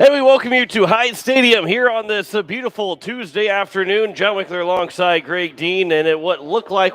And we welcome you to Hyde Stadium here on this beautiful Tuesday afternoon. John Wickler alongside Greg Dean. And it what looked like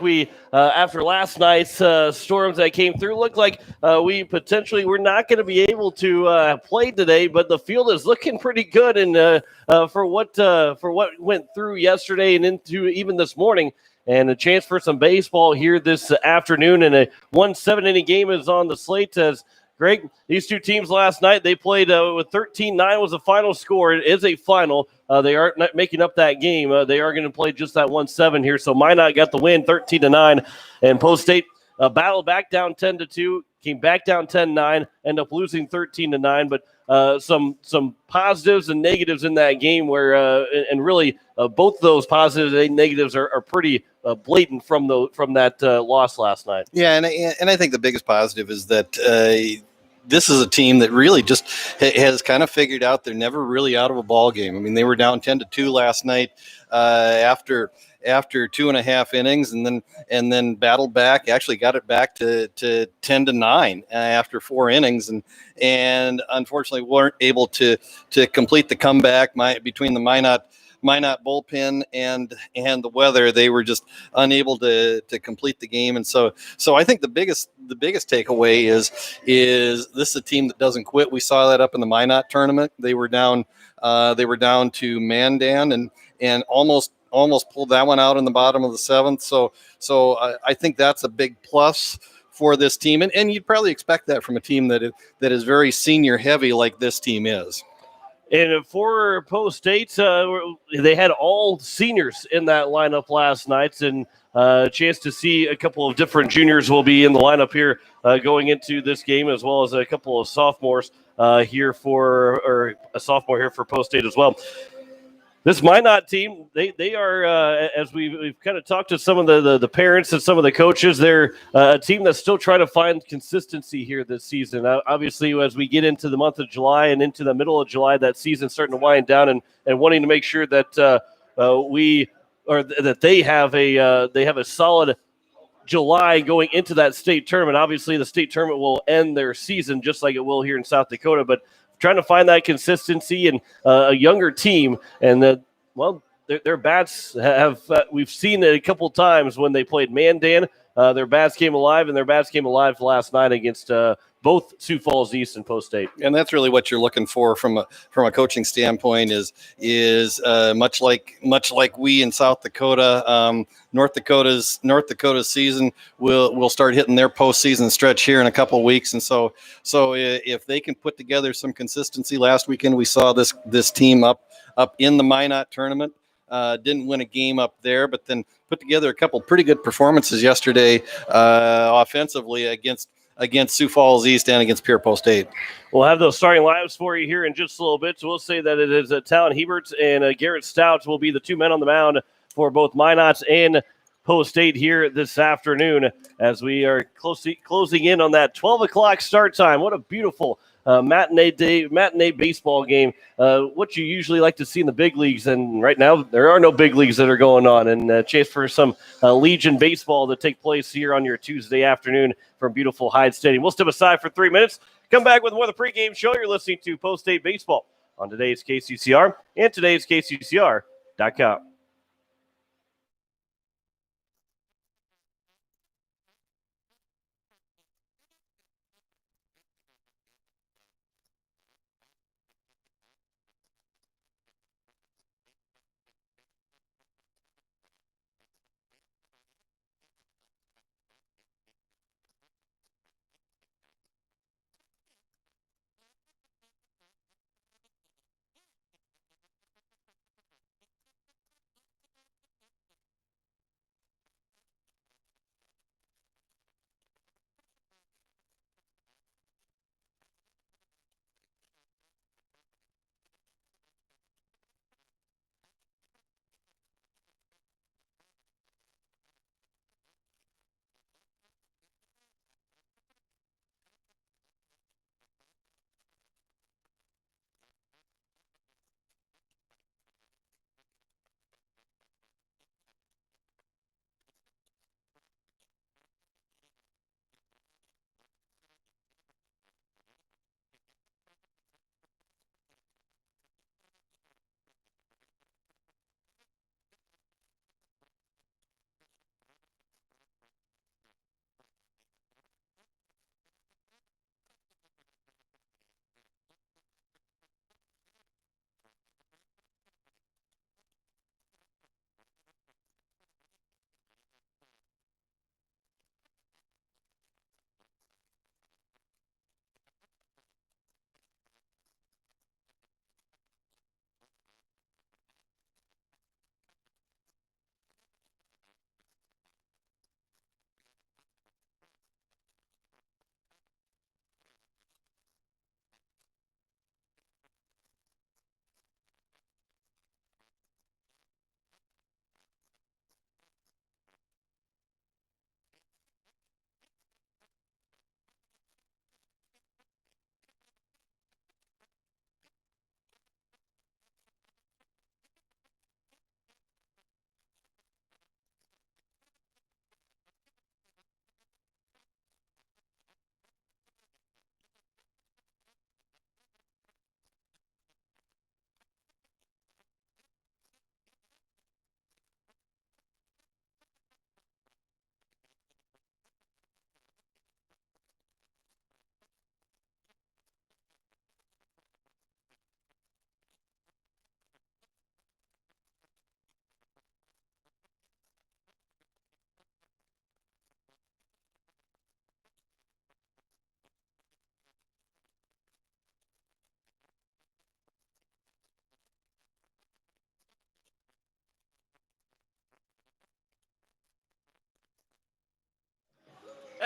after last night's storms that came through, looked like we potentially were not going to be able to play today. But the field is looking pretty good, and for what went through yesterday and into even this morning. And a chance for some baseball here this afternoon. And a 1-7 inning game is on the slate as Greg, these two teams last night, they played with 13-9 was the final score. It is a final. They aren't making up that game. They are going to play just that 1-7 here. So Minot got the win 13-9. And Post State battled back down 10-2, came back down 10-9, ended up losing 13-9. But some positives and negatives in that game where, and really both those positives and negatives are pretty blatant from that loss last night. Yeah, and I think the biggest positive is that this is a team that really just has kind of figured out they're never really out of a ball game. I mean, they were down 10-2 last night after 2.5 innings, and then battled back. Actually, got it back to 10-9 after 4 innings, and unfortunately weren't able to complete the comeback. Between the Minot bullpen and the weather, they were just unable to complete the game. And so I think the biggest takeaway is this is a team that doesn't quit. We saw that up in the Minot tournament. They were down to Mandan and almost pulled that one out in the bottom of the 7th. So I think that's a big plus for this team, and you'd probably expect that from a team that is very senior heavy like this team is. And for Post State, they had all seniors in that lineup last night, and a chance to see a couple of different juniors will be in the lineup here going into this game, as well as a couple of sophomores a sophomore here for Post State as well. This Minot team, they are, as we've kind of talked to some of the parents and some of the coaches, they're a team that's still trying to find consistency here this season. Obviously, as we get into the month of July and into the middle of July, that season's starting to wind down, and wanting to make sure that they have a solid July going into that state tournament. Obviously, the state tournament will end their season just like it will here in South Dakota, but trying to find that consistency and a younger team. And their bats have we've seen it a couple times when they played Mandan. Their bats came alive, and their bats came alive last night against both Sioux Falls East and Post State. And that's really what you're looking for from a coaching standpoint is much like we in South Dakota. North Dakota's season will start hitting their postseason stretch here in a couple of weeks, and so if they can put together some consistency. Last weekend we saw this team up in the Minot tournament. Didn't win a game up there, but then put together a couple pretty good performances yesterday offensively against Sioux Falls East and against Pierre Post State. We'll have those starting lineups for you here in just a little bit. So we'll say that it is Talon Hebert and Garrett Stout will be the two men on the mound for both Minot and Post State here this afternoon as we are closing in on that 12 o'clock start time. What a beautiful matinee baseball game. What you usually like to see in the big leagues, and right now there are no big leagues that are going on, and a chance for some Legion baseball to take place here on your Tuesday afternoon from beautiful Hyde Stadium. We'll step aside for 3 minutes, come back with more of the pregame show. You're listening to Post State Baseball on today's KCCR and today's KCCR.com.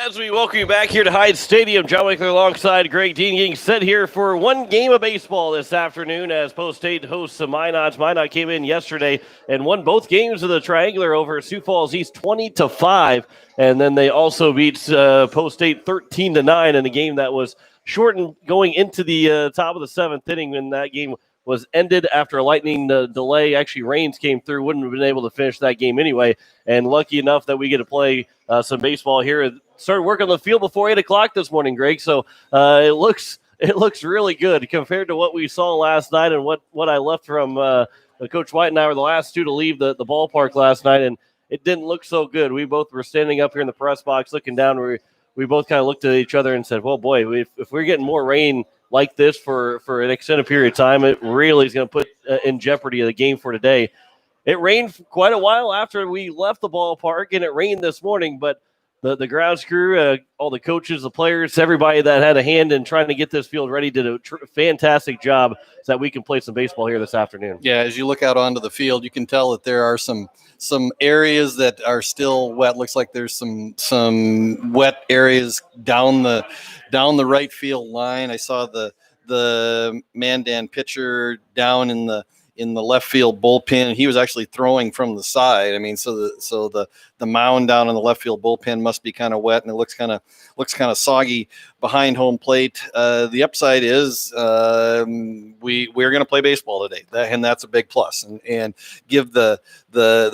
As we welcome you back here to Hyde Stadium, John Wickler alongside Greg Dean getting set here for one game of baseball this afternoon as Post State hosts the Minot. Minot came in yesterday and won both games of the Triangular over Sioux Falls East 20-5, and then they also beat Post State 13-9 in a game that was shortened going into the top of the seventh inning when that game was ended after a lightning delay. Actually, rains came through, wouldn't have been able to finish that game anyway, and lucky enough that we get to play some baseball here. Started working on the field before 8 o'clock this morning, Greg. So it looks really good compared to what we saw last night and what I left from Coach White and I were the last two to leave the ballpark last night, and it didn't look so good. We both were standing up here in the press box looking down. We both kind of looked at each other and said, well, boy, if we're getting more rain like this for an extended period of time, it really is going to put in jeopardy the game for today. It rained for quite a while after we left the ballpark, and it rained this morning, but the grounds crew, all the coaches, the players, everybody that had a hand in trying to get this field ready did a fantastic job so that we can play some baseball here this afternoon. Yeah, as you look out onto the field, you can tell that there are some areas that are still wet. Looks like there's some wet areas down the right field line. I saw the Mandan pitcher down in the left field bullpen. He was actually throwing from the side. I mean, so the mound down in the left field bullpen must be kind of wet, and it looks kind of soggy behind home plate. The upside is we're going to play baseball today, and that's a big plus, and give the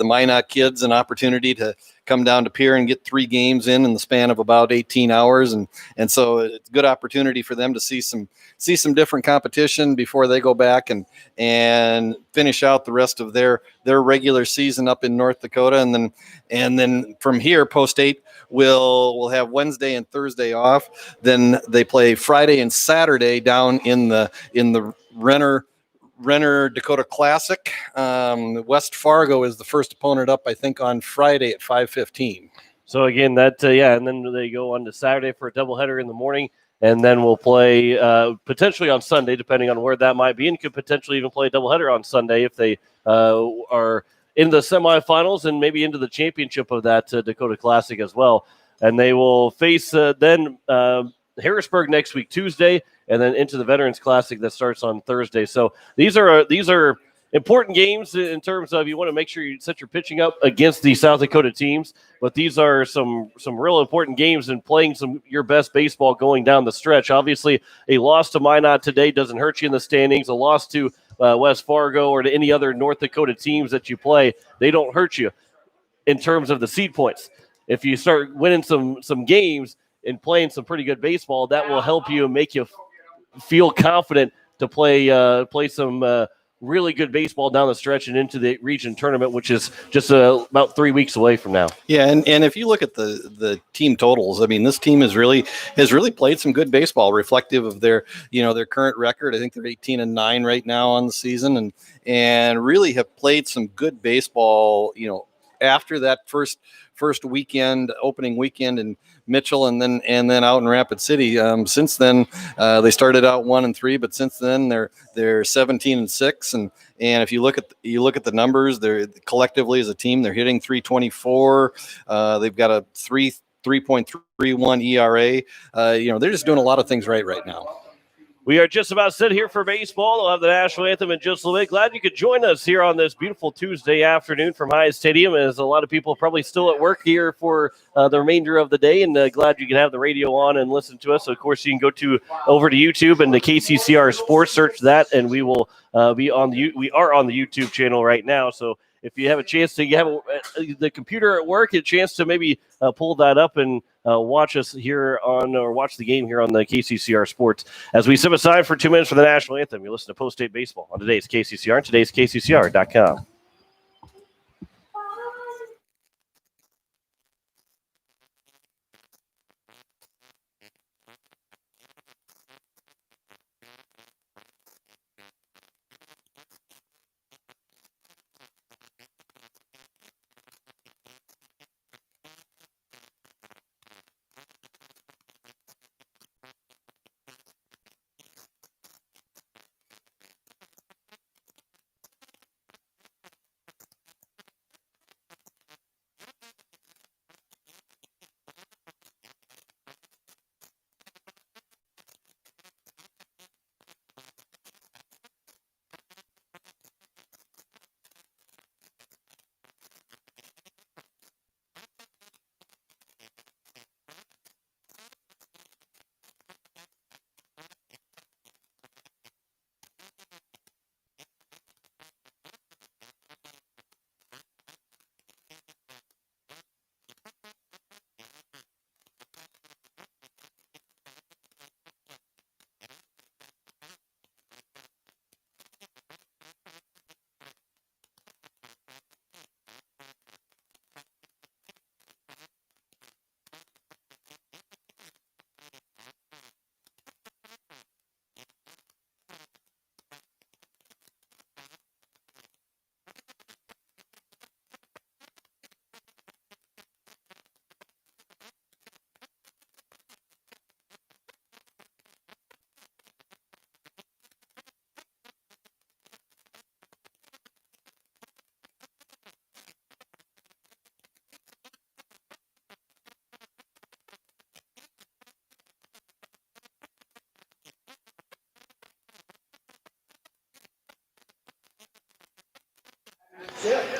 Minot kids an opportunity to come down to Pierre and get 3 games in the span of about 18 hours, and so it's a good opportunity for them to see some different competition before they go back and finish out the rest of their regular season up in North Dakota, and then from here, Post State will have Wednesday and Thursday off. Then they play Friday and Saturday down in the Renner Dakota Classic. West Fargo is the first opponent up, I think, on Friday at 5:15. So again, and then they go on to Saturday for a doubleheader in the morning, and then we'll play potentially on Sunday, depending on where that might be, and could potentially even play a doubleheader on Sunday if they are in the semifinals and maybe into the championship of that Dakota Classic as well. And they will face then Harrisburg next week, Tuesday, and then into the Veterans Classic that starts on Thursday. So these are important games in terms of you want to make sure you set your pitching up against the South Dakota teams, but these are some real important games and playing your best baseball going down the stretch. Obviously, a loss to Minot today doesn't hurt you in the standings. A loss to West Fargo or to any other North Dakota teams that you play, they don't hurt you in terms of the seed points. If you start winning some games and playing some pretty good baseball, that will help you and make you feel confident to play some really good baseball down the stretch and into the region tournament, which is just about 3 weeks away from now. Yeah, and if you look at the team totals, I mean, this team has really played some good baseball, reflective of their current record. I think they're 18-9 right now on the season, and really have played some good baseball. After that first opening weekend in Mitchell, and then out in Rapid City. Since then, they started out 1-3, but since then they're 17-6, and if you look at the numbers, they're collectively as a team they're hitting 324. They've got a 3.31 ERA. They're just doing a lot of things right now. We are just about set here for baseball. We'll have the national anthem in just a little bit. Glad you could join us here on this beautiful Tuesday afternoon from Hyde Stadium, as a lot of people probably still at work here for the remainder of the day, and glad you can have the radio on and listen to us. So, of course, you can go over to YouTube and the KCCR Sports, search that, and we will we are on the YouTube channel right now. So if you have a chance to have the computer at work, a chance to maybe pull that up and watch us here watch the game here on the KCCR Sports. As we step aside for 2 minutes for the national anthem, you listen to Post State Baseball on today's KCCR and today's KCCR.com.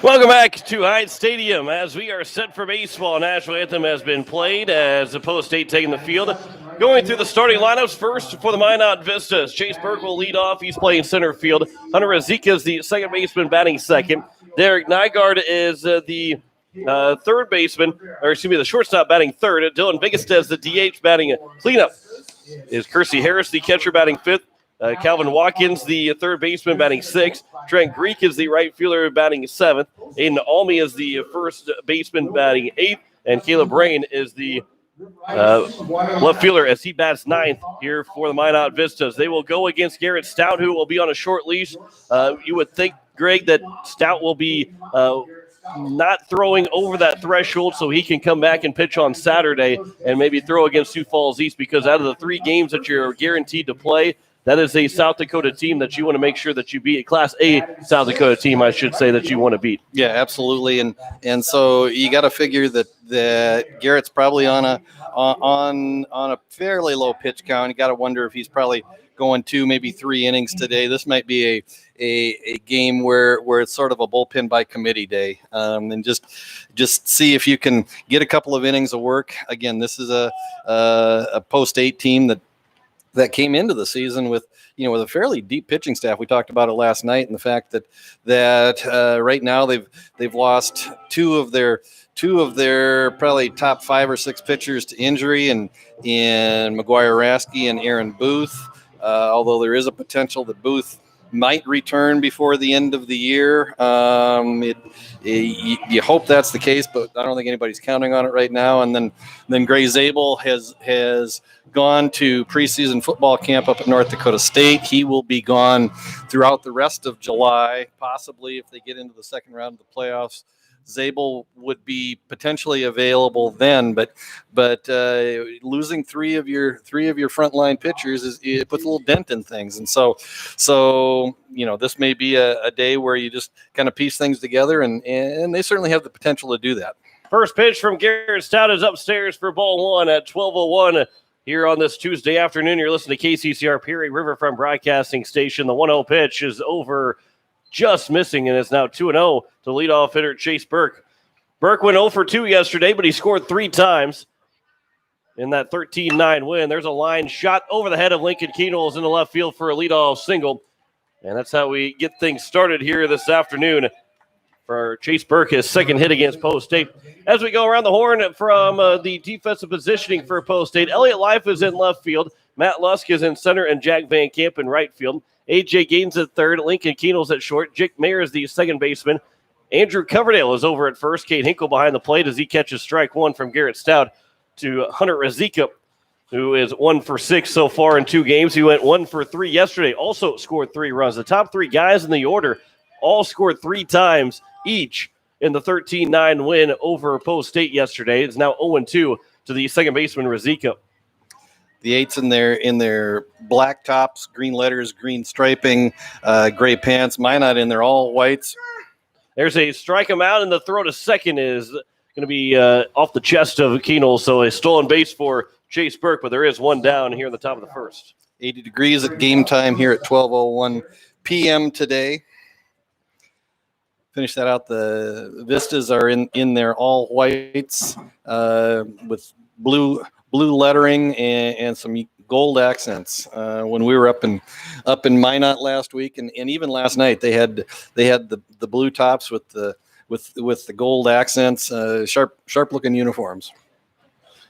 Welcome back to Hyde Stadium as we are set for baseball. National anthem has been played as the post-state taking the field. Going through the starting lineups first for the Minot Vistas. Chase Burke will lead off. He's playing center field. Hunter Azika is the second baseman batting second. Derek Nygaard is the third baseman, or excuse me, the shortstop batting third. Dylan Bigestez, the DH, batting cleanup. Is Kersey Harris, the catcher, batting fifth. Calvin Watkins, the third baseman, batting sixth. Trent Greek is the right fielder, batting seventh. Aiden Almy is the first baseman, batting eighth. And Caleb Rain is the left fielder as he bats ninth here for the Minot Vistas. They will go against Garrett Stout, who will be on a short leash. You would think, Greg, that Stout will be not throwing over that threshold so he can come back and pitch on Saturday and maybe throw against Sioux Falls East, because out of the 3 games that you're guaranteed to play, that is a South Dakota team that you want to make sure that you beat, a Class A South Dakota team, I should say, that you want to beat. Yeah, absolutely, and so you got to figure that Garrett's probably on a fairly low pitch count. You got to wonder if he's probably going 2, maybe 3 innings today. This might be a game where it's sort of a bullpen by committee day, and just see if you can get a couple of innings of work. Again, this is a post-8 team that came into the season with a fairly deep pitching staff. We talked about it last night, and the fact that right now they've lost two of their probably top 5 or 6 pitchers to injury, and in McGuire Rasky and Aaron Booth. Although there is a potential that Booth might return before the end of the year. You hope that's the case, but I don't think anybody's counting on it right now. And then Gray Zabel has gone to preseason football camp up at North Dakota State. He will be gone throughout the rest of July, possibly if they get into the second round of the playoffs. Zabel would be potentially available then, but losing three of your frontline pitchers it puts a little dent in things, and so this may be a day where you just kind of piece things together, and they certainly have the potential to do that. First pitch from Garrett Stout is upstairs for ball 1 at 12:01 here on this Tuesday afternoon. You're listening to KCCR Peoria Riverfront Broadcasting Station. The 1-0 pitch is over, just missing, and it's now 2-0 to leadoff hitter Chase Burke. Burke went 0 for 2 yesterday, but he scored 3 times in that 13-9 win. There's a line shot over the head of Lincoln Keenels in the left field for a leadoff single. And that's how we get things started here this afternoon for Chase Burke, his second hit against Post State. As we go around the horn from the defensive positioning for Post State, Elliott Life is in left field. Matt Lusk is in center, and Jack Van Camp in right field. A.J. Gaines at third, Lincoln Keenels at short. Jake Mayer is the second baseman. Andrew Coverdale is over at first. Kate Hinkle behind the plate as he catches strike 1 from Garrett Stout to Hunter Razika, who is 1 for 6 so far in 2 games. He went 1 for 3 yesterday, also scored 3 runs. The top 3 guys in the order all scored 3 times each in the 13-9 win over Post State yesterday. It's now 0-2 to the second baseman, Razika. The 8s in their black tops, green letters, green striping, gray pants. Minot in their all whites. There's a strike him out, and the throw to second is going to be off the chest of Keenel. So a stolen base for Chase Burke, but there is one down here in the top of the first. 80 degrees at game time here at 12:01 p.m. today. Finish that out. The Vistas are in their all whites with blue lettering and some gold accents. When we were up in Minot last week and even last night, they had the blue tops with the gold accents, sharp looking uniforms.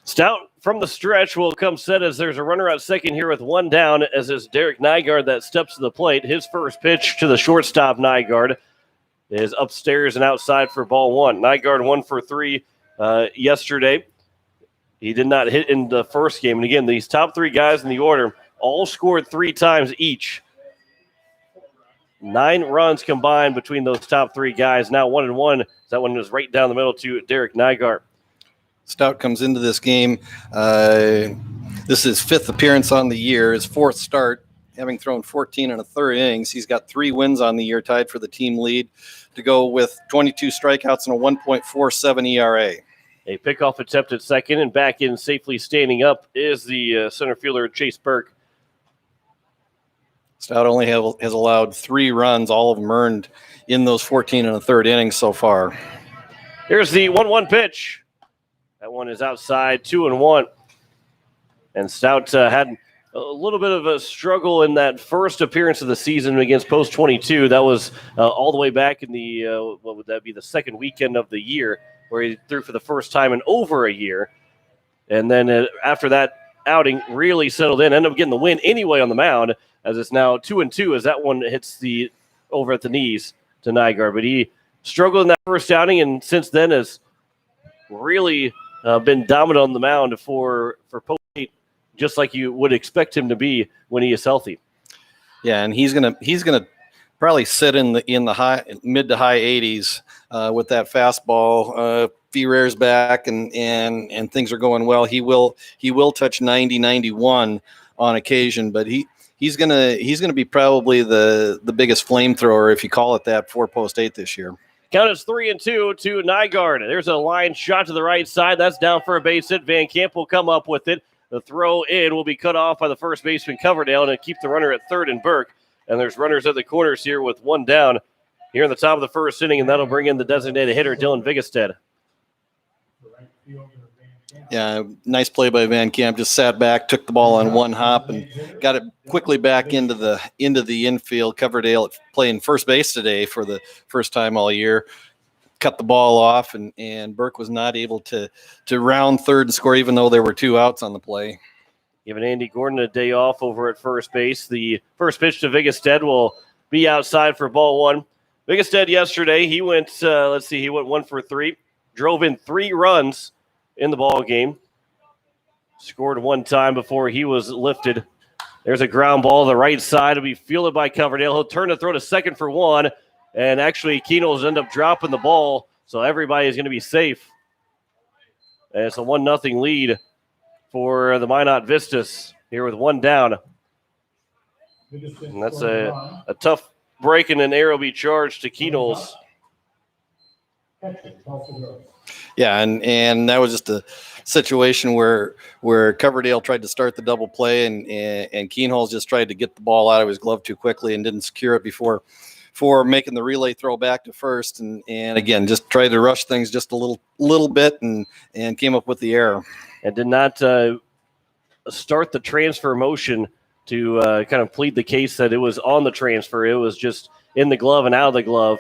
Stout from the stretch will come set as there's a runner at second here with 1 down, as is Derek Nygaard that steps to the plate. His first pitch to the shortstop, Nygaard, is upstairs and outside for ball 1. Nygaard 1 for 3 yesterday. He did not hit in the first game. And again, these top 3 guys in the order all scored 3 times each. 9 runs combined between those top 3 guys. Now 1-1. That one was right down the middle to Derek Nygaard. Stout comes into this game. This is his 5th appearance on the year, his 4th start, having thrown 14 1/3 innings. He's got 3 wins on the year, tied for the team lead, to go with 22 strikeouts and a 1.47 ERA. A pickoff attempt at second, and back in safely standing up is the center fielder, Chase Burke. Stout only has allowed 3 runs, all of them earned in those 14 and a third innings so far. Here's the 1-1 pitch. That one is outside, 2-1. And Stout had a little bit of a struggle in that first appearance of the season against Post 22. That was all the way back in the, what would that be, the second weekend of the year, where he threw for the first time in over a year. And then after that outing, really settled in, ended up getting the win anyway on the mound, as it's now 2-2 as that one hits the over at the knees to Nygaard. But he struggled in that first outing, and since then has really been dominant on the mound for Post 8, just like you would expect him to be when he is healthy. Yeah, and he's gonna probably sit in the high mid to high 80s with that fastball. Pierre's back and things are going well. He will touch 90, 91 on occasion, but he's gonna be probably the biggest flamethrower, if you call it that, for Post 8 this year. Count is 3-2 to Nygaard. There's a line shot to the right side. That's down for a base hit. Van Camp will come up with it. The throw in will be cut off by the first baseman Coverdale to keep the runner at third and Burke. And there's runners at the corners here with one down here in the top of the first inning, and that'll bring in the designated hitter, Dylan Vigestead. Yeah, nice play by Van Camp. Just sat back, took the ball on one hop, and got it quickly back into the infield. Coverdale playing first base today for the first time all year. Cut the ball off, and Burke was not able to round third and score, even though there were 2 outs on the play. Giving Andy Gordon a day off over at first base. The first pitch to Vigestead will be outside for ball 1. Vigestead yesterday, he went, he went 1 for 3. Drove in 3 runs in the ball game. Scored 1 time before he was lifted. There's a ground ball to the right side. It'll be fielded by Coverdale. He'll turn to throw to second for 1. And actually, Keno's end up dropping the ball, so everybody is going to be safe. And it's a 1-0 lead for the Minot Vistas here with 1 down. And that's a tough break, and an arrow be charged to Keno's. Yeah, and that was just a situation where Coverdale tried to start the double play, and Keenholz just tried to get the ball out of his glove too quickly and didn't secure it before making the relay throw back to first, and again just tried to rush things just a little bit and came up with the error. And did not start the transfer motion to kind of plead the case that it was on the transfer. It was just in the glove and out of the glove.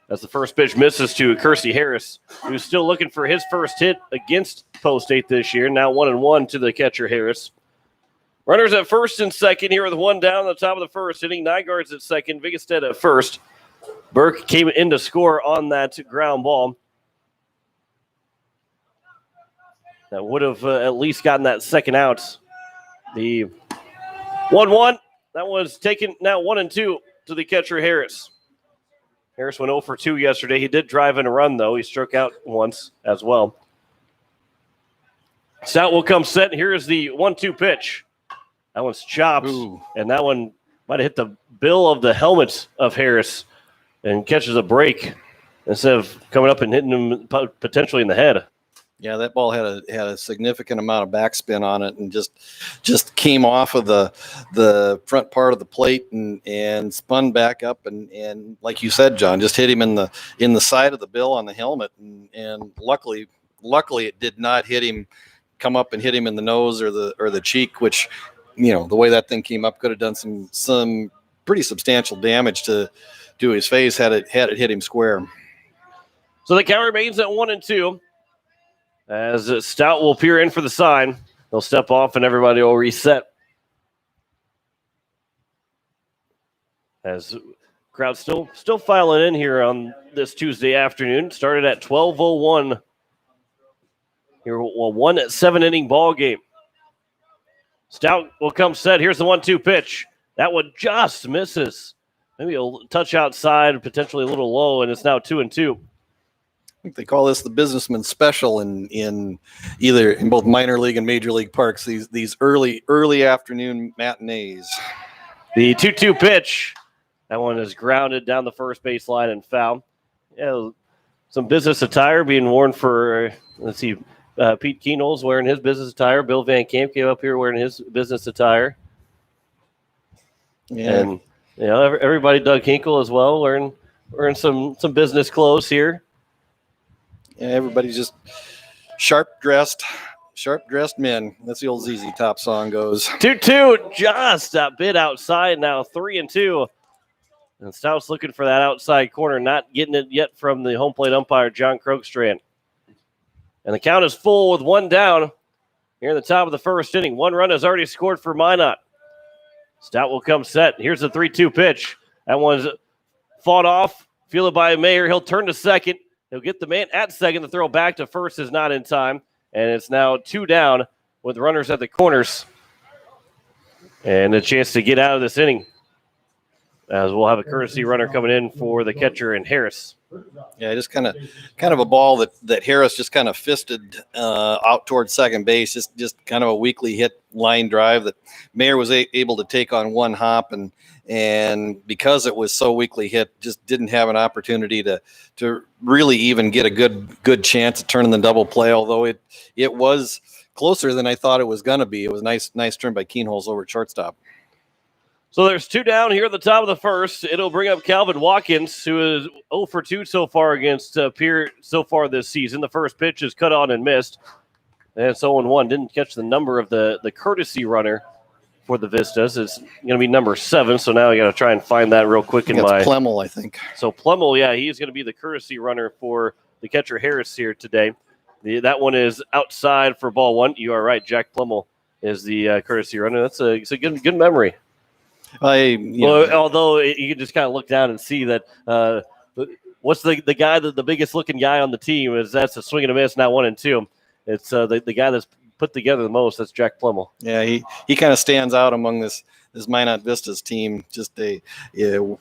As the first pitch misses to Kersey Harris, who's still looking for his first hit against Post 8 this year. Now 1-1 to the catcher, Harris. Runners at first and second here with 1 down at the top of the first inning. Nygaard's at second, Vigestead at first. Burke came in to score on that ground ball. That would have at least gotten that second out. The 1-1, that was taken now 1-2 to the catcher, Harris. Harris went 0 for 2 yesterday. He did drive in a run, though. He struck out once as well. Stout will come set. Here is the 1-2 pitch. That one's chopped, and that one might have hit the bill of the helmet of Harris and catches a break instead of coming up and hitting him potentially in the head. Yeah, that ball had a significant amount of backspin on it, and just came off of the front part of the plate and spun back up, and like you said, John, just hit him in the side of the bill on the helmet, and luckily it did not hit him, come up and hit him in the nose or the cheek, which, you know, the way that thing came up could have done some pretty substantial damage to his face had it hit him square. So the count remains at 1-2. As Stout will peer in for the sign. They'll step off and everybody will reset. As crowd still filing in here on this Tuesday afternoon. Started at 12:01. Here, a 1-7-inning ball game. Stout will come set. Here's the 1-2 pitch. That one just misses. Maybe a touch outside, potentially a little low, and it's now 2-2. I think they call this the businessman special in either in both minor league and major league parks. These early afternoon matinees. The 2-2 pitch. That one is grounded down the first base line and foul. Yeah, some business attire being worn for. Let's see, Pete Keenholz wearing his business attire. Bill Van Camp came up here wearing his business attire. Yeah. And Everybody Doug Hinkle as well, wearing some business clothes here. Yeah, everybody's just sharp dressed men. That's the old ZZ Top song goes. 2-2, just a bit outside now, 3-2. And Stout's looking for that outside corner, not getting it yet from the home plate umpire, John Krogstrand. And the count is full with one down here in the top of the first inning. One run has already scored for Minot. Stout will come set. Here's the 3-2 pitch. That one's fought off, fielded by Mayer. He'll turn to second. He'll get the man at second. The throw back to first is not in time. And it's now 2 down with runners at the corners. And a chance to get out of this inning, as we'll have a courtesy runner coming in for the catcher and Harris. Yeah, just kind of a ball that Harris just kind of fisted out towards second base. Just kind of a weakly hit line drive that Mayer was able to take on one hop, and because it was so weakly hit, just didn't have an opportunity to really even get a good chance at turning the double play. Although it was closer than I thought it was going to be. It was a nice turn by Keenholz over at shortstop. So there's 2 down here at the top of the first. It'll bring up Calvin Watkins, who is 0 for 2 so far against Pierre so far this season. The first pitch is cut on and missed. And it's 0-1. Didn't catch the number of the courtesy runner for the Vistas. It's going to be number 7, so now I got to try and find that real quick in my... Plemmel, I think. So Plemmel, yeah, he's going to be the courtesy runner for the catcher Harris here today. That one is outside for ball 1. You are right. Jack Plemmel is the courtesy runner. It's a good memory. Although you can just kind of look down and see that what's the guy that the biggest looking guy on the team is. That's a swing and a miss, not 1 and 2. It's the guy that's put together the most. That's Jack Plemmel. Yeah, he kind of stands out among this Minot Vistas team. Just a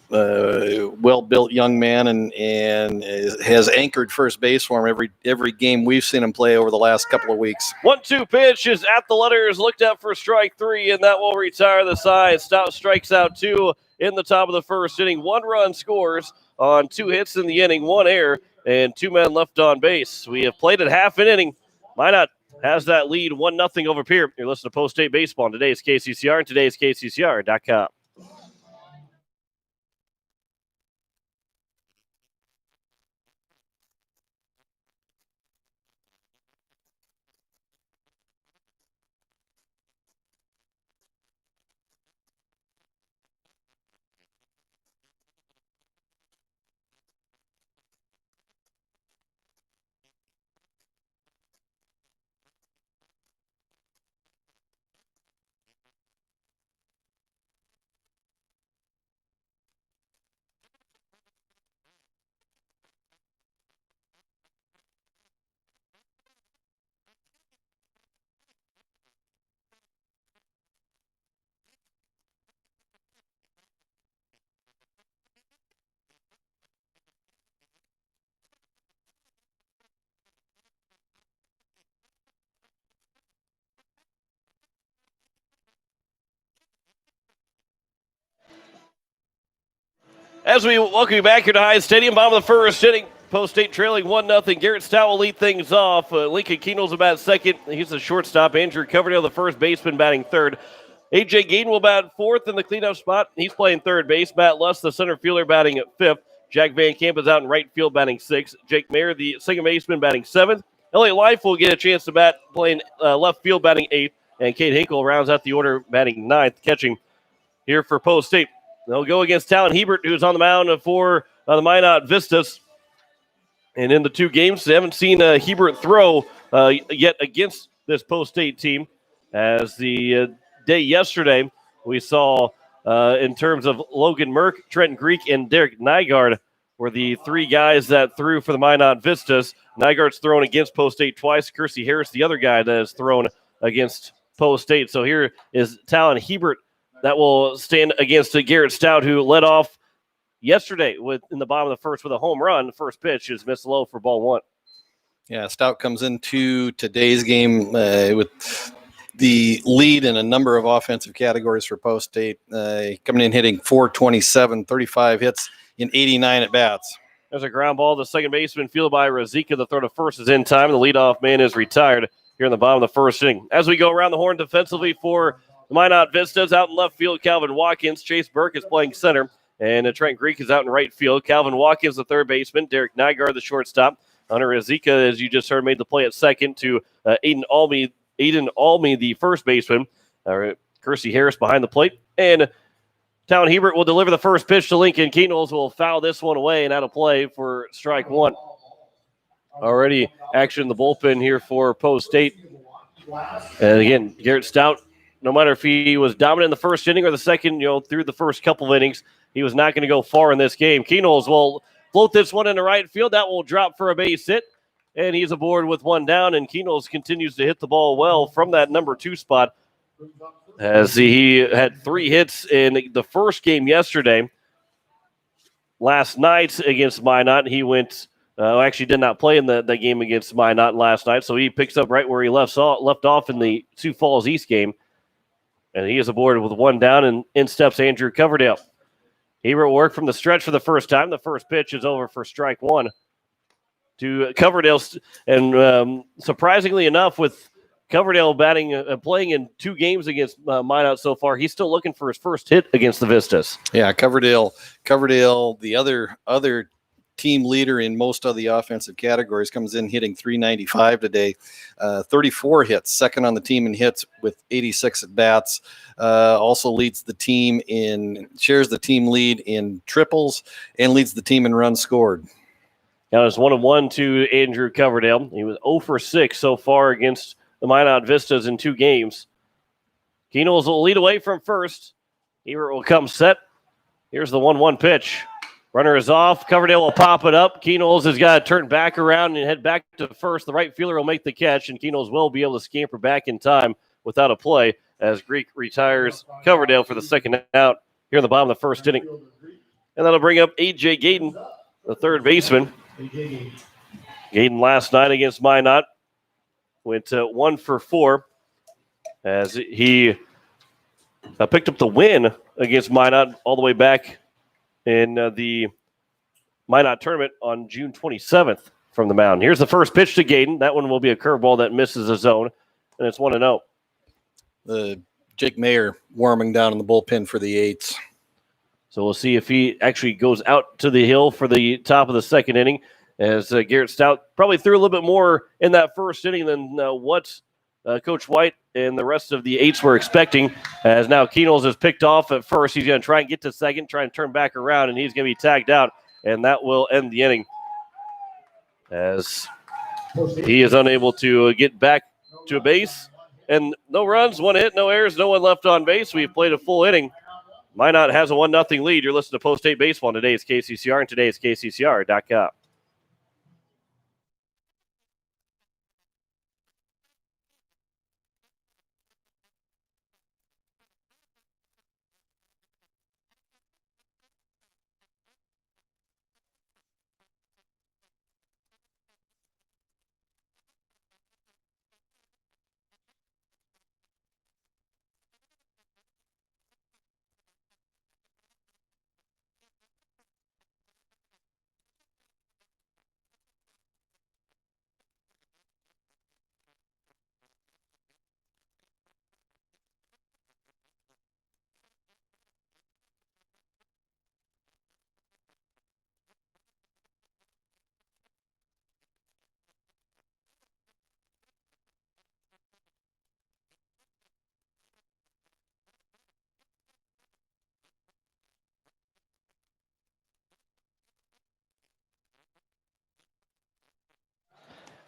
well-built young man, and has anchored first base for him every game we've seen him play over the last couple of weeks. 1-2 pitch is at the letters, looked at for strike 3, and that will retire the side. Stout strikes out 2 in the top of the first inning. 1 run scores on 2 hits in the inning, 1 error, and 2 men left on base. We have played at half an inning. Minot has that lead 1-0 over Pierre. You're listening to Post State Baseball on today's KCCR and today's KCCR.com. As we welcome you back here to Hyatt Stadium, bottom of the first inning, Post State trailing 1-0. Garrett Stout will lead things off. Lincoln Keenholz about second. He's the shortstop. Andrew Coverdale, the first baseman, batting third. A.J. Gaden will bat fourth in the cleanup spot. He's playing third base. Matt Luss, the center fielder, batting at fifth. Jack Van Camp is out in right field, batting sixth. Jake Mayer, the second baseman, batting seventh. Elliot Life will get a chance to bat, playing left field, batting eighth. And Kate Hinkle rounds out the order, batting ninth, catching here for Post State. They'll go against Talon Hebert, who's on the mound for the Minot Vistas. And in the 2 games, they haven't seen Hebert throw yet against this Post State team. As the day yesterday, we saw in terms of Logan Merck, Trenton Greek, and Derek Nygaard were the 3 guys that threw for the Minot Vistas. Nygaard's thrown against Post State twice. Kersey Harris, the other guy that has thrown against Post State. So here is Talon Hebert that will stand against Garrett Stout, who led off yesterday in the bottom of the first with a home run. The first pitch is missed low for ball 1. Yeah, Stout comes into today's game with the lead in a number of offensive categories for Post State, coming in hitting .427, 35 hits in 89 at-bats. There's a ground ball. The second baseman fielded by Razika. The throw to first is in time. The leadoff man is retired here in the bottom of the first inning. As we go around the horn defensively for The Minot Vistas out in left field. Calvin Watkins. Chase Burke is playing center. And Trent Greek is out in right field. Calvin Watkins, the third baseman. Derek Nygaard, the shortstop. Hunter Azika, as you just heard, made the play at second to Aiden Almy, the first baseman. Kersey Harris behind the plate. And Town Hebert will deliver the first pitch to Lincoln. Keenels will foul this one away and out of play for strike one. Already action in the bullpen here for Post State. And again, Garrett Stout, no matter if he was dominant in the first inning or the second, through the first couple of innings, he was not going to go far in this game. Keenels will float this one into right field. That will drop for a base hit. And he's aboard with one down. And Keenels continues to hit the ball well from that number 2 spot, as he had 3 hits in the first game yesterday. Last night against Minot, he went actually did not play in the game against Minot last night, so he picks up right where he left off in the Sioux Falls East game. And he is aboard with one down, and in steps Andrew Coverdale. Hebert will work from the stretch for the first time. The first pitch is over for strike one to Coverdale. And surprisingly enough, with Coverdale playing in 2 games against Minot so far, he's still looking for his first hit against the Vistas. Yeah, Coverdale, the other team leader in most of the offensive categories, comes in hitting .395 today. 34 hits, second on the team in hits with 86 at bats. Also shares the team lead in triples and leads the team in runs scored. Now it's 1-1 to Andrew Coverdale. He was 0 for 6 so far against the Minot Vistas in 2 games. Keenels will lead away from first. Hebert will come set. Here's the 1-1 pitch. Runner is off. Coverdale will pop it up. Keenels has got to turn back around and head back to first. The right fielder will make the catch, and Keenels will be able to scamper back in time without a play as Greek retires Coverdale for the second out here in the bottom of the first inning. And that'll bring up A.J. Gayden, the third baseman. Gayden last night against Minot went 1 for 4 as he picked up the win against Minot all the way back in the Minot tournament on June 27th from the mound. Here's the first pitch to Gayden. That one will be a curveball that misses the zone, and it's 1-0. Jake Mayer warming down in the bullpen for the Eights. So we'll see if he actually goes out to the hill for the top of the second inning, as Garrett Stout probably threw a little bit more in that first inning than what Coach White and the rest of the Eights were expecting, as now Keenels is picked off at first. He's going to try and get to second, try and turn back around, and he's going to be tagged out, and that will end the inning, as he is unable to get back to a base. And no runs, 1 hit, no errors, no one left on base. We've played a full inning. Minot has a 1-0 lead. You're listening to Post State Baseball. Today is KCCR, and today is KCCR.com.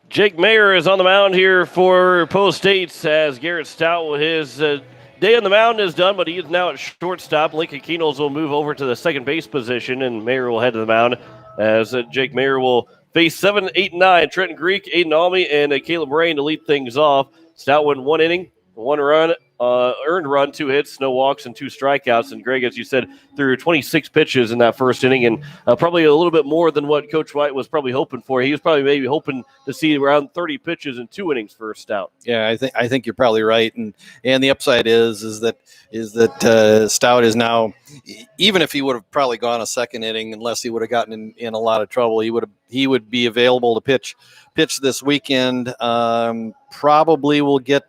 Jake Mayer is on the mound here for Post State, as Garrett Stout, his day on the mound is done, but he is now at shortstop. Lincoln Keenels will move over to the second base position, and Mayer will head to the mound, as Jake Mayer will face 7, 8, 9. Trenton Greek, Aiden Almy, and Caleb Rain to lead things off. Stout went 1 inning, 1 run, earned run, 2 hits, no walks, and 2 strikeouts. And Greg, as you said, threw 26 pitches in that first inning, and probably a little bit more than what Coach White was probably hoping for. He was probably maybe hoping to see around 30 pitches in 2 innings for Stout. Yeah, I think you're probably right, and the upside is that Stout is now, even if he would have probably gone a second inning, unless he would have gotten in a lot of trouble, he would be available to pitch this weekend. Probably will get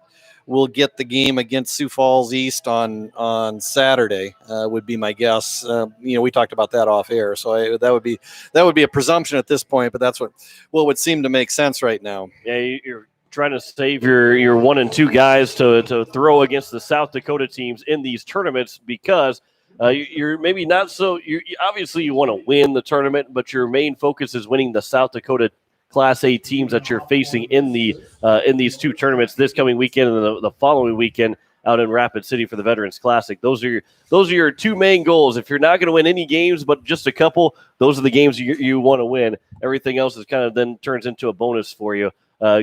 we'll get the game against Sioux Falls East on Saturday. Would be my guess. We talked about that off air, so that would be a presumption at this point, but that's what would seem to make sense right now. Yeah, you're trying to save your 1 and 2 guys to throw against the South Dakota teams in these tournaments because you're maybe not so. Obviously you want to win the tournament, but your main focus is winning the South Dakota Class A teams that you're facing in these 2 tournaments this coming weekend and the following weekend out in Rapid City for the Veterans Classic. Those are your 2 main goals. If you're not going to win any games, but just a couple, those are the games you want to win. Everything else is kind of then turns into a bonus for you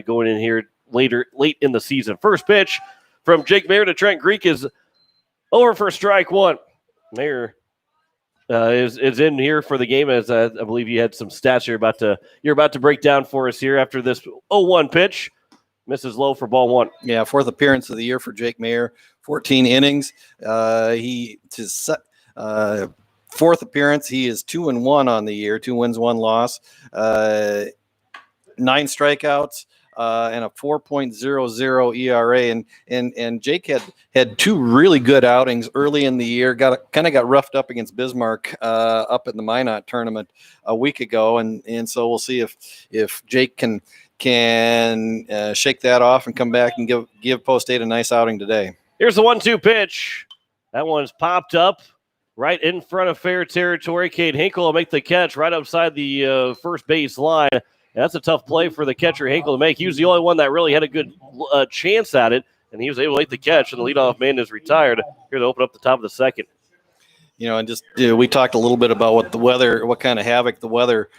going in here late in the season. First pitch from Jake Mayer to Trent Greek is over for strike 1. Mayer is in here for the game, as I believe you had some stats you're about to break down for us here after this 0-1 pitch. Misses low for ball 1. Yeah, 4th appearance of the year for Jake Mayer, 14 innings. His 4th appearance, he is 2-1 on the year, 2 wins, 1 loss, 9 strikeouts. And a 4.00 ERA, and Jake had 2 really good outings early in the year. Got roughed up against Bismarck up in the Minot tournament a week ago, and so we'll see if Jake can shake that off and come back and give Post State a nice outing today. Here's the 1-2 pitch. That one's popped up right in front of fair territory. Cade Hinkle will make the catch right outside the first base line. That's a tough play for the catcher, Hinkle, to make. He was the only one that really had a good chance at it, and he was able to make the catch, and the leadoff man is retired here to open up the top of the second. And just we talked a little bit about what kind of havoc the weather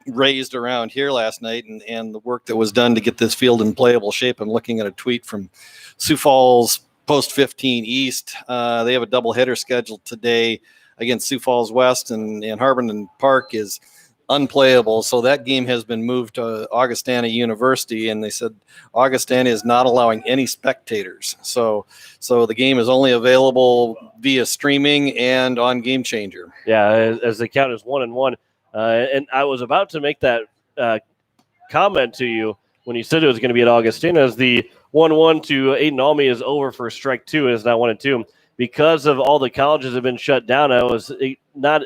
raised around here last night and the work that was done to get this field in playable shape. I'm looking at a tweet from Sioux Falls Post 15 East. They have a doubleheader scheduled today against Sioux Falls West, and Harbin Park is unplayable, so that game has been moved to Augustana University, and they said Augustana is not allowing any spectators. So the game is only available via streaming and on Game Changer. Yeah, as the count is 1-1. And I was about to make that comment to you when you said it was going to be at Augustana, as the 1-1 to Aiden Almy is over for strike 2, and is now 1-2. Because of all the colleges have been shut down, I was not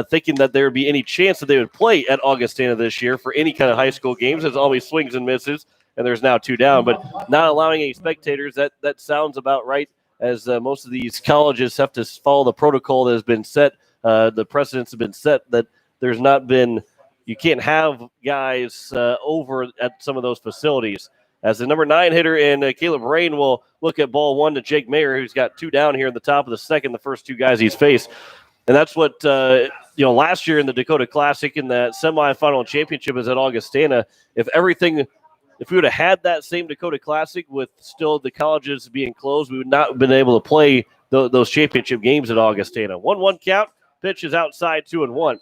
thinking that there would be any chance that they would play at Augustana this year for any kind of high school games. It's always swings and misses, and there's now 2 down. But not allowing any spectators, that sounds about right, as most of these colleges have to follow the protocol that has been set. The precedents have been set that there's not been – you can't have guys over at some of those facilities. As the number 9 hitter in Caleb Rain will look at ball 1 to Jake Mayer, who's got 2 down here in the top of the second, the first 2 guys he's faced. And that's what, last year in the Dakota Classic in that semifinal championship is at Augustana. If we would have had that same Dakota Classic with still the colleges being closed, we would not have been able to play those championship games at Augustana. 1-1 count, pitch is outside 2-1.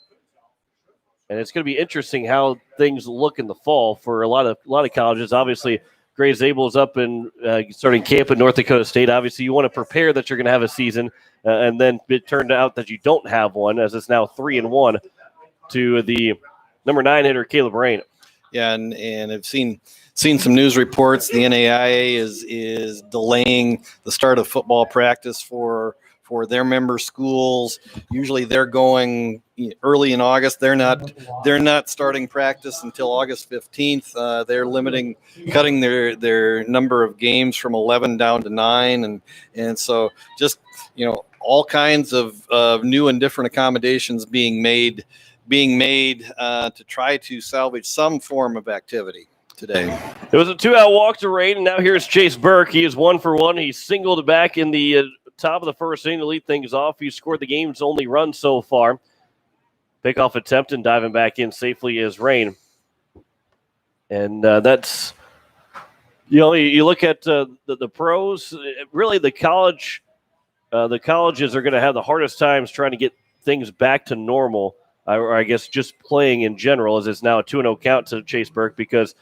And it's going to be interesting how things look in the fall for a lot of colleges. Obviously, Gray Zabel's up and starting camp at North Dakota State. Obviously, you want to prepare that you're going to have a season, and then it turned out that you don't have one, as it's now 3-1 to the number 9 hitter, Caleb Rain. Yeah, and I've seen some news reports. The NAIA is delaying the start of football practice for their member schools. Usually they're going early in August. They're not starting practice until August 15th. They're cutting their number of games from 11 down to 9, and so just all kinds of new and different accommodations being made to try to salvage some form of activity today. It was a 2-out walk to Rain, and now here's Chase Burke. He is 1 for 1. He singled back in the top of the first inning to lead things off. He scored the game's only run so far. Pickoff attempt, and diving back in safely is Rain. And that's, you look at the pros, really the colleges are going to have the hardest times trying to get things back to normal, or I guess just playing in general, as it's now a 2-0 count to Chase Burke, because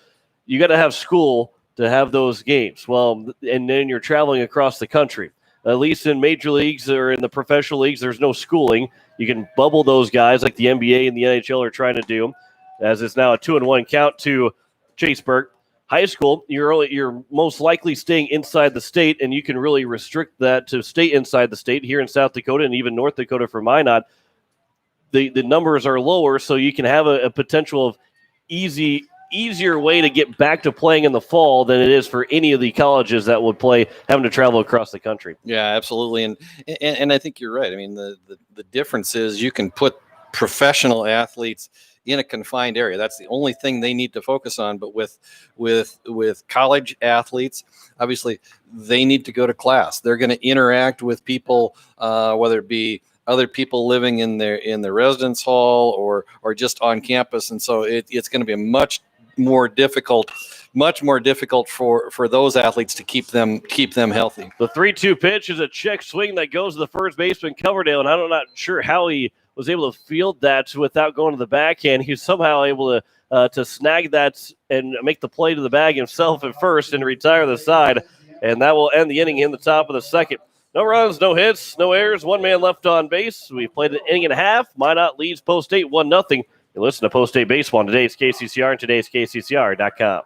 you got to have school to have those games. Well, and then you're traveling across the country. At least in major leagues or in the professional leagues, there's no schooling. You can bubble those guys like the NBA and the NHL are trying to do, as it's now a 2-1 count to Chase Burke. high school, you're most likely staying inside the state, and you can really restrict that to stay inside the state. Here in South Dakota and even North Dakota for Minot, the numbers are lower, so you can have a potential of easier way to get back to playing in the fall than it is for any of the colleges that would play having to travel across the country. Yeah, absolutely. And I think you're right. I mean, the difference is you can put professional athletes in a confined area. That's the only thing they need to focus on. But with college athletes, obviously they need to go to class. They're going to interact with people, whether it be other people living in their residence hall or just on campus. And so it's going to be much more difficult for those athletes to keep them healthy. The 3-2 pitch is a check swing that goes to the first baseman Coverdale, and I'm not sure how he was able to field that without going to the backhand. He was somehow able to snag that and make the play to the bag himself at first and retire the side, and that will end the inning in the top of the second. No runs, no hits, no errors, one man left on base. We played an inning and a half. Minot leads Post State 1-0. You listen to Post State Baseball on today's KCCR and today's KCCR.com.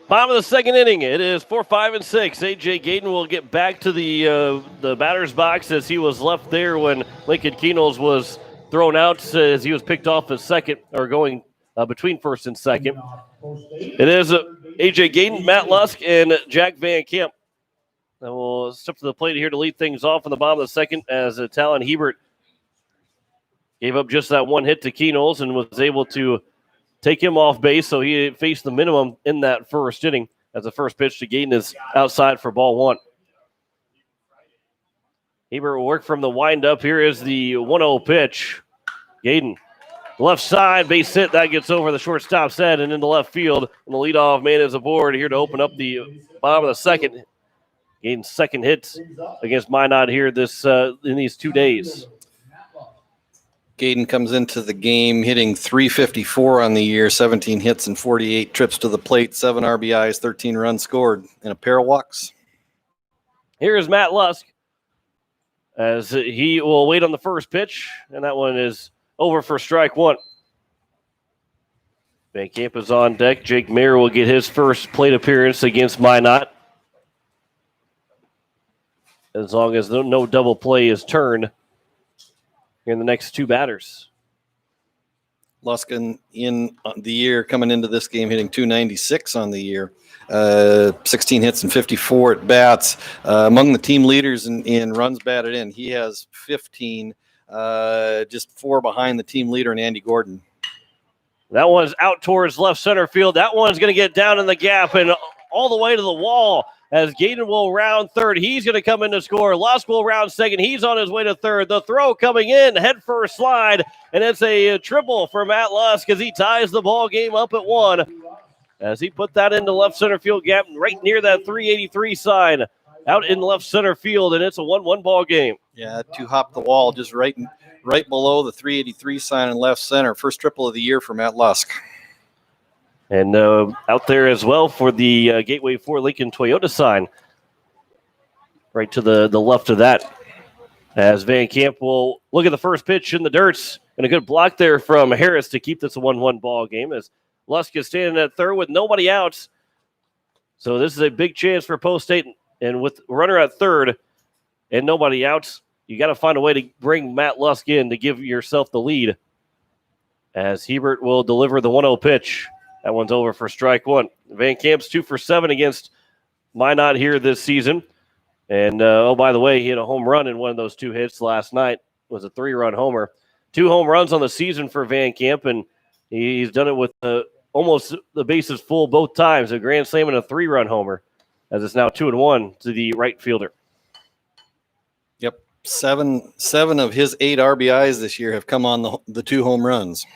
Bottom of the second inning. It is 4, 5, and 6. A.J. Gayden will get back to the batter's box as he was left there when Lincoln Keenels was thrown out as he was picked off at second, or going between first and second. It is A.J. Gayden, Matt Lusk, and Jack Van Camp. And we'll step to the plate here to lead things off in the bottom of the second as Talon Hebert gave up just that one hit to Keenels and was able to take him off base, so he faced the minimum in that first inning as the first pitch to Gayden is outside for ball one. Hebert will work from the windup. Here is the 1-0 pitch. Gayden, left side, base hit. That gets over the shortstop's head and into left field. And the leadoff man is aboard here to open up the bottom of the second. Gayden's second hit against Minot here in these 2 days. Gayden comes into the game hitting .354 on the year, 17 hits and 48 trips to the plate, 7 RBIs, 13 runs scored, and a pair of walks. Here is Matt Lusk as he will wait on the first pitch, and that one is over for strike one. Van Camp is on deck. Jake Mayer will get his first plate appearance against Minot, as long as no double play is turned in the next two batters. Luskin in the year coming into this game hitting .296 on the year, 16 hits and 54 at bats. Among the team leaders in runs batted in, he has 15, just 4 behind the team leader in Andy Gordon. That one's out towards left center field. That one's going to get down in the gap and all the way to the wall as Gayden will round third. He's going to come in to score. Lusk will round second. He's on his way to third. The throw coming in, head first slide, and it's a triple for Matt Lusk as he ties the ball game up at 1. As he put that into left center field gap right near that 383 sign out in left center field, and it's a 1-1 ball game. Yeah, 2 hop the wall just right below the 383 sign in left center. First triple of the year for Matt Lusk. And out there as well for the Gateway 4 Lincoln Toyota sign. Right to the left of that. As Van Camp will look at the first pitch in the dirts. And a good block there from Harris to keep this a 1-1 ball game. As Lusk is standing at third with nobody out. So this is a big chance for Post State. And with runner at third and nobody out, you got to find a way to bring Matt Lusk in to give yourself the lead. As Hebert will deliver the 1-0 pitch. That one's over for strike one. Van Camp's 2 for 7 against Minot here this season. And, by the way, he hit a home run in one of those 2 hits last night. It was a 3-run homer. 2 home runs on the season for Van Camp, and he's done it with almost the bases full both times, a grand slam and a 3-run homer, as it's now 2-1 to the right fielder. Yep, seven of his 8 RBIs this year have come on the 2 home runs.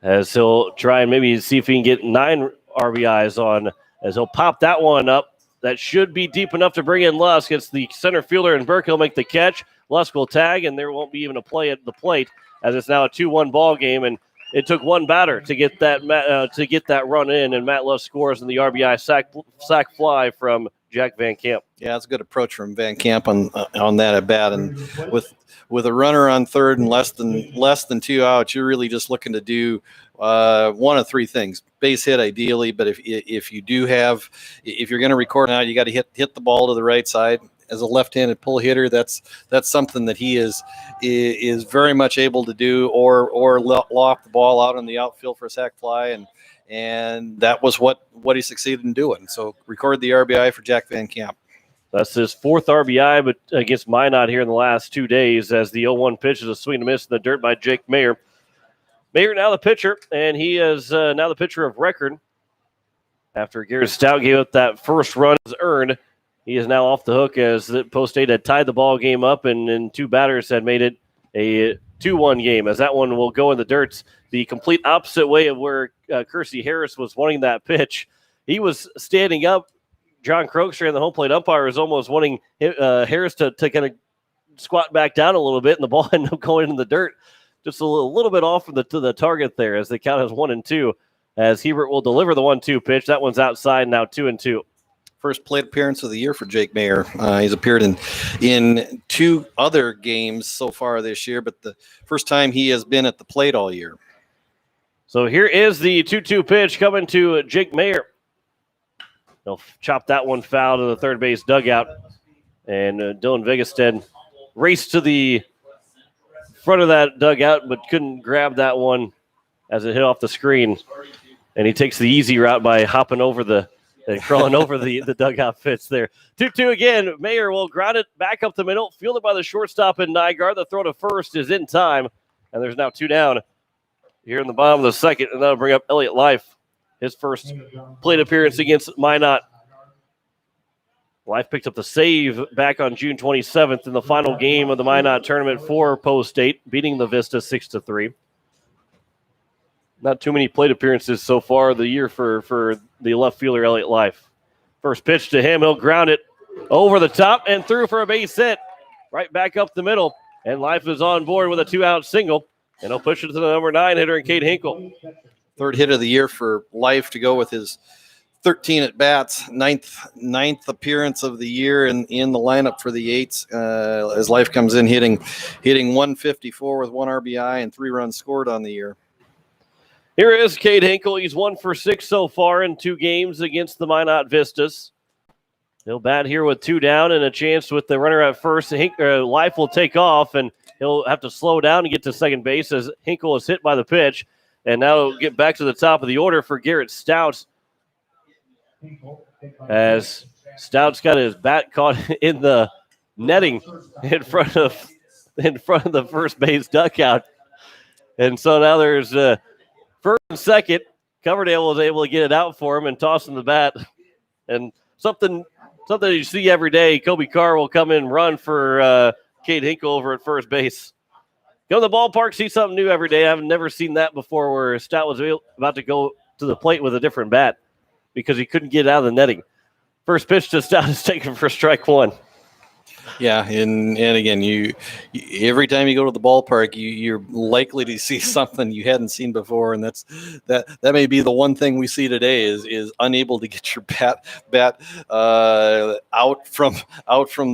As he'll try and maybe see if he can get 9 RBIs on, as he'll pop that one up. That should be deep enough to bring in Lusk. It's the center fielder, and Burke will make the catch. Lusk will tag, and there won't be even a play at the plate, as it's now a 2-1 ball game. And it took one batter to get that run in, and Matt Lusk scores in the RBI sac fly from Jack Van Camp. Yeah, it's a good approach from Van Camp on that at bat, and with a runner on third and less than 2 outs, you're really just looking to do one of 3 things: base hit ideally, but if you're going to record out, you got to hit the ball to the right side. As a left-handed pull hitter, that's something that he is very much able to do, or loft the ball out in the outfield for a sac fly, and that was what he succeeded in doing. So record the RBI for Jack Van Camp. That's his 4th RBI, but against Minot here in the last 2 days, as the 0-1 pitch is a swing and a miss in the dirt by Jake Mayer. Mayer now the pitcher, and he is now the pitcher of record. After Garrett Stout gave up that first run as earned, he is now off the hook, as the Post 8 had tied the ball game up, and 2 batters had made it a 2-1 game, as that one will go in the dirt the complete opposite way of where Kersey Harris was wanting that pitch. He was standing up. John Croakster and the home plate umpire was almost wanting Harris to kind of squat back down a little bit, and the ball ended up going in the dirt just a little bit off from the target there, as they count as 1-2, as Hebert will deliver the 1-2 pitch. That one's outside, now 2-2. First plate appearance of the year for Jake Mayer. He's appeared in 2 other games so far this year, but the first time he has been at the plate all year. So here is the 2-2 pitch coming to Jake Mayer. He'll chop that one foul to the third base dugout, and Dylan Vigestead raced to the front of that dugout, but couldn't grab that one as it hit off the screen, and he takes the easy route by hopping over and crawling over the dugout fence there. 2-2 again. Mayer will ground it back up the middle, fielded by the shortstop in Nygaard. The throw to first is in time, and there's now 2 down here in the bottom of the second, and that'll bring up Elliott Life, his first plate appearance against Minot. Life picked up the save back on June 27th in the final game of the Minot tournament for Post 8, beating the Vista 6-3. Not too many plate appearances so far the year for the left fielder, Elliott Life. First pitch to him. He'll ground it over the top and through for a base hit. Right back up the middle. And Life is on board with a 2-out single. And he'll push it to the number 9 hitter in Cade Hinkle. Third hit of the year for Life to go with his 13 at-bats. Ninth appearance of the year in the lineup for the Eights. As Life comes in hitting 154 with 1 RBI and 3 runs scored on the year. Here is Cade Hinkle. He's 1 for 6 so far in 2 games against the Minot Vistas. He'll bat here with 2 down and a chance with the runner at first. Life will take off, and he'll have to slow down and get to second base as Hinkle is hit by the pitch. And now he'll get back to the top of the order for Garrett Stout, as Stout's got his bat caught in the netting in front of the first base dugout. And so now there's first and second. Coverdale was able to get it out for him and toss him the bat. And something you see every day, Kobe Carr will come in and run for Cade Hinkle over at first base. Go to the ballpark, see something new every day. I've never seen that before, where Stout was about to go to the plate with a different bat because he couldn't get out of the netting. First pitch to Stout is taken for strike 1. Yeah, and again, you every time you go to the ballpark, you're likely to see something you hadn't seen before, and that may be the one thing we see today is unable to get your bat out from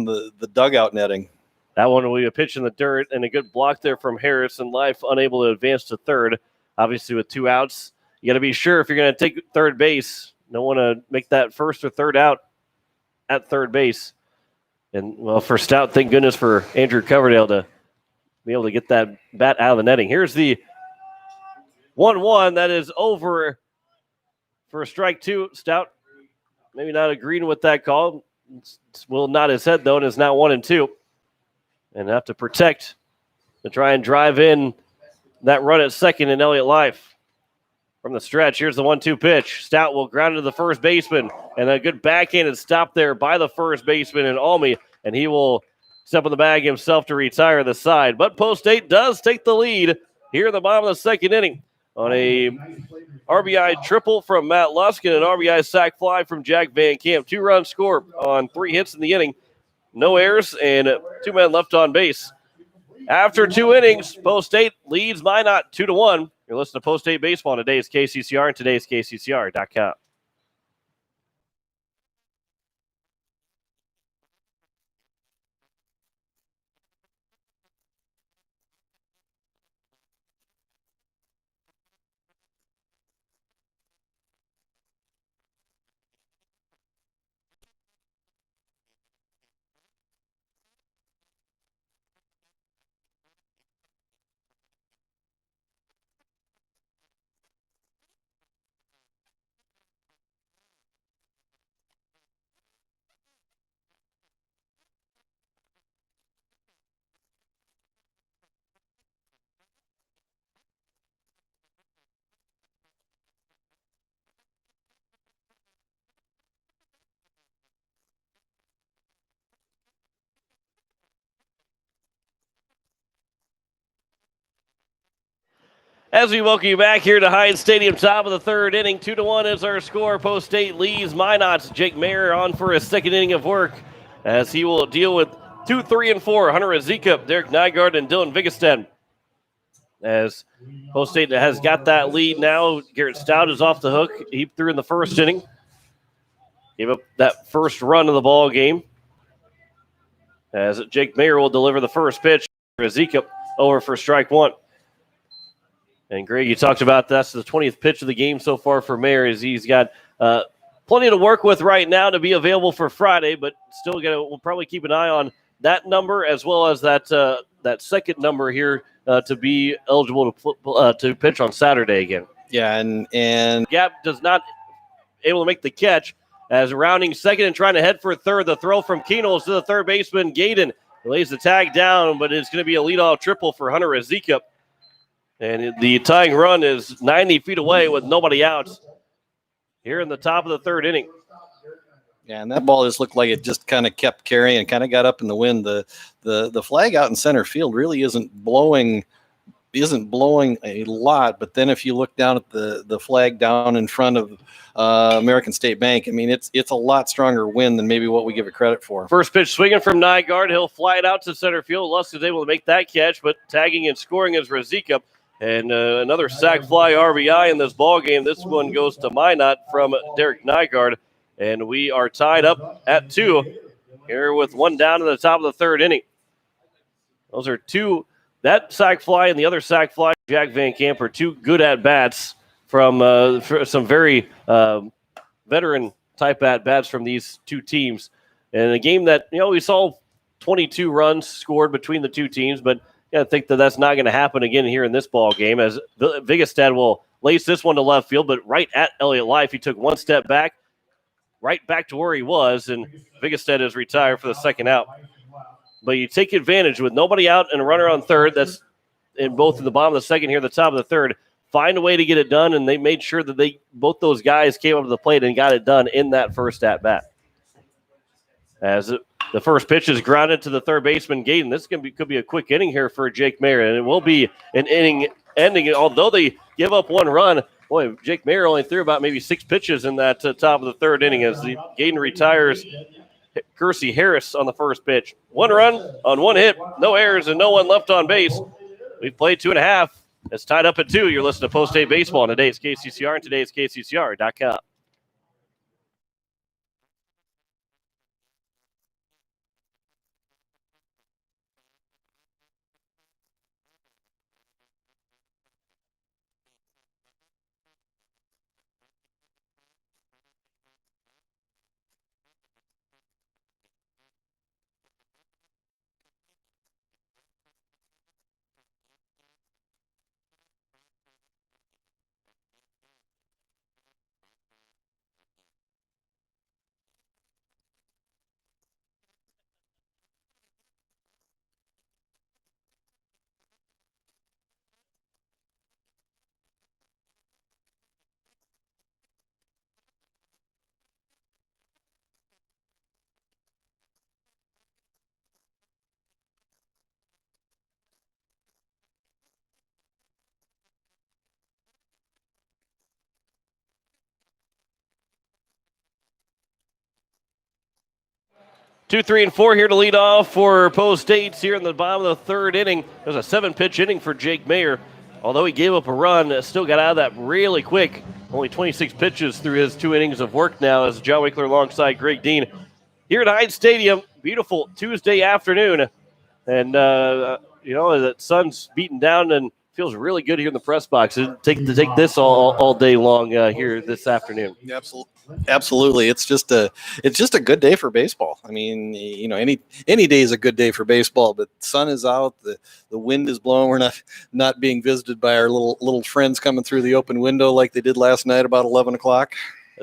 the dugout netting. That one will be a pitch in the dirt, and a good block there from Harris, and Life unable to advance to third. Obviously, with 2 outs, you got to be sure if you're going to take third base, don't want to make that first or third out at third base. And, well, for Stout, thank goodness for Andrew Coverdale to be able to get that bat out of the netting. Here's the 1-1 that is over for strike two. Stout maybe not agreeing with that call. Will nod his head, though, and is now 1-2. And have to protect to try and drive in that run at second in Elliott Life. From the stretch, here's the 1-2 pitch. Stout will ground to the first baseman, and a good backhanded stop there by the first baseman in Almy, and he will step on the bag himself to retire the side. But Post State does take the lead here in the bottom of the second inning on a RBI triple from Matt Lusk and an RBI sac fly from Jack Van Camp. 2-run score on 3 hits in the inning. No errors and 2 men left on base. After 2 innings, Post State leads Minot 2-1. You're listening to Post State Baseball on today's KCCR and today's KCCR.com. As we welcome you back here to Heinz Stadium, top of the third inning, 2-1 is our score. Post State leads Minot's Jake Mayer on for his second inning of work as he will deal with 2, 3, and 4. Hunter Azika, Derek Nygaard, and Dylan Vigestead. As Post State has got that lead now, Garrett Stout is off the hook. He threw in the first inning. Gave up that first run of the ball game. As Jake Mayer will deliver the first pitch. Azika over for strike one. And Greg, you talked about that's the 20th pitch of the game so far for Mayer, as he's got plenty to work with right now to be available for Friday, but still we'll probably keep an eye on that number as well as that second number here to be eligible to pitch on Saturday again. Yeah, and Gap does not able to make the catch as rounding second and trying to head for third. The throw from Keenels to the third baseman, Gaden. He lays the tag down, but it's going to be a leadoff triple for Hunter Azika. And the tying run is 90 feet away with nobody out here in the top of the third inning. Yeah, and that ball just looked like it just kind of kept carrying and kind of got up in the wind. The flag out in center field really isn't blowing a lot. But then if you look down at the flag down in front of American State Bank, I mean, it's a lot stronger wind than maybe what we give it credit for. First pitch swinging from Nygaard. He'll fly it out to center field. Lusk is able to make that catch, but tagging and scoring is Razika. And another sac fly RBI in this ball game. This one goes to Minot from Derek Nygaard. And we are tied up at 2 here with one down in the top of the third inning. Those are two. That sac fly and the other sac fly, Jack Van Camp, are 2 good at-bats from some very veteran-type at-bats from these 2 teams. And a game that, we saw 22 runs scored between the 2 teams, but I think that's not going to happen again here in this ball game, as Vigestead will lace this one to left field, but right at Elliott Life. He took one step back, right back to where he was, and Vigestead is retired for the second out. But you take advantage with nobody out and a runner on third. That's in both in the bottom of the second here, the top of the third. Find a way to get it done, and they made sure that both those guys came up to the plate and got it done in that first at-bat. As the first pitch is grounded to the third baseman, Gaden. This could be a quick inning here for Jake Mayer, and it will be an inning ending. Although they give up 1 run, boy, Jake Mayer only threw about maybe 6 pitches in that top of the third inning as Gaden retires Kersey Harris on the first pitch. 1 run on 1 hit, no errors, and no one left on base. We've played 2.5. It's tied up at 2. You're listening to Post State Baseball on today's KCCR and today's KCCR.com. 2, 3, and 4 here to lead off for Post State's here in the bottom of the third inning. There's a 7-pitch inning for Jake Mayer. Although he gave up a run, still got out of that really quick. Only 26 pitches through his 2 innings of work now as John Winkler alongside Greg Dean here at Hyde Stadium. Beautiful Tuesday afternoon. And, the sun's beating down and feels really good here in the press box. It'll take this all day long here this afternoon. Absolutely. It's just a good day for baseball. I mean, any day is a good day for baseball, but the sun is out, the wind is blowing. We're not being visited by our little friends coming through the open window like they did last night about 11 o'clock.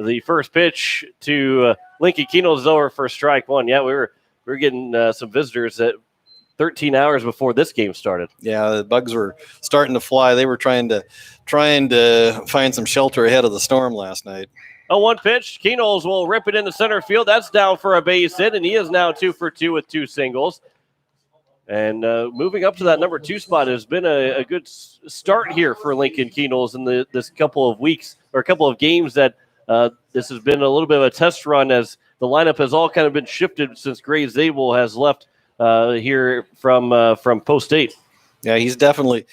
The first pitch to Lincoln Keno is over for strike one. Yeah, we were getting some visitors at 13 hours before this game started. Yeah, the bugs were starting to fly. They were trying to find some shelter ahead of the storm last night. A 1 pitch. Kenols will rip it into center field. That's down for a base hit, and he is now 2 for 2 with 2 singles. And moving up to that number 2 spot has been a good start here for Lincoln Kenols in this couple of weeks or a couple of games that this has been a little bit of a test run as the lineup has all kind of been shifted since Gray Zabel has left here from Post State. Yeah, he's definitely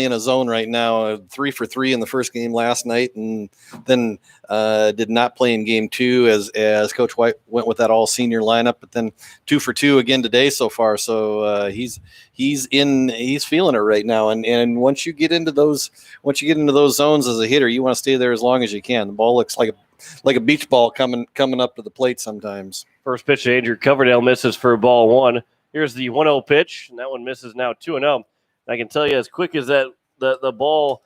in a zone right now. 3 for 3 in the first game last night, and then did not play in game 2 as Coach White went with that all senior lineup. But then 2 for 2 again today so far. So he's feeling it right now. And once you get into those zones as a hitter, you want to stay there as long as you can. The ball looks like a beach ball coming up to the plate sometimes. First pitch to Andrew Coverdale misses for ball 1. Here's the 1-0 pitch, and that one misses now 2-0. I can tell you, as quick as that the ball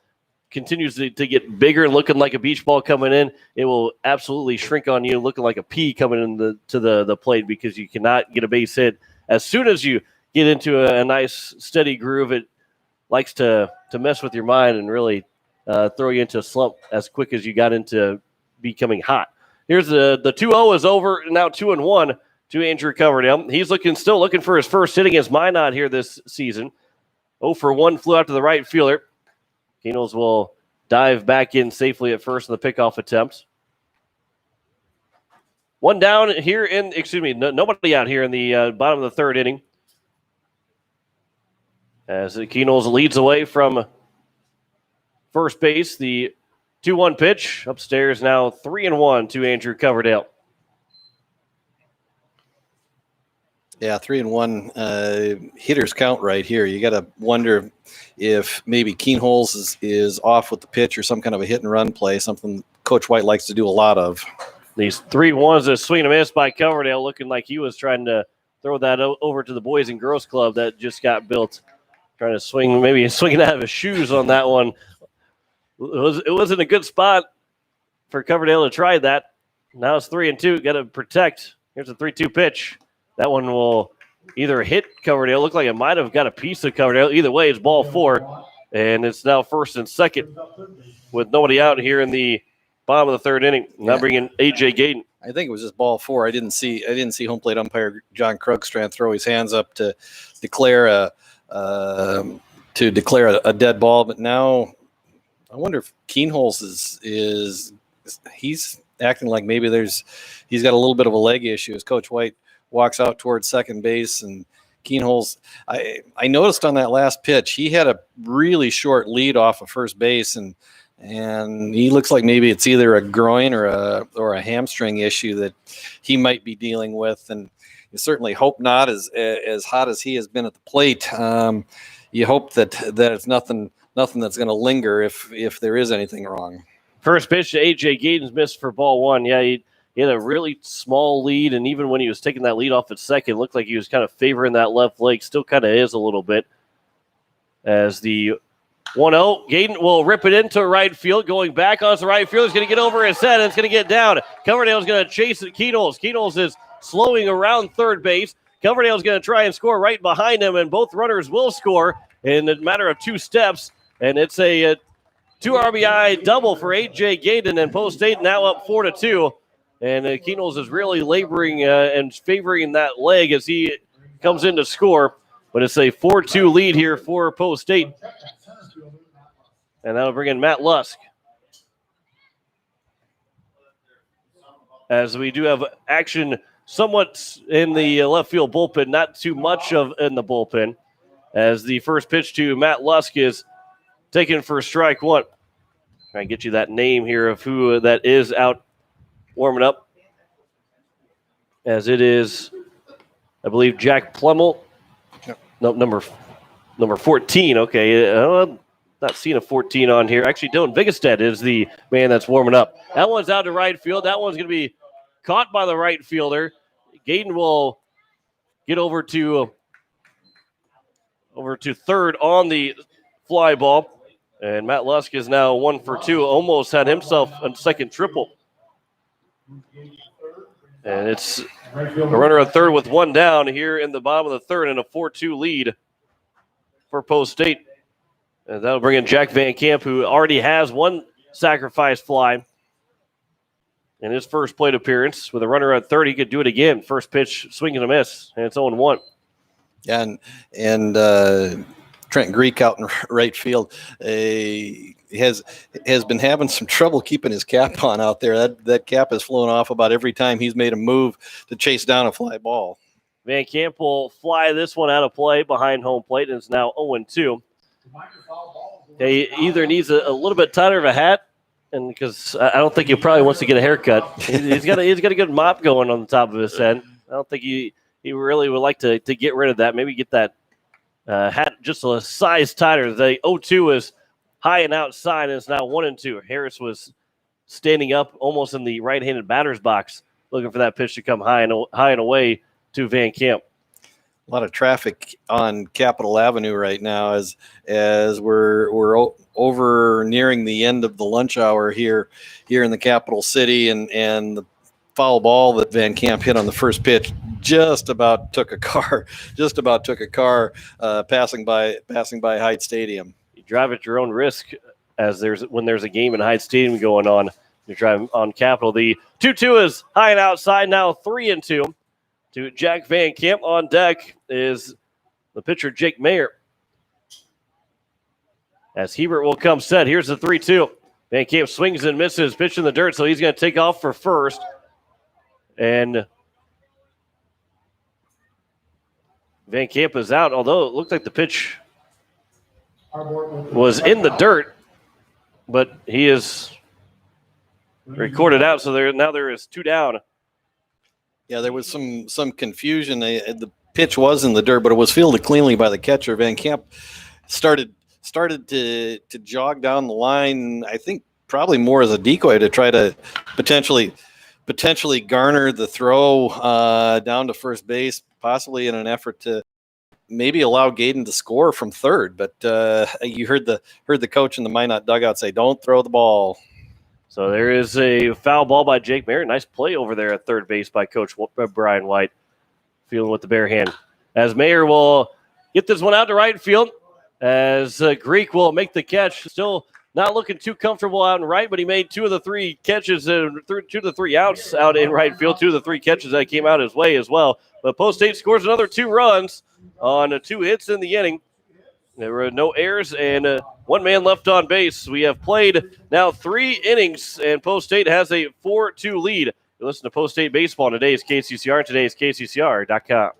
continues to get bigger, looking like a beach ball coming in, it will absolutely shrink on you, looking like a pea coming in to the plate because you cannot get a base hit. As soon as you get into a nice, steady groove, it likes to mess with your mind and really throw you into a slump as quick as you got into becoming hot. Here's the 2-0 is over, now 2-1 to Andrew Coverdale. He's still looking for his first hit against Minot here this season. 0 for 1 flew out to the right fielder. Kenols will dive back in safely at first in the pickoff attempt. One down here nobody out here in the bottom of the third inning. As the Kenols leads away from first base, the 2-1 pitch upstairs now 3-1 to Andrew Coverdale. Yeah, 3-1 hitters count right here. You got to wonder if maybe Keenholz is off with the pitch or some kind of a hit and run play, something Coach White likes to do a lot of. These 3-1s, a swing and a miss by Coverdale, looking like he was trying to throw that over to the Boys and Girls Club that just got built. Trying to swinging out of his shoes on that one. It wasn't a good spot for Coverdale to try that. Now it's 3-2. Got to protect. Here's a 3-2 pitch. That one will either hit Coverdale. Looked like it might have got a piece of Coverdale. Either way, it's ball 4, and it's now first and second with nobody out here in the bottom of the third inning. Now bringing A.J. Gayden. I think it was just ball 4. I didn't see home plate umpire John Krugstrand throw his hands up to declare a dead ball. But now I wonder if Keenholz is he's acting like maybe he's got a little bit of a leg issue as Coach White walks out towards second base. And Keenholz, I noticed on that last pitch, he had a really short lead off of first base, and he looks like maybe it's either a groin or a hamstring issue that he might be dealing with. And you certainly hope not, as hot as he has been at the plate. You hope that it's nothing that's going to linger if there is anything wrong. First pitch to A.J. Gayden's missed for ball 1. Yeah, he had a really small lead, and even when he was taking that lead off at second, it looked like he was kind of favoring that left leg. Still kind of is a little bit. As the 1-0, Gayden will rip it into right field. Going back onto right field, he's going to get over his head, and it's going to get down. Coverdale's going to chase it. Keenholz is slowing around third base. Coverdale's going to try and score right behind him, and both runners will score in a matter of 2 steps. And it's a 2 RBI double for A.J. Gayden, and Post State now up 4-2. And Keenholz is really laboring and favoring that leg as he comes in to score. But it's a 4-2 lead here for Post State. And that'll bring in Matt Lusk. As we do have action somewhat in the left field bullpen, not too much of in the bullpen, as the first pitch to Matt Lusk is taken for strike one. Try and get you that name here of who that is out warming up, as it is, I believe, Jack Plummel. Yep. No, number 14. Okay, not seeing a 14 on here. Actually, Dylan Vigestead is the man that's warming up. That one's out to right field. That one's going to be caught by the right fielder. Gayden will get over to third on the fly ball. And Matt Lusk is now 1 for 2. Almost had himself a second triple. And it's a runner at third with one down here in the bottom of the third and a 4-2 lead for Post State. And that'll bring in Jack Van Camp, who already has one sacrifice fly in his first plate appearance. With a runner at third, he could do it again. First pitch, swing and a miss, and it's 0-1. Yeah, and Trent Greek out in right field has been having some trouble keeping his cap on out there. That cap has flown off about every time he's made a move to chase down a fly ball. Van Camp will fly this one out of play behind home plate, and it's now 0-2. He either needs a little bit tighter of a hat, and because I don't think he probably wants to get a haircut. He's got a good mop going on the top of his head. I don't think he really would like to get rid of that. Maybe get that hat just a size tighter. The 0-2 is high and outside, and it's now 1-2. Harris was standing up almost in the right-handed batter's box, looking for that pitch to come high and away to Van Camp. A lot of traffic on Capitol Avenue right now as we're over nearing the end of the lunch hour here in the capital city, and the foul ball that Van Camp hit on the first pitch just about took a car passing by Hyde Stadium. You drive at your own risk when there's a game in Hyde Stadium going on. You drive on Capitol. The 2-2 is high and outside, now 3-2. To Jack Van Camp. On deck is the pitcher, Jake Mayer. As Hebert will come set. Here's the 3-2. Van Camp swings and misses. Pitch in the dirt, so he's going to take off for first. And Van Camp is out, although it looked like the pitch was in the dirt. But he is recorded out, so there is 2 down. Yeah, there was some confusion. The pitch was in the dirt, but it was fielded cleanly by the catcher. Van Camp started to jog down the line, I think probably more as a decoy to try to potentially garner the throw down to first base, possibly in an effort to maybe allow Gayden to score from third. But you heard the coach in the Minot dugout say, "Don't throw the ball." So there is a foul ball by Jake Mayer. Nice play over there at third base by Coach Brian White, feeling with the bare hand. As Mayer will get this one out to right field, as Greek will make the catch. Still not looking too comfortable out in right, but he made 2 of the 3 catches, 2 of the 3 outs out in right field, 2 of the 3 catches that came out his way as well. But Post State scores another 2 runs on 2 hits in the inning. There were no errors and 1 man left on base. We have played now 3 innings, and Post State has a 4-2 lead. You listen to Post State Baseball on today's KCCR and today's KCCR.com.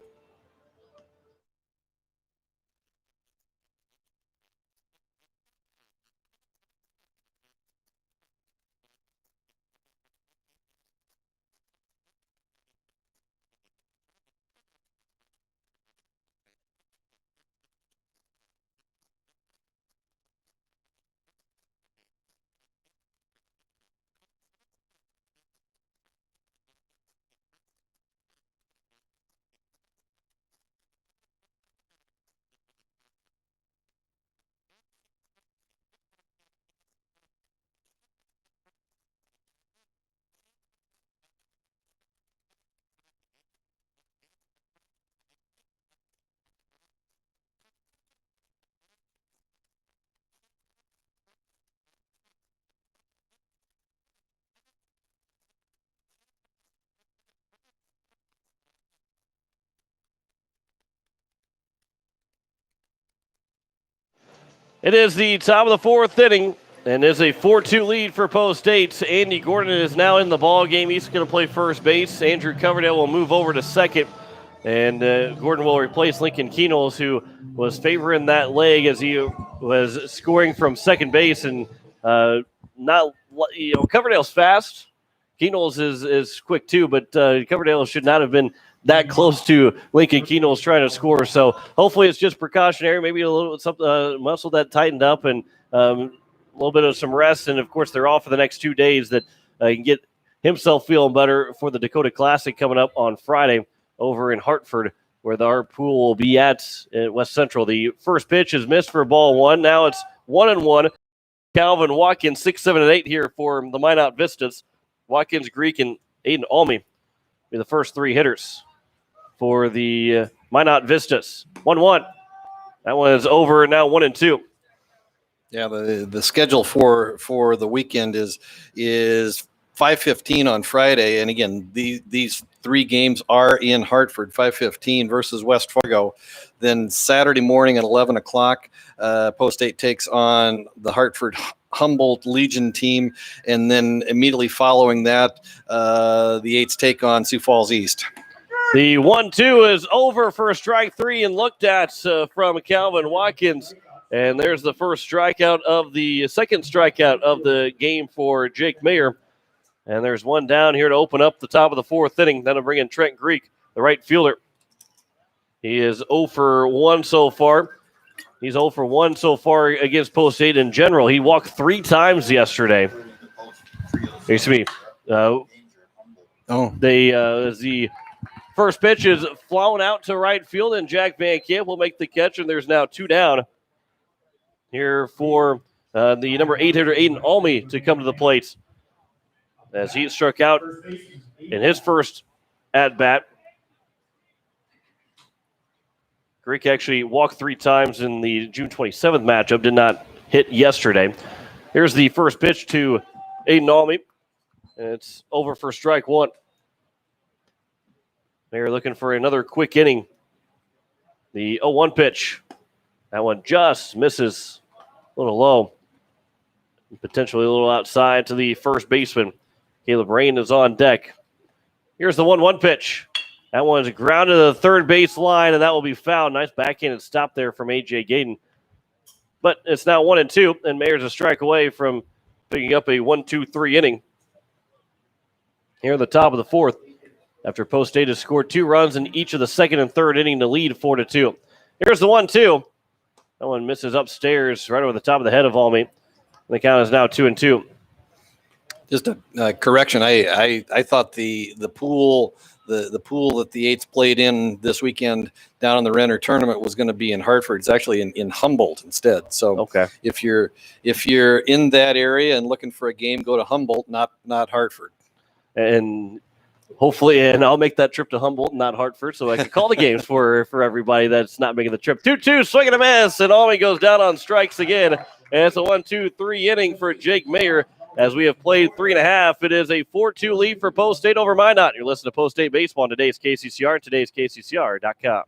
It is the top of the 4th inning And there's a 4-2 lead for Post State. Andy Gordon is now in the ball game. He's going to play first base. Andrew Coverdale will move over to second. And Gordon will replace Lincoln Keenels, who was favoring that leg as he was scoring from second base. And Coverdale's fast. Keenels is quick too, but Coverdale should not have been that close to Lincoln Keenels trying to score. So hopefully it's just precautionary, maybe a little muscle that tightened up and a little bit of some rest. And, of course, they're off for the next 2 days that he can get himself feeling better for the Dakota Classic coming up on Friday over in Hartford, where our pool will be at West Central. The first pitch is missed for ball one. Now it's 1-1. Calvin Watkins, 6, 7, and 8 here for the Minot Vistas. Watkins, Greek, and Aiden Almy be the first three hitters for the Minot Vistas. 1-1. That one is over now, 1-2. Yeah, the schedule for the weekend is 5:15 on Friday, and again, these three games are in Hartford. 5:15 versus West Fargo. Then Saturday morning at 11 o'clock, Post State takes on the Hartford Humboldt Legion team, and then immediately following that, the Eights take on Sioux Falls East. The 1-2 is over for strike three and looked at from Calvin Watkins. And there's the first strikeout of the second strikeout of the game for Jake Mayer. And there's one down here to open up the top of the fourth inning. That'll bring in Trent Greek, the right fielder. He is 0 for 1 so far. He's 0 for 1 so far against Post State in general. He walked 3 times yesterday. Excuse me. The first pitch is flown out to right field, and Jack Van Camp will make the catch, and there's now 2 down here for the number 8 hitter, Aiden Almy, to come to the plate as he struck out in his first at-bat. Greek actually walked 3 times in the June 27th matchup, did not hit yesterday. Here's the first pitch to Aiden Almy, and it's over for strike one. They're looking for another quick inning. The 0-1 pitch. That one just misses a little low. Potentially a little outside to the first baseman. Caleb Rain is on deck. Here's the 1-1 pitch. That one's grounded to the third base line, and that will be fouled. Nice backhanded stop there from A.J. Gayden. But it's now 1-2, and Mayer's a strike away from picking up a 1-2-3 inning. Here in the top of the fourth, after Post State has scored 2 runs in each of the second and third inning to lead 4-2. Here's the 1-2. That one misses upstairs right over the top of the head of Almy. And the count is now 2-2. Just a correction. I thought the pool that the Eights played in this weekend down in the Renner tournament was going to be in Hartford. It's actually in Humboldt instead. So okay. If you're in that area and looking for a game, go to Humboldt, not Hartford. And hopefully, and I'll make that trip to Humboldt, not Hartford, so I can call the games for everybody that's not making the trip. 2-2, swing and a miss, and Almy goes down on strikes again. And it's a 1-2-3 inning for Jake Mayer. As we have played 3.5, it is a 4-2 lead for Post State over Minot. You're listening to Post State Baseball on today's KCCR and today's KCCR.com.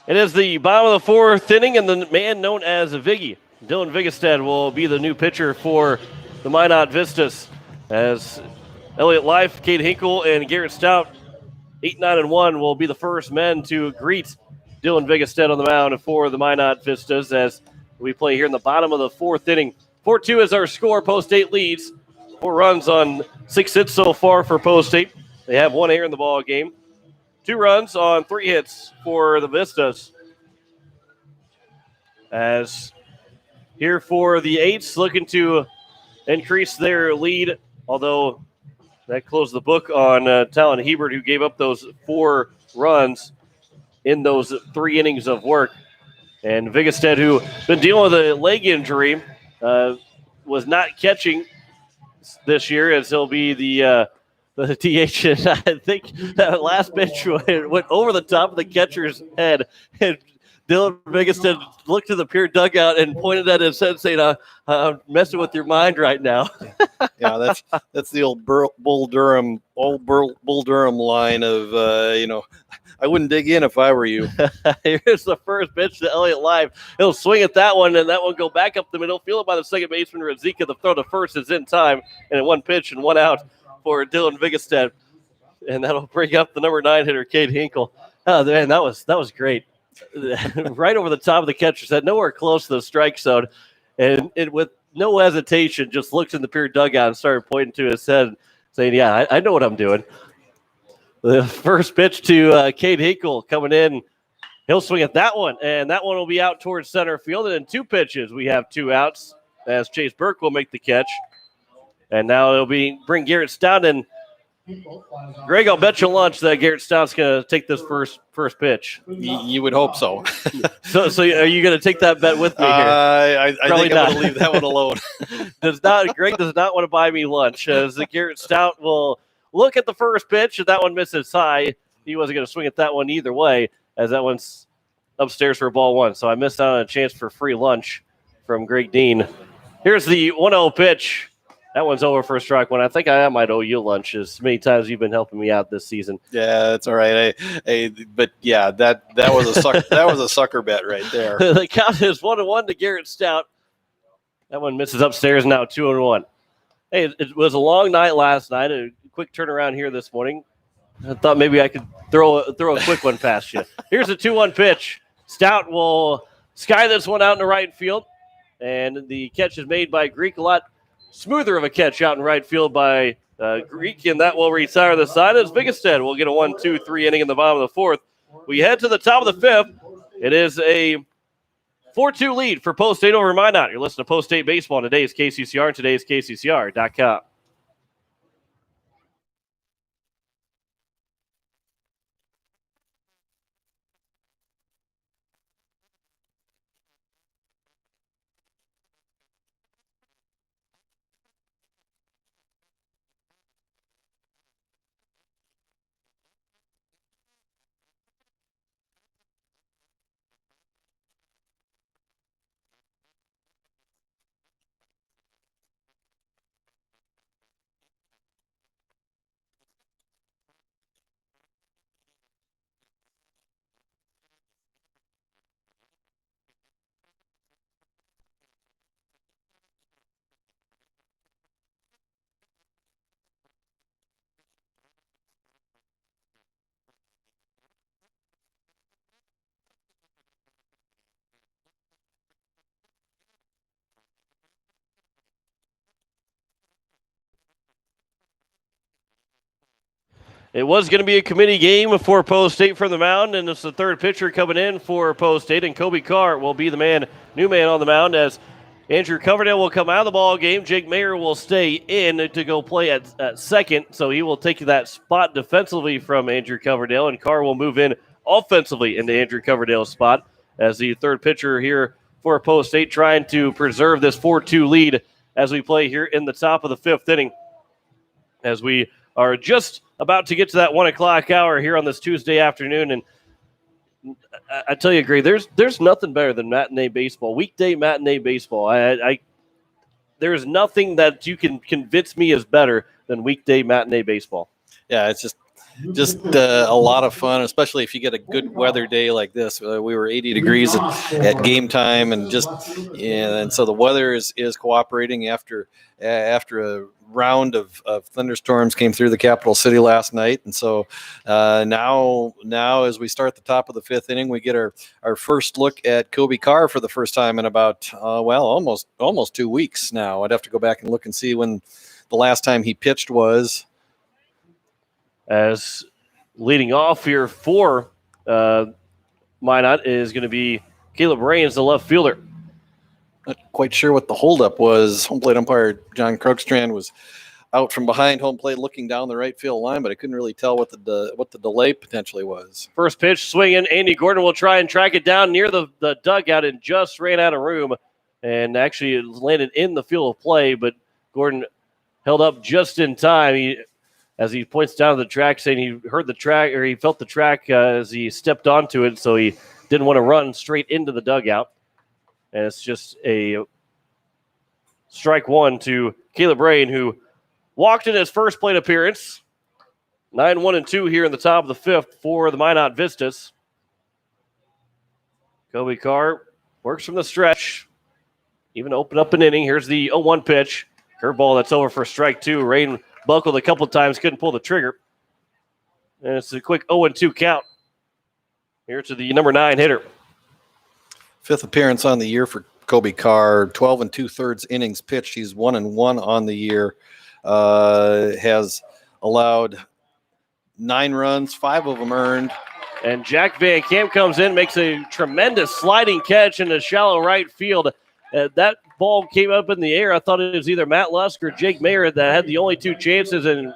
It is the bottom of the fourth inning, and the man known as Viggy, Dylan Vigestad, will be the new pitcher for the Minot Vistas, as Elliot Life, Cade Hinkle, and Garrett Stout, 8-9-1, will be the first men to greet Dylan Vigestad on the mound for the Minot Vistas, as We play here in the bottom of the fourth inning. 4-2 is our score. Post State leads. 4 runs on 6 hits so far for Post State. They have 1 error in the ball game. 2 runs on 3 hits for the Vistas. As here for the Eights, looking to increase their lead, although that closed the book on Talon Hebert, who gave up those 4 runs in those 3 innings of work. And Vigestead, who been dealing with a leg injury, was not catching this year, as he'll be the DH. And I think that last pitch went over the top of the catcher's head, and Dylan Vigestead looked to the Pierre dugout and pointed at his head, saying, "I'm messing with your mind right now." Yeah, that's the old Bull Durham line of I wouldn't dig in if I were you. Here's the first pitch to Elliott Live. He'll swing at that one, and that one go back up the middle. Fielded by the second baseman, Razika. The throw to first is in time, and 1 pitch and 1 out for Dylan Vigestead. And that'll bring up the number 9 hitter, Cade Hinkle. Oh, man, that was great. Right over the top of the catcher's head, nowhere close to the strike zone. And it, with no hesitation, just looked in the Pierre dugout and started pointing to his head, saying, "Yeah, I know what I'm doing." The first pitch to Cade Hinkle coming in. He'll swing at that one, and that one will be out towards center field. And in 2 pitches, we have 2 outs as Chase Burke will make the catch. And now it'll bring Garrett Stout in. Greg, I'll bet you lunch that Garrett Stout's going to take this first pitch. You would hope so. So are you going to take that bet with me here? I think I'm going to leave that one alone. Greg does not want to buy me lunch, as Garrett Stout will look at the first pitch. If that one misses high, he wasn't going to swing at that one either way, as that one's upstairs for ball 1. So I missed out on a chance for free lunch from Greg Dean. Here's the 1-0 pitch. That one's over for strike 1. I think I might owe you lunch, as many times you've been helping me out this season. Yeah, that's all right. But yeah, that was a sucker. That was a sucker bet right there. The count is 1-1 to Garrett Stout. That one misses upstairs. Now 2-1. Hey, it was a long night last night. A quick turnaround here this morning. I thought maybe I could throw a quick one past you. Here's a 2-1 pitch. Stout will sky this one out in the right field, and the catch is made by Greek. A lot smoother of a catch out in right field by Greek, and that will retire the side as Vigestead will get a 1-2-3 inning in the bottom of the 4th. We head to the top of the 5th. It is a 4-2 lead for Post State over Minot. You're listening to Post State Baseball on today's KCCR and today's KCCR.com. It was going to be a committee game for Post State from the mound, and it's the third pitcher coming in for Post State, and Kobe Carr will be the new man on the mound, as Andrew Coverdale will come out of the ball game. Jake Mayer will stay in to go play at second, so he will take that spot defensively from Andrew Coverdale, and Carr will move in offensively into Andrew Coverdale's spot as the third pitcher here for Post State, trying to preserve this 4-2 lead as we play here in the top of the 5th inning, as we are just about to get to that 1 o'clock hour here on this Tuesday afternoon. And I tell you, Greg, there's nothing better than matinee baseball, weekday matinee baseball. There's nothing that you can convince me is better than weekday matinee baseball. Yeah, it's just a lot of fun, especially if you get a good weather day like this. We were 80 degrees at game time, and so the weather is cooperating after a round of thunderstorms came through the capital city last night, and so now as we start the top of the fifth inning, we get our first look at Kobe Carr for the first time in about almost 2 weeks now. I'd have to go back and look and see when the last time he pitched was. As leading off here for Minot is going to be Caleb Rains, the left fielder. Not quite sure what the holdup was. Home plate umpire John Krugstrand was out from behind home plate looking down the right field line, but I couldn't really tell what the delay potentially was. First pitch swinging. Andy Gordon will try and track it down near the dugout and just ran out of room, and actually it landed in the field of play, but Gordon held up just in time. As he points down the track, saying he heard the track, or he felt the track as he stepped onto it, so he didn't want to run straight into the dugout. And it's just a strike one to Caleb Rain, who walked in his first plate appearance. 9-1-2 here in the top of the fifth for the Minot Vistas. Kobe Carr works from the stretch. Even open up an inning. Here's the 0-1 pitch. Curveball that's over for strike two. Rain buckled a couple times, couldn't pull the trigger. And it's a quick 0-2 count. Here to the number 9 hitter. Fifth appearance on the year for Kobe Carr. 12 2/3 innings pitched. He's 1-1 on the year. Has allowed 9 runs, 5 of them earned. And Jack Van Camp comes in, makes a tremendous sliding catch in the shallow right field. That ball came up in the air. I thought it was either Matt Lusk or Jake Mayer that had the only 2 chances, and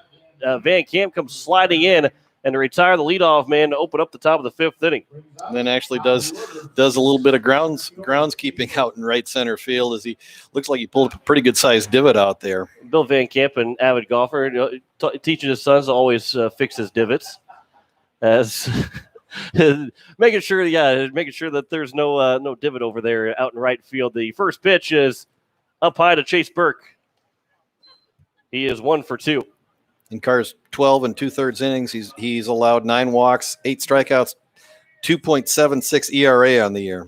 Van Camp comes sliding in and to retire the leadoff man to open up the top of the fifth inning. And then actually does a little bit of groundskeeping out in right center field, as he looks like he pulled a pretty good sized divot out there. Bill Van Camp, an avid golfer, teaching his sons to always fix his divots, as making sure that there's no divot over there out in right field. The first pitch is up high to Chase Burke. He is 1 for 2. In Carr's 12 2/3 innings, he's allowed 9 walks, 8 strikeouts, 2.76 ERA on the year.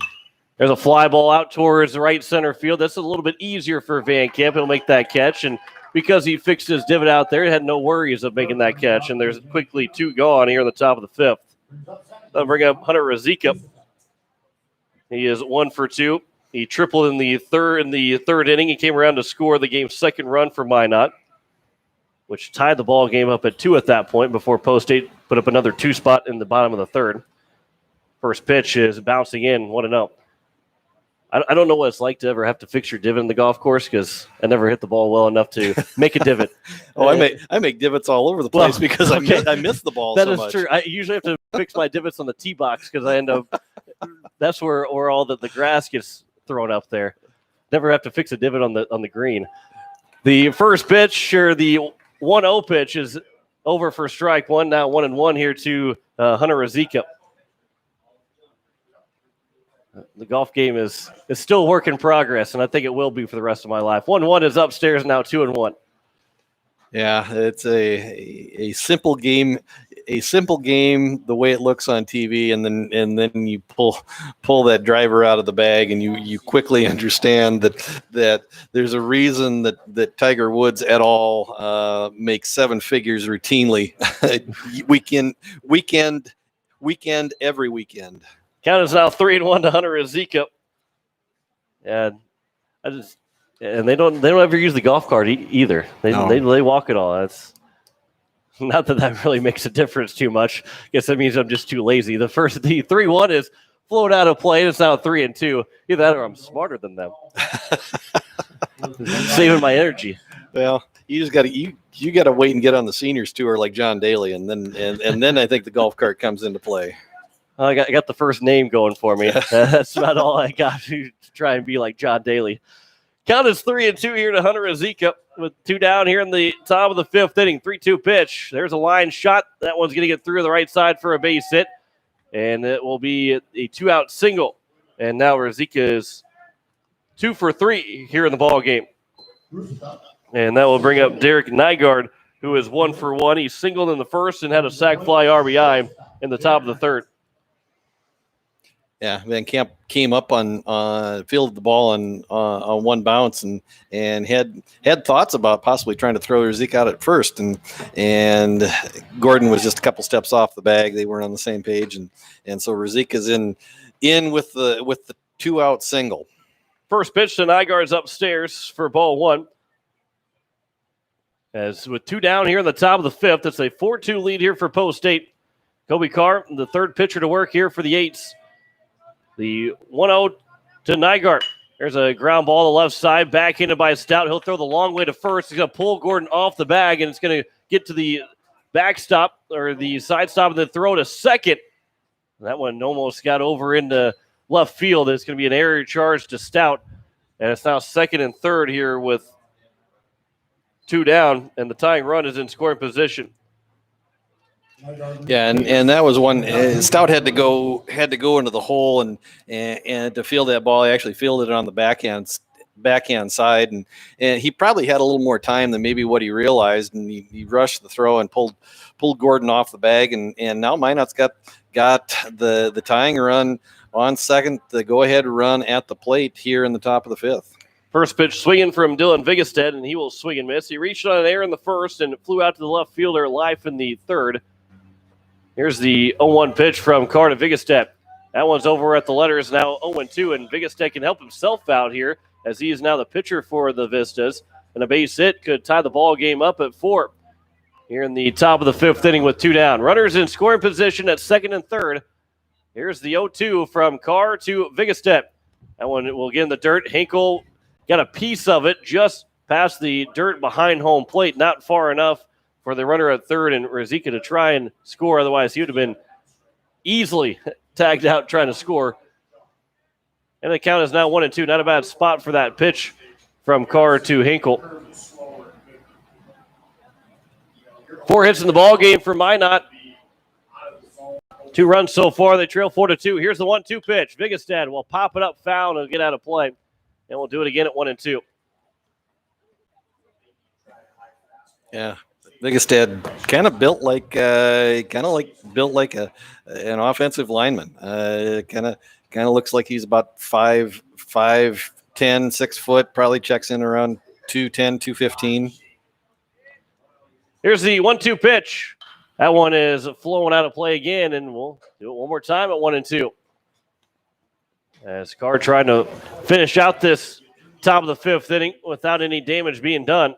There's a fly ball out towards the right center field. That's a little bit easier for Van Camp. He'll make that catch, and because he fixed his divot out there, he had no worries of making that catch. And there's quickly 2 gone here in the top of the fifth. They'll bring up Hunter Razika. He is 1 for 2. He tripled in the third inning. He came around to score the game's second run for Minot, which tied the ball game up at 2 at that point before Post 8 put up another 2 spot in the bottom of the third. First pitch is bouncing in, 1-0. I don't know what it's like to ever have to fix your divot in the golf course, because I never hit the ball well enough to make a divot. I make divots all over the place because I miss the ball so much. That is true. I usually have to fix my divots on the tee box because I end up – that's where all the grass gets thrown up there. Never have to fix a divot on the green. The first pitch, or the 1-0 pitch, is over for strike one. Now 1-1 here to Hunter Razika. The golf game is still work in progress, and I think it will be for the rest of my life. 1-1 is upstairs now, 2-1. Yeah, it's a simple game. A simple game, the way it looks on TV, and then you pull that driver out of the bag, and you quickly understand that there's a reason that Tiger Woods et al. Makes 7 figures routinely, weekend every weekend. Count is now 3-1 to Hunter Razika, and they don't ever use the golf cart either. They walk it all. That's not that really makes a difference too much. I guess that means I'm just too lazy. The 3-1 is float out of play, and it's now 3-2. Either that or I'm smarter than them. Saving my energy. Well, you just got to wait and get on the seniors tour like John Daly, and then I think the golf cart comes into play. I got the first name going for me. That's about all I got to try and be like John Daly. Count is 3-2 here to Hunter Razika with 2 down here in the top of the fifth inning. 3-2 pitch. There's a line shot. That one's going to get through the right side for a base hit, and it will be a 2-out single. And now Razika is 2 for 3 here in the ball game. And that will bring up Derek Nygaard, who is 1 for 1. He singled in the first and had a sac fly RBI in the top of the third. Yeah, Van Camp came up on fielded the ball on one bounce and had thoughts about possibly trying to throw Rizika out at first, and Gordon was just a couple steps off the bag. They weren't on the same page, and so Rizika's in with the 2-out single. First pitch to Nygaard's upstairs for ball one. As with 2 down here in the top of the 5th, it's a 4-2 lead here for Post State. Kobe Carr, the third pitcher to work here for the Eights. The 1-0 to Nygaard. There's a ground ball to the left side, backhanded by Stout. He'll throw the long way to first. He's going to pull Gordon off the bag, and it's going to get to the backstop or the side stop and then throw to second. That one almost got over into left field. It's going to be an area charge to Stout, and it's now second and third here with 2 down, and the tying run is in scoring position. Yeah, and that was one. Stout had to go into the hole and to field that ball. He actually fielded it on the backhand side, and he probably had a little more time than maybe what he realized, and he rushed the throw and pulled Gordon off the bag, and now Minot's got the tying run on second, the go ahead run at the plate here in the top of the 5th. First pitch swinging from Dylan Vigestead, and he will swing and miss. He reached on an air in the first and flew out to the left fielder, Life in the third. Here's the 0-1 pitch from Carr to Vigestead. That one's over at the letters, now 0-2, and Vigestead can help himself out here as he is now the pitcher for the Vistas. And a base hit could tie the ball game up at 4 here in the top of the 5th inning with 2 down. Runners in scoring position at second and third. Here's the 0-2 from Carr to Vigestead. That one will get in the dirt. Hinkle got a piece of it just past the dirt behind home plate, not far enough for the runner at third and Rizika to try and score. Otherwise, he would have been easily tagged out trying to score. And the count is now 1-2. Not a bad spot for that pitch from Carr to Hinkle. 4 hits in the ball game for Minot. 2 runs so far. They trail 4-2. Here's the 1-2 pitch. Vigestead will pop it up foul and get out of play. And we'll do it again at 1-2. Yeah. Vigestead kind of built like an offensive lineman. Kind of looks like he's about 5'10", 6 foot. Probably checks in around 210, 215. Here's the 1-2 pitch. That one is flowing out of play again, and we'll do it one more time at 1-2. As Carr trying to finish out this top of the 5th inning without any damage being done.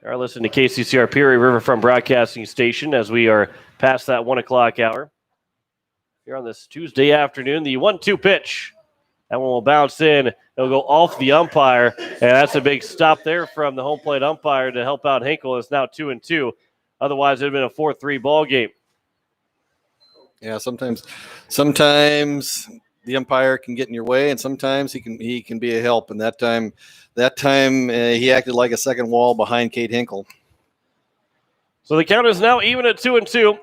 You're listening to KCCR Pierre Riverfront Broadcasting Station as we are past that 1 o'clock hour. Here on this Tuesday afternoon, the 1-2 pitch. That one will bounce in. It'll go off the umpire, and that's a big stop there from the home plate umpire to help out Hinkle. It's now 2-2. Otherwise, it would have been a 4-3 ball game. Yeah, sometimes the umpire can get in your way, and sometimes he can be a help. And that time he acted like a second wall behind Kate Hinkle. So the count is now even at 2-2.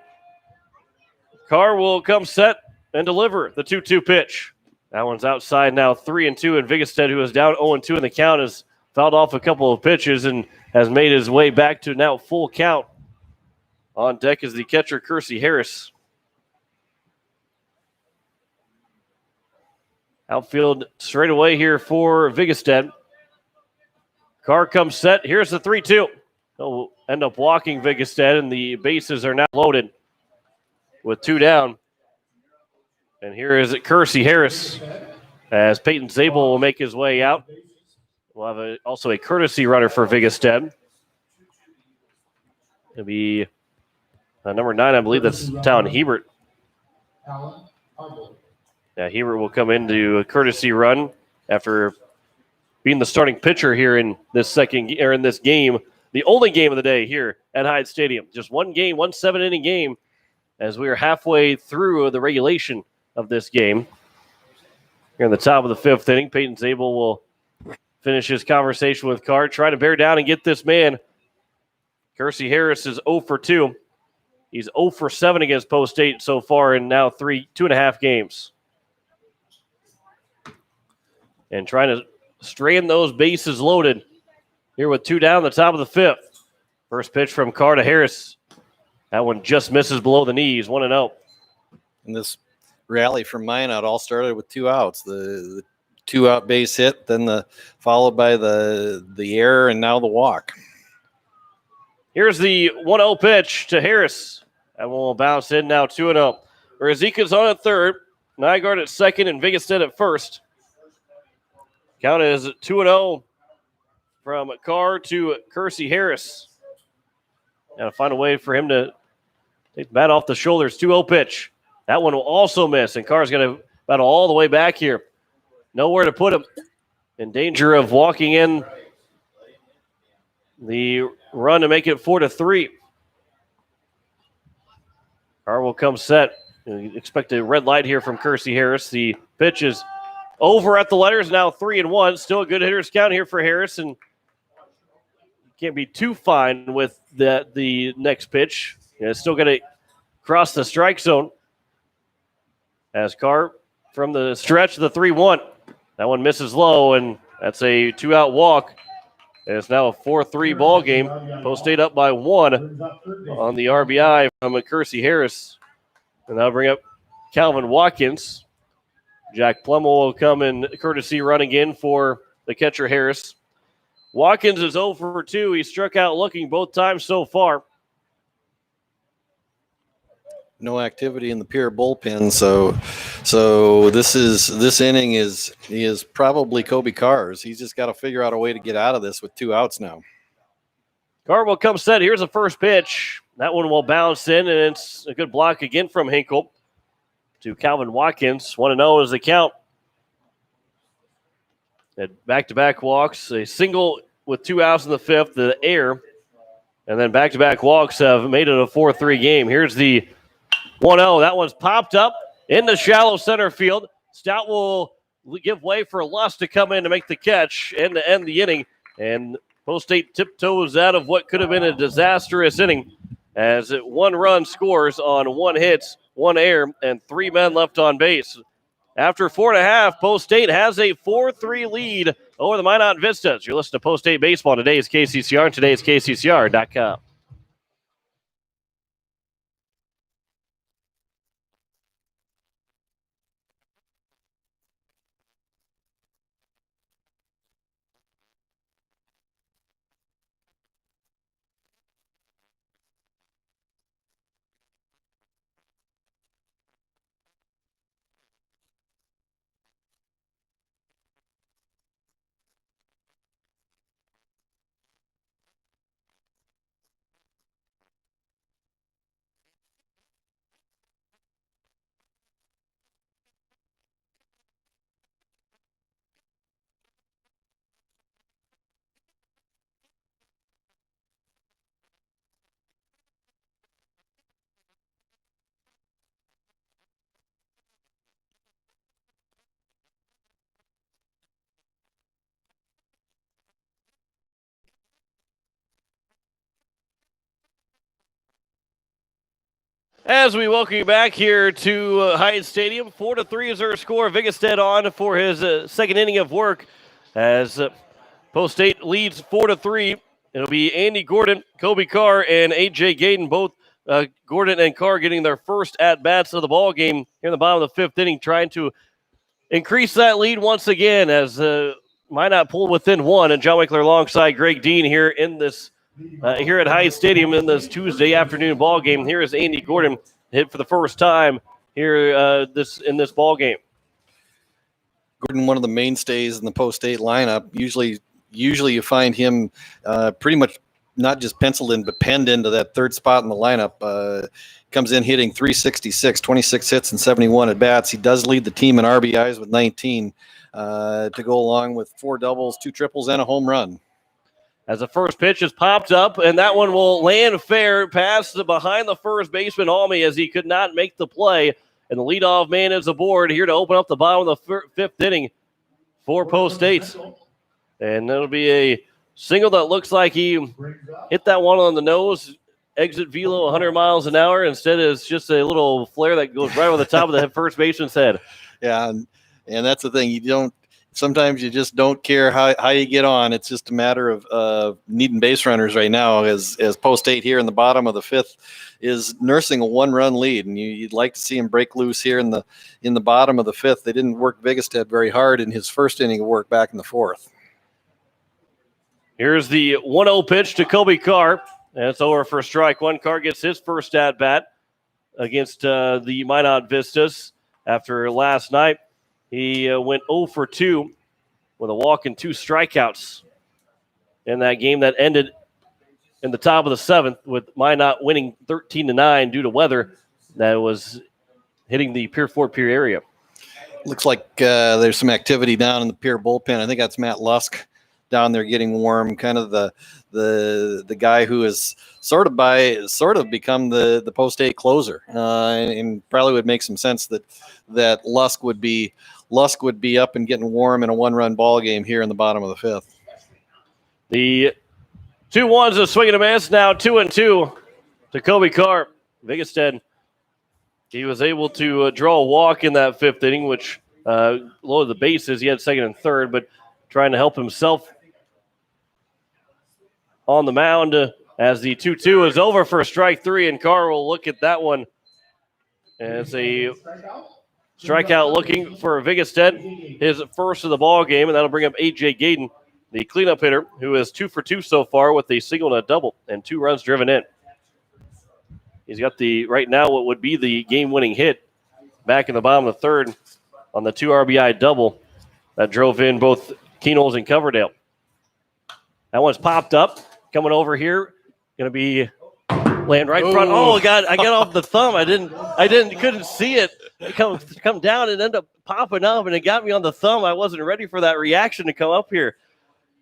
Carr will come set and deliver the 2-2 pitch. That one's outside now 3-2, and Vigestead, who is down 0-2 in the count, has fouled off a couple of pitches and has made his way back to now full count. On deck is the catcher, Kersey Harris. Outfield straight away here for Vigestead. Carr comes set. Here's the 3-2. He'll end up walking Vigestead, and the bases are now loaded with 2 down. And here is Kersey Harris as Peyton Zabel will make his way out. We'll have also a courtesy runner for Vigestead. It'll be number 9, I believe that's Talon Hebert. Yeah, Hebert will come into a courtesy run after being the starting pitcher here in this this game, the only game of the day here at Hyde Stadium. Just one game, 1 7-inning game, as we are halfway through the regulation of this game. Here in the top of the 5th inning, Peyton Zabel will finish his conversation with Carr, trying to bear down and get this man. Kersey Harris is 0 for 2. He's 0 for 7 against Post State so far in now 2.5 games. And trying to strand those bases loaded here with 2 down the top of the 5th. First pitch from Carr to Harris. That one just misses below the knees, 1-0. And this rally from Minot all started with 2 outs. The 2-out base hit, then followed by the error, and now the walk. Here's the 1-0 pitch to Harris. That one will bounce in now 2-0. Razika's on at third, Nygaard at second, and Vigestead at first. Count is 2-0 from Carr to Kersey Harris. Got to find a way for him to take the bat off the shoulders. 2-0 pitch. That one will also miss, and Carr's going to battle all the way back here. Nowhere to put him. In danger of walking in the run to make it 4-3. Carr will come set. You expect a red light here from Kersey Harris. The pitch is over at the letters, now 3-1. Still a good hitter's count here for Harris, and can't be too fine with the next pitch. Still going to cross the strike zone. As Carr from the stretch of the 3-1. That one misses low, and that's a 2-out walk. And it's now a 4-3 ball game. Post State up by 1 on the RBI from Kersey Harris. And that'll bring up Calvin Watkins. Jack Plummel will come in courtesy run again for the catcher Harris. Watkins is 0 for 2. He struck out looking both times so far. No activity in the Pierre bullpen, so this inning is probably Kobe Carr's. He's just got to figure out a way to get out of this with 2 outs now. Carr will come set. Here's the first pitch. That one will bounce in, and it's a good block again from Hinkle to Calvin Watkins. 1-0 is the count. At back-to-back walks, a single with 2 outs in the fifth, the error, and then back-to-back walks have made it a 4-3 game. Here's the 1-0. That one's popped up in the shallow center field. Stout will give way for Lust to come in to make the catch and to end the inning. And Post State tiptoes out of what could have been a disastrous inning as 1 run scores on 1 hit, 1 error, and 3 men left on base. After 4.5, Post State has a 4-3 lead over the Minot Vistas. You're listening to Post State Baseball. Today is KCCR, and today is KCCR.com. As we welcome you back here to Hyatt Stadium, 4-3 is our score. Vigestead on for his second inning of work as Post State leads 4-3. It'll be Andy Gordon, Kobe Carr, and A.J. Gayden. Both Gordon and Carr getting their first at-bats of the ball game here in the bottom of the 5th inning, trying to increase that lead once again as Minot pull within 1. And John Wickler alongside Greg Dean here in this here at Hyatt Stadium in this Tuesday afternoon ball game. Here is Andy Gordon hit for the first time here in this ball game. Gordon, one of the mainstays in the Post State lineup. Usually you find him pretty much not just penciled in, but penned into that 3rd spot in the lineup. Comes in hitting .366, 26 hits and 71 at bats. He does lead the team in RBIs with 19 to go along with 4 doubles, 2 triples, and a home run. As the first pitch is popped up, and that one will land fair past behind the first baseman, Almy, as he could not make the play. And the leadoff man is aboard here to open up the bottom of the 5th inning for Post State. And that'll be a single that looks like he hit that one on the nose, exit velo 100 miles an hour. Instead, it's just a little flare that goes right over the top of the first baseman's head. Yeah, and that's the thing. It's sometimes you just don't care how you get on. It's just a matter of needing base runners right now, as Post 8 here in the bottom of the fifth is nursing a 1-run lead, and you'd like to see him break loose here in the bottom of the fifth. They didn't work Vigestead very hard in his first inning of work back in the fourth. Here's the 1-0 pitch to Kobe Carr, and it's over for a strike one. Carr gets his first at-bat against the Minot Vistas after last night. He went 0 for 2 with a walk and 2 strikeouts in that game that ended in the top of the seventh, with Minot winning 13-9 due to weather that was hitting the Pierre Fort Pierre area. Looks like there's some activity down in the Pierre bullpen. I think that's Matt Lusk down there getting warm, kind of the guy who has sort of become the Post 8 closer, and probably would make some sense that Lusk would be up and getting warm in a 1-run ball game here in the bottom of the fifth. The 2-1's a swing and a miss. Now 2-2 to Kobe Carr. Vigestead, he was able to draw a walk in that fifth inning, which lowered the bases. He had second and third, but trying to help himself on the mound as the 2-2 is over for strike 3, and Carr will look at that one. And it's a strikeout looking for Vigestead, his first of the ball game, and that'll bring up A.J. Gaden, the cleanup hitter, who is 2 for 2 so far with a single and a double and 2 runs driven in. He's got right now what would be the game-winning hit back in the bottom of the third on the 2 RBI double that drove in both Keenholz and Coverdale. That one's popped up, coming over here, going to be land right in front. Oh God! I got off the thumb. Couldn't see it come down and end up popping up, and it got me on the thumb. I wasn't ready for that reaction to come up here.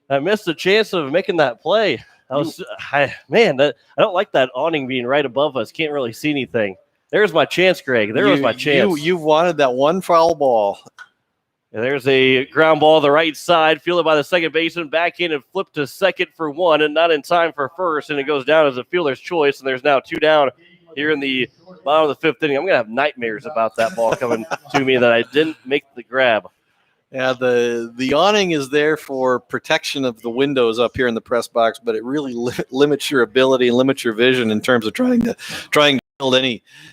I missed the chance of making that play. I don't like that awning being right above us. Can't really see anything. There's my chance, Greg. There was my chance. You wanted that one foul ball. And there's a ground ball to the right side, fielded by the second baseman, back in and flipped to second for 1, and not in time for first, and it goes down as a fielder's choice, and there's now 2 down here in the bottom of the fifth inning. I'm going to have nightmares about that ball coming to me that I didn't make the grab. Yeah, the awning is there for protection of the windows up here in the press box, but it really limits your ability and limits your vision in terms of trying to field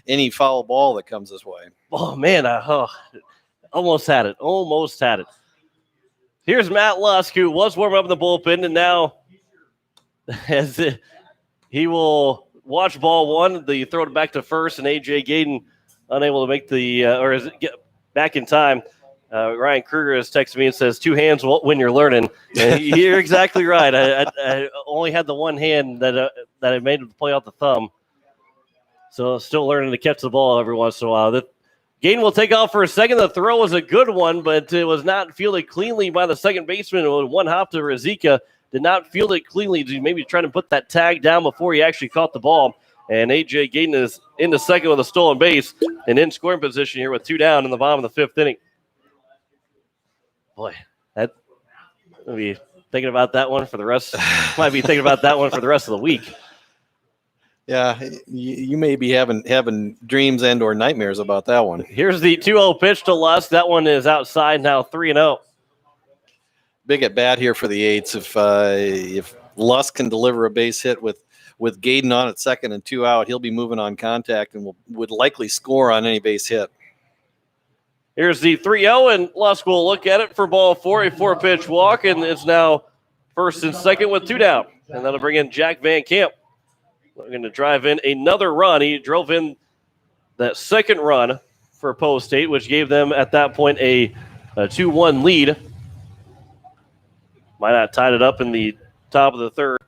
any foul ball that comes this way. Oh, man, almost had it. Here's Matt Lusk, who was warming up in the bullpen, and now he will watch ball 1. The throw it back to first, and A.J. Gaden unable to make get back in time. Ryan Kruger has texted me and says, 2 hands when you're learning. And you're exactly right. I only had the one hand that I made the play off the thumb. So still learning to catch the ball every once in a while. Gaden will take off for a second. The throw was a good one, but it was not fielded cleanly by the second baseman. One hop to Razika. Did not field it cleanly. Maybe trying to put that tag down before he actually caught the ball. And A.J. Gaden is into second with a stolen base and in scoring position here with 2 down in the bottom of the fifth inning. Boy, I'll be thinking about that one for the rest. Might be thinking about that one for the rest of the week. Yeah, you may be having dreams and or nightmares about that one. Here's the 2-0 pitch to Lusk. That one is outside now, 3-0. Big at bat here for the Eights. If Lusk can deliver a base hit with Gaden on at second and 2 out, he'll be moving on contact and would likely score on any base hit. Here's the 3-0, and Lusk will look at it for ball 4, a 4-pitch walk, and it's now first and second with 2 down. And that'll bring in Jack Van Camp. We're going to drive in another run. He drove in that second run for Post 8, which gave them at that point a 2-1 lead. Might not tied it up in the top of the third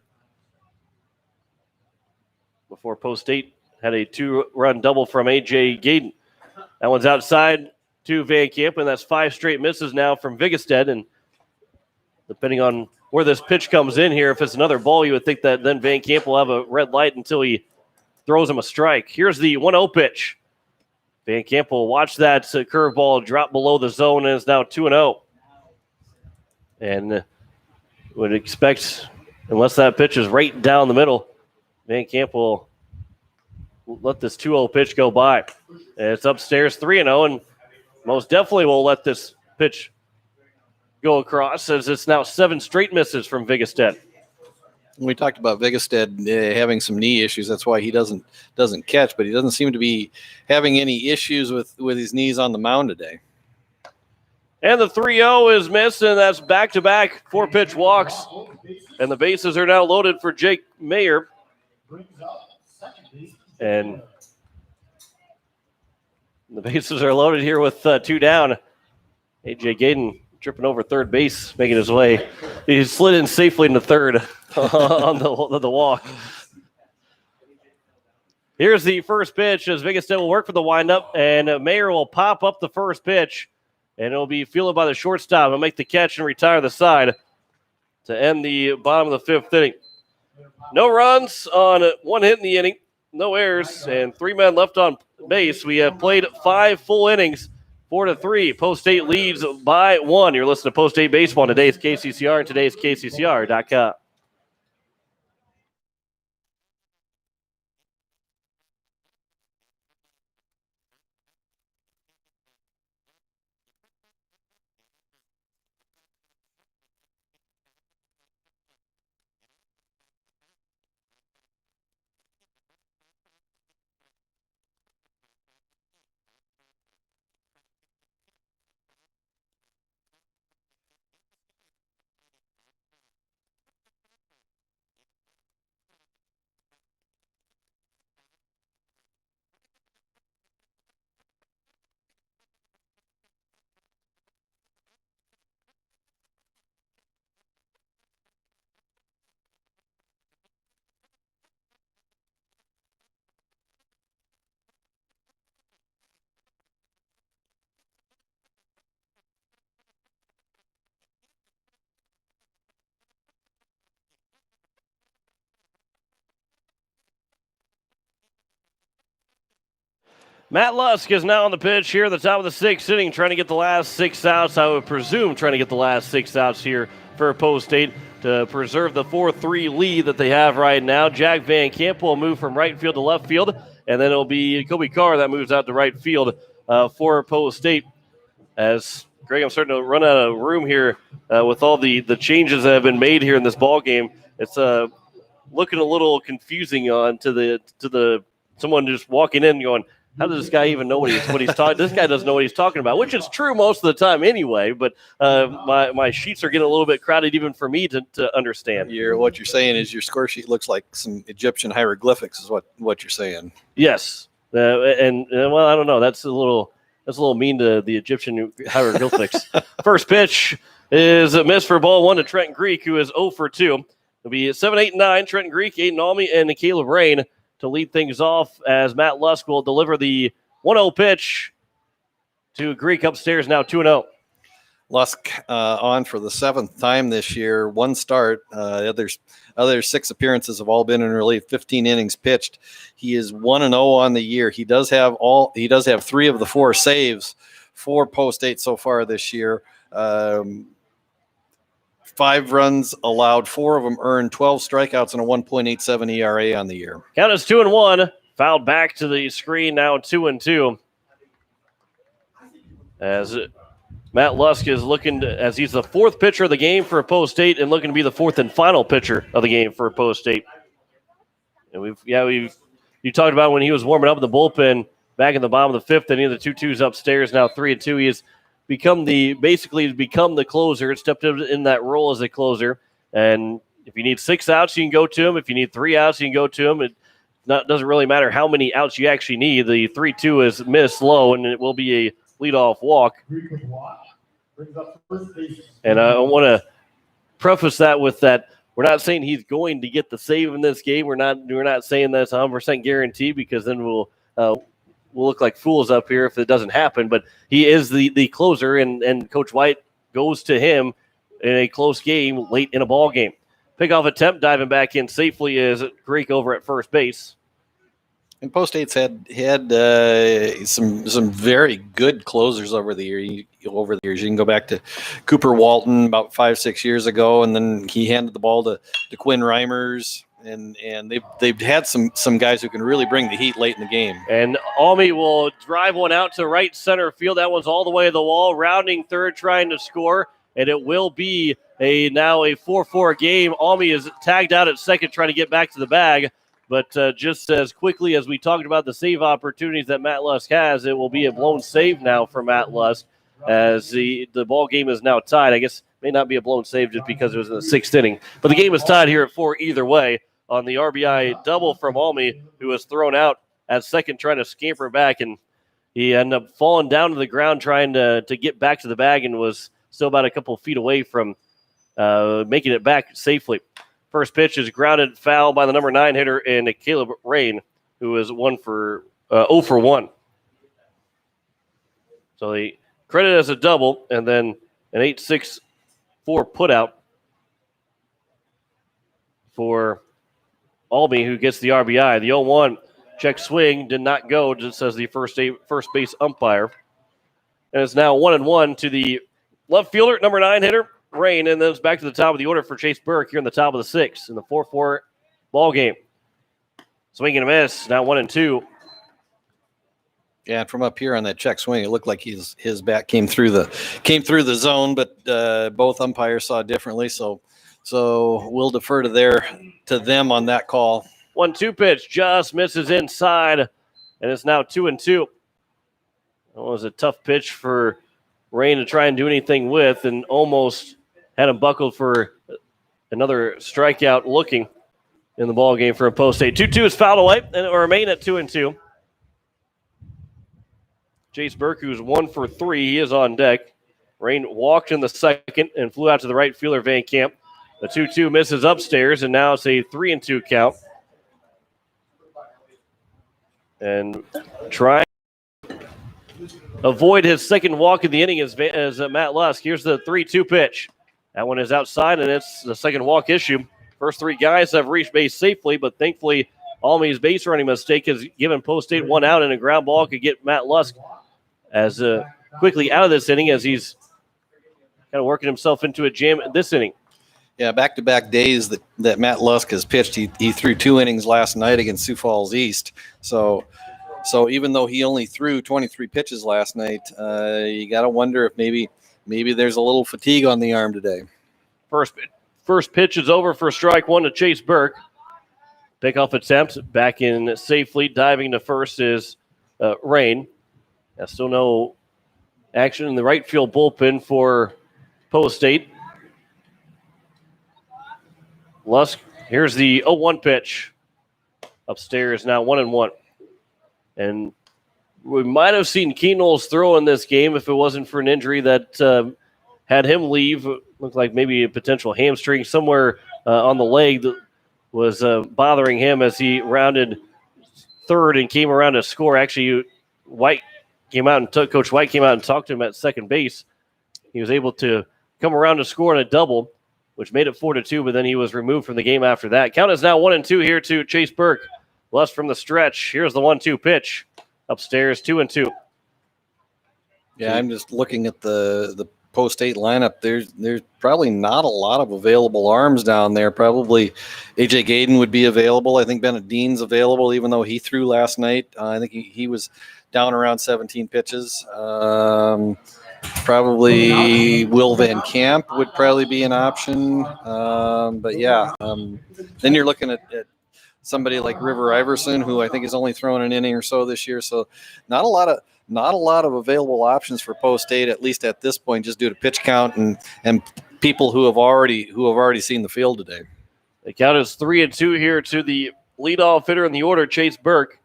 before Post 8 had a 2-run double from A.J. Gaden. That one's outside to Van Camp, and that's 5 straight misses now from Vigestead. And depending on where this pitch comes in here, if it's another ball, you would think that then Van Camp will have a red light until he throws him a strike. Here's the 1-0 pitch. Van Camp will watch that curveball drop below the zone, and it's now 2-0. And would expect, unless that pitch is right down the middle, Van Camp will let this 2-0 pitch go by. And it's upstairs 3-0, and most definitely will let this pitch go across, as it's now 7 straight misses from Vigestead. We talked about Vigestead having some knee issues. That's why he doesn't catch, but he doesn't seem to be having any issues with his knees on the mound today. And the 3-0 is missed, and that's back-to-back 4-pitch walks. And the bases are now loaded for Jake Mayer. And the bases are loaded here with 2 down. A.J. Gaden tripping over third base, making his way. He slid in safely into third on the walk. Here's the first pitch as Vigestead will work for the windup, and Mayer will pop up the first pitch, and it'll be fielded by the shortstop. He'll make the catch and retire the side to end the bottom of the 5th inning. No runs on 1 hit in the inning, no errors, and 3 men left on base. We have played 5 full innings, 4-3. Post State leads by 1. You're listening to Post State Baseball on today's KCCR and today's KCCR.com. Matt Lusk is now on the pitch here at the top of the 6th inning, trying to get the last 6 outs. I would presume trying to get the last 6 outs here for Post State to preserve the 4-3 lead that they have right now. Jack Van Camp will move from right field to left field, and then it'll be Kobe Carr that moves out to right field for Post State. As Greg, I'm starting to run out of room here with all the changes that have been made here in this ball game. It's looking a little confusing on to the someone just walking in going, how does this guy even know what he's talking? This guy doesn't know what he's talking about, which is true most of the time anyway. But my sheets are getting a little bit crowded even for me to understand. What you're saying is your score sheet looks like some Egyptian hieroglyphics. Is what you're saying? Yes, and well, I don't know. That's a little mean to the Egyptian hieroglyphics. First pitch is a miss for ball 1 to Trenton Greek, who is 0 for 2. It'll be 7, 8, 9. Trenton Greek, Aiden Almy, and Caleb Rain to lead things off as Matt Lusk will deliver the 1-0 pitch to Greek upstairs, now 2-0. Lusk on for the 7th time this year, 1 start. Other 6 appearances have all been in relief, 15 innings pitched. He is 1-0 on the year. He does have 3 of the 4 saves for Post State so far this year. 5 runs allowed, 4 of them earned, 12 strikeouts, and a 1.87 ERA on the year. Count is 2-1. Fouled back to the screen, now 2-2. As Matt Lusk is looking as he's the 4th pitcher of the game for Post State and looking to be the 4th and final pitcher of the game for Post State. And you talked about when he was warming up in the bullpen back in the bottom of the 5th inning, the 2-2s upstairs, now 3-2. He has become the closer, stepped in that role as a closer. And if you need 6 outs, you can go to him. If you need 3 outs, you can go to him. It doesn't really matter how many outs you actually need. The 3-2 is missed low, and it will be a leadoff walk. And I want to preface that with that we're not saying he's going to get the save in this game. We're not saying that's 100% guaranteed, because then we'll look like fools up here if it doesn't happen. But he is the closer, and Coach White goes to him in a close game late in a ball game. Pickoff attempt, diving back in safely is Greek over at first base. And Post State's had some very good closers over the years. You can go back to Cooper Walton about 5-6 years ago, and then he handed the ball to Quinn Reimers. And they've had some guys who can really bring the heat late in the game. And Almy will drive one out to right center field. That one's all the way to the wall, rounding third, trying to score. and it will be now a 4-4 game. Almy is tagged out at second, trying to get back to the bag. But just as quickly as we talked about the save opportunities that Matt Lusk has, it will be a blown save now for Matt Lusk as the ball game is now tied. I guess it may not be a blown save just because it was in the sixth inning. But the game is tied here at 4 either way on the RBI double from Almy, who was thrown out at second trying to scamper back. And he ended up falling down to the ground trying to get back to the bag and was still about a couple feet away from making it back safely. First pitch is grounded foul by the number 9 hitter and Caleb Rain, who is 0 for 1. So they credit as a double and then an 8-6-4 putout for Almy, who gets the RBI. The 0-1 check swing did not go, just as the first base umpire. And it's now 1-1 to the left fielder, number 9 hitter, Rain, and then it's back to the top of the order for Chase Burke here in the top of the 6th in the 4-4 ball game. Swing and a miss, now 1-2. Yeah, and from up here on that check swing, it looked like his bat came through the zone, but both umpires saw it differently. So we'll defer to them on that call. 1-2 pitch just misses inside, and it's now 2-2. That was a tough pitch for Rain to try and do anything with, and almost had him buckled for another strikeout looking in the ball game for a post 8. 2-2 is fouled away, and it will remain at 2-2. Chase Burke, who's 1 for 3, he is on deck. Rain walked in the second and flew out to the right fielder, Van Camp. The 2-2 misses upstairs, and now it's a 3-2 count. And trying to avoid his second walk of the inning as Matt Lusk. Here's the 3-2 pitch. That one is outside, and it's the second walk issue. First 3 guys have reached base safely, but thankfully Almy's base running mistake has given Post 8 1 out, and a ground ball could get Matt Lusk as quickly out of this inning as he's kind of working himself into a jam this inning. Yeah, back-to-back days that Matt Lusk has pitched. He threw 2 innings last night against Sioux Falls East. So even though he only threw 23 pitches last night, you got to wonder if maybe there's a little fatigue on the arm today. First pitch is over for strike 1 to Chase Burke. Pickoff attempt back in safely. Diving to first is Rain. Still no action in the right field bullpen for Post 8. Lusk, here's the 0-1 pitch. Upstairs now 1-1. And we might have seen Keen Knowles throw in this game if it wasn't for an injury that had him leave. Looked like maybe a potential hamstring somewhere on the leg that was bothering him as he rounded third and came around to score. Actually, Coach White came out and talked to him at second base. He was able to come around to score in a double, which made it 4-2, but then he was removed from the game after that. Count is now 1-2 here to Chase Burke. Lusk from the stretch. Here's the 1-2 pitch. Upstairs, 2-2. Yeah, I'm just looking at the Post 8 lineup. There's probably not a lot of available arms down there. Probably A.J. Gaden would be available. I think Bennett Dean's available, even though he threw last night. I think he was down around 17 pitches. Probably Will Van Camp would probably be an option. But yeah, then you're looking at somebody like River Iverson, who I think has only thrown an inning or so this year. So not a lot of available options for Post 8, at least at this point, just due to pitch count and people who have already seen the field today. The count is 3-2 here to the leadoff hitter in the order, Chase Burke.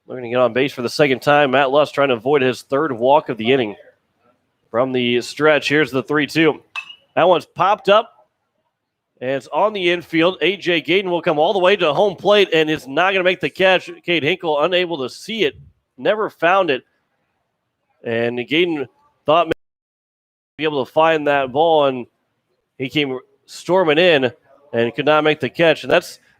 Looking to get on base for the second time. Matt Lusk trying to avoid his third walk of the inning. From the stretch, here's the 3-2. That one's popped up. And it's on the infield. A.J. Gaden will come all the way to home plate and is not going to make the catch. Cade Hinkle unable to see it. Never found it. And Gaden thought maybe be able to find that ball, and he came storming in and could not make the catch. And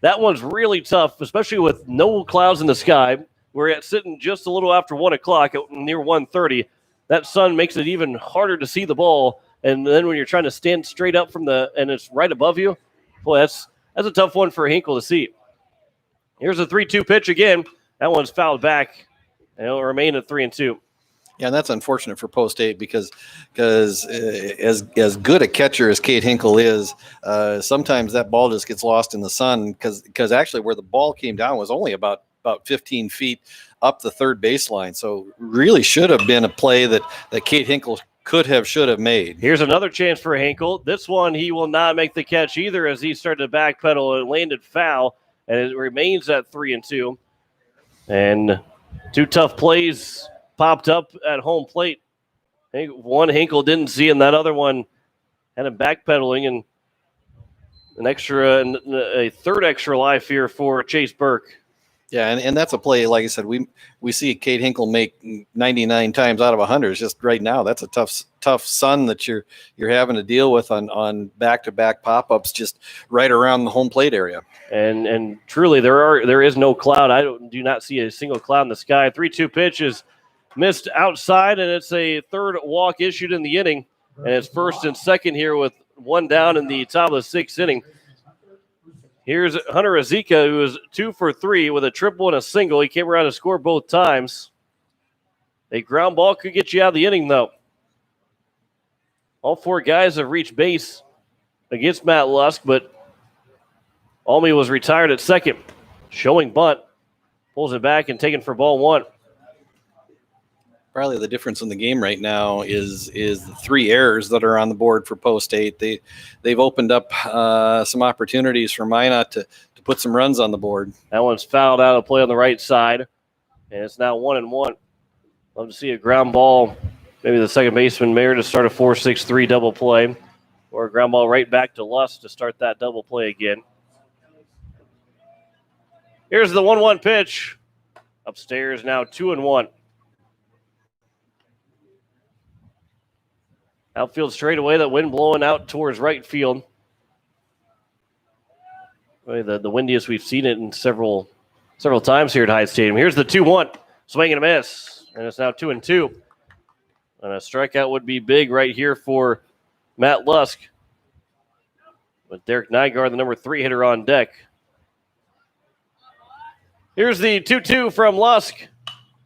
that one's really tough, especially with no clouds in the sky. We're sitting just a little after 1 o'clock, near 1:30. That sun makes it even harder to see the ball. And then when you're trying to stand straight up and it's right above you, boy, that's a tough one for Hinkle to see. Here's a 3-2 pitch again. That one's fouled back, and it'll remain at 3-2. Yeah, and that's unfortunate for Post State because as good a catcher as Kate Hinkle is, sometimes that ball just gets lost in the sun because actually where the ball came down was only about 15 feet up the third baseline. So really should have been a play that Kate Hinkle should have made. Here's another chance for Hinkle. This one he will not make the catch either as he started to backpedal and landed foul, and it remains at 3-2. And two tough plays popped up at home plate. I think one Hinkle didn't see, and that other one had him backpedaling, and a third extra life here for Chase Burke. Yeah, and that's a play, like I said, we see Kate Hinkle make 99 times out of 100. It's just right now that's a tough sun that you're having to deal with on back-to-back pop-ups just right around the home plate area. And truly there is no cloud. I do not see a single cloud in the sky. 3-2 pitch is missed outside, and it's a third walk issued in the inning, and it's first and second here with one down in the top of the sixth inning. Here's Hunter Azika, who is 2 for 3 with a triple and a single. He came around to score both times. A ground ball could get you out of the inning, though. All four guys have reached base against Matt Lusk, but Almy was retired at second. Showing bunt. Pulls it back and taken for ball one. Probably the difference in the game right now is the 3 errors that are on the board for Post State. They've opened up some opportunities for Minot to put some runs on the board. That one's fouled out of play on the right side, and it's now 1-1. Love to see a ground ball, maybe the second baseman Mayer to start a 4-6-3 double play, or a ground ball right back to Lusk to start that double play again. Here's the 1-1 pitch. Upstairs now 2-1. Outfield straightaway, that wind blowing out towards right field. The windiest we've seen it in several times here at Hyde Stadium. Here's the 2-1. Swing and a miss. And it's now 2-2. And a strikeout would be big right here for Matt Lusk. With Derek Nygaard, the number 3 hitter, on deck. Here's the 2-2 from Lusk.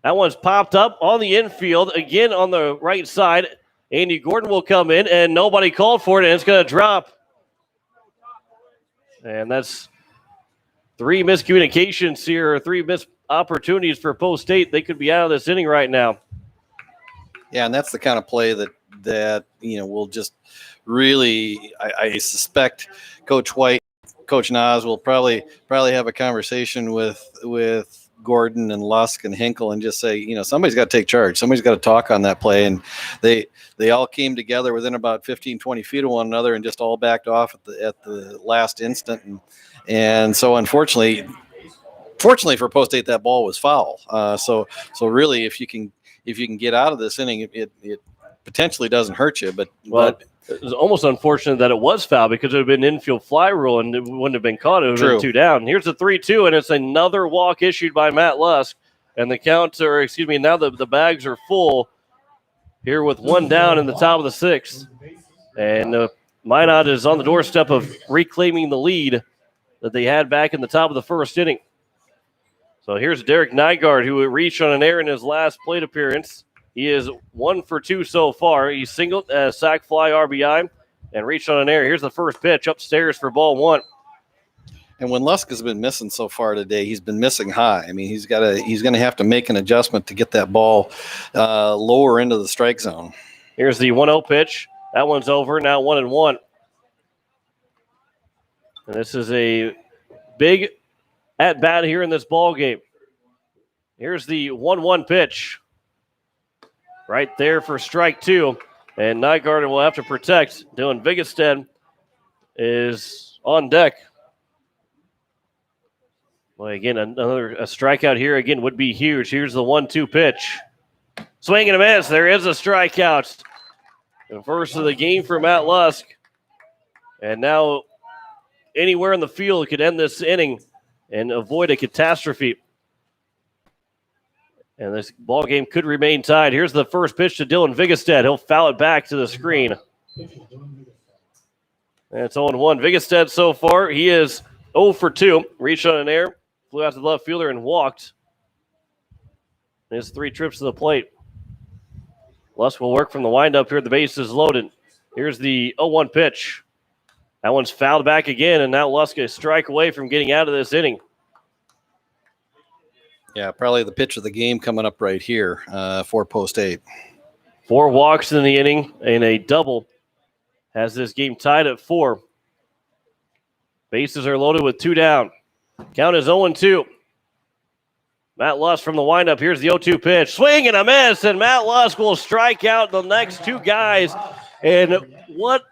That one's popped up on the infield, again on the right side. Andy Gordon will come in, and nobody called for it, and it's going to drop. And that's 3 miscommunications here, 3 missed opportunities for Post State. They could be out of this inning right now. Yeah, and that's the kind of play that will just really, I suspect Coach White, Coach Nas will probably have a conversation with Gordon and Lusk and Hinkle and just say, somebody's got to take charge. Somebody's got to talk on that play. And they all came together within about 15, 20 feet of one another and just all backed off at the last instant. And so fortunately for Post State, that ball was foul. So really, if you can get out of this inning, it potentially doesn't hurt you. But it was almost unfortunate that it was foul because it would have been infield fly rule and it wouldn't have been caught. It would have been 2 down. Here's the 3-2, and it's another walk issued by Matt Lusk. And now the bags are full here with 1 down in the top of the 6th. And Minot is on the doorstep of reclaiming the lead that they had back in the top of the first inning. So here's Derek Nygaard, who reached on an error in his last plate appearance. He is 1 for 2 so far. He singled, sac fly, RBI, and reached on an error. Here's the first pitch upstairs for ball 1. And when Lusk has been missing so far today, he's been missing high. I mean, he's going to have to make an adjustment to get that ball lower into the strike zone. Here's the 1-0 pitch. That one's over. Now 1-1. And this is a big at bat here in this ball game. Here's the 1-1 pitch. Right there for strike 2. And Nygaard will have to protect. Dylan Vigestead is on deck. Well, again, a strikeout here again would be huge. Here's the 1-2 pitch. Swing and a miss. There is a strikeout. The first of the game for Matt Lusk. And now anywhere in the field could end this inning and avoid a catastrophe. And this ball game could remain tied. Here's the first pitch to Dylan Vigestead. He'll foul it back to the screen. And it's 0-1. Vigestead so far, he is 0 for 2. Reached on an air, flew out to the left fielder and walked. His 3 trips to the plate. Lusk will work from the windup here. The base is loaded. Here's the 0-1 pitch. That one's fouled back again, and now Lusk a strike away from getting out of this inning. Yeah, probably the pitch of the game coming up right here for post 8. 4 walks in the inning and a double has this game tied at 4. Bases are loaded with 2 down. Count is 0-2. Matt Lusk from the windup. Here's the 0-2 pitch. Swing and a miss, and Matt Lusk will strike out the next 2 guys. And what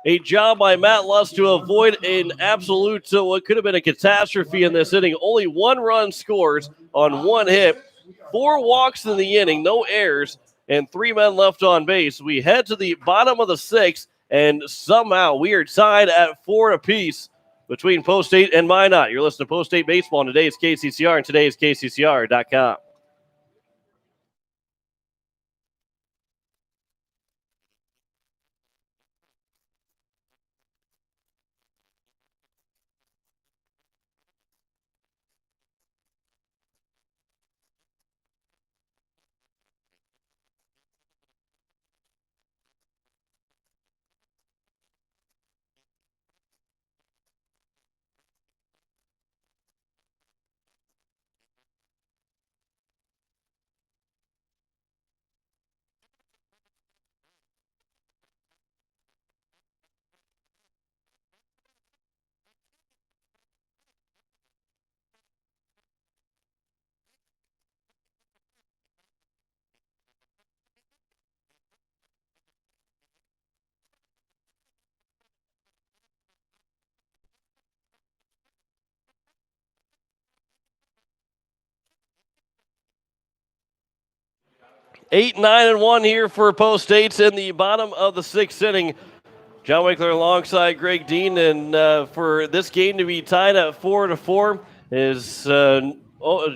a job by Matt Lusk to avoid an absolute, what could have been a catastrophe in this inning. Only 1 run scores on 1 hit. 4 walks in the inning, no errors, and 3 men left on base. We head to the bottom of the 6th, and somehow we are tied at 4 apiece between Post 8 and Minot. You're listening to Post 8 Baseball on today's KCCR and today's KCCR.com. Eight, 9-1 here for Post 8 in the bottom of the 6th inning. John Winkler alongside Greg Dean, and for this game to be tied at 4-4 is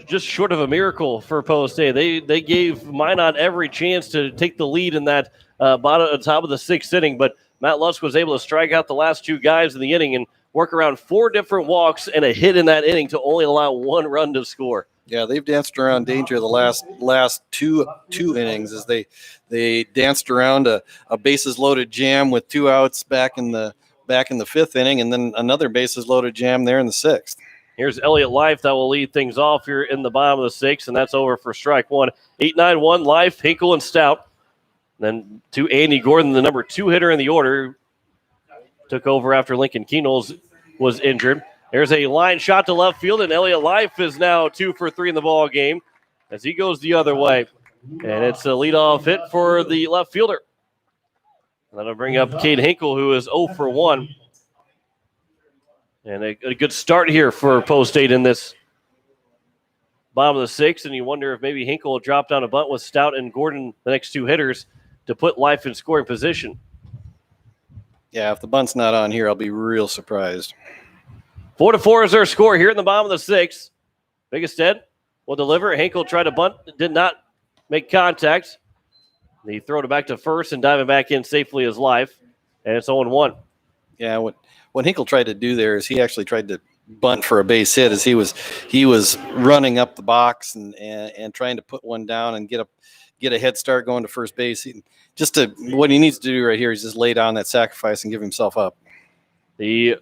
just short of a miracle for Post 8. They gave Minot every chance to take the lead in that top of the 6th inning, but Matt Lusk was able to strike out the last 2 guys in the inning and work around 4 different walks and a hit in that inning to only allow 1 run to score. Yeah, they've danced around danger the last two innings as they danced around a bases loaded jam with 2 outs back in the 5th inning, and then another bases loaded jam there in the 6th. Here's Elliott Life that will lead things off here in the bottom of the 6th, and that's over for strike 1. 8-9-1, Life, Hinkle, and Stout. Then to Andy Gordon, the number 2 hitter in the order, took over after Lincoln Keenels was injured. There's a line shot to left field, and Elliott Life is now 2 for 3 in the ball game as he goes the other way. And it's a leadoff hit for the left fielder. And that'll bring up Cade Hinkle, who is 0 for 1. And a good start here for Post 8 in this bottom of the 6th. And you wonder if maybe Hinkle will drop down a bunt with Stout and Gordon, the next 2 hitters, to put Life in scoring position. Yeah, if the bunt's not on here, I'll be real surprised. 4-4 is their score here in the bottom of the 6th. Biggestead will deliver. Hinkle tried to bunt, did not make contact. He threw it back to first and diving back in safely is Life. And it's 0-1. Yeah, what Hinkle tried to do there is he actually tried to bunt for a base hit as he was running up the box and trying to put one down and get a head start going to first base. What he needs to do right here is just lay down that sacrifice and give himself up. The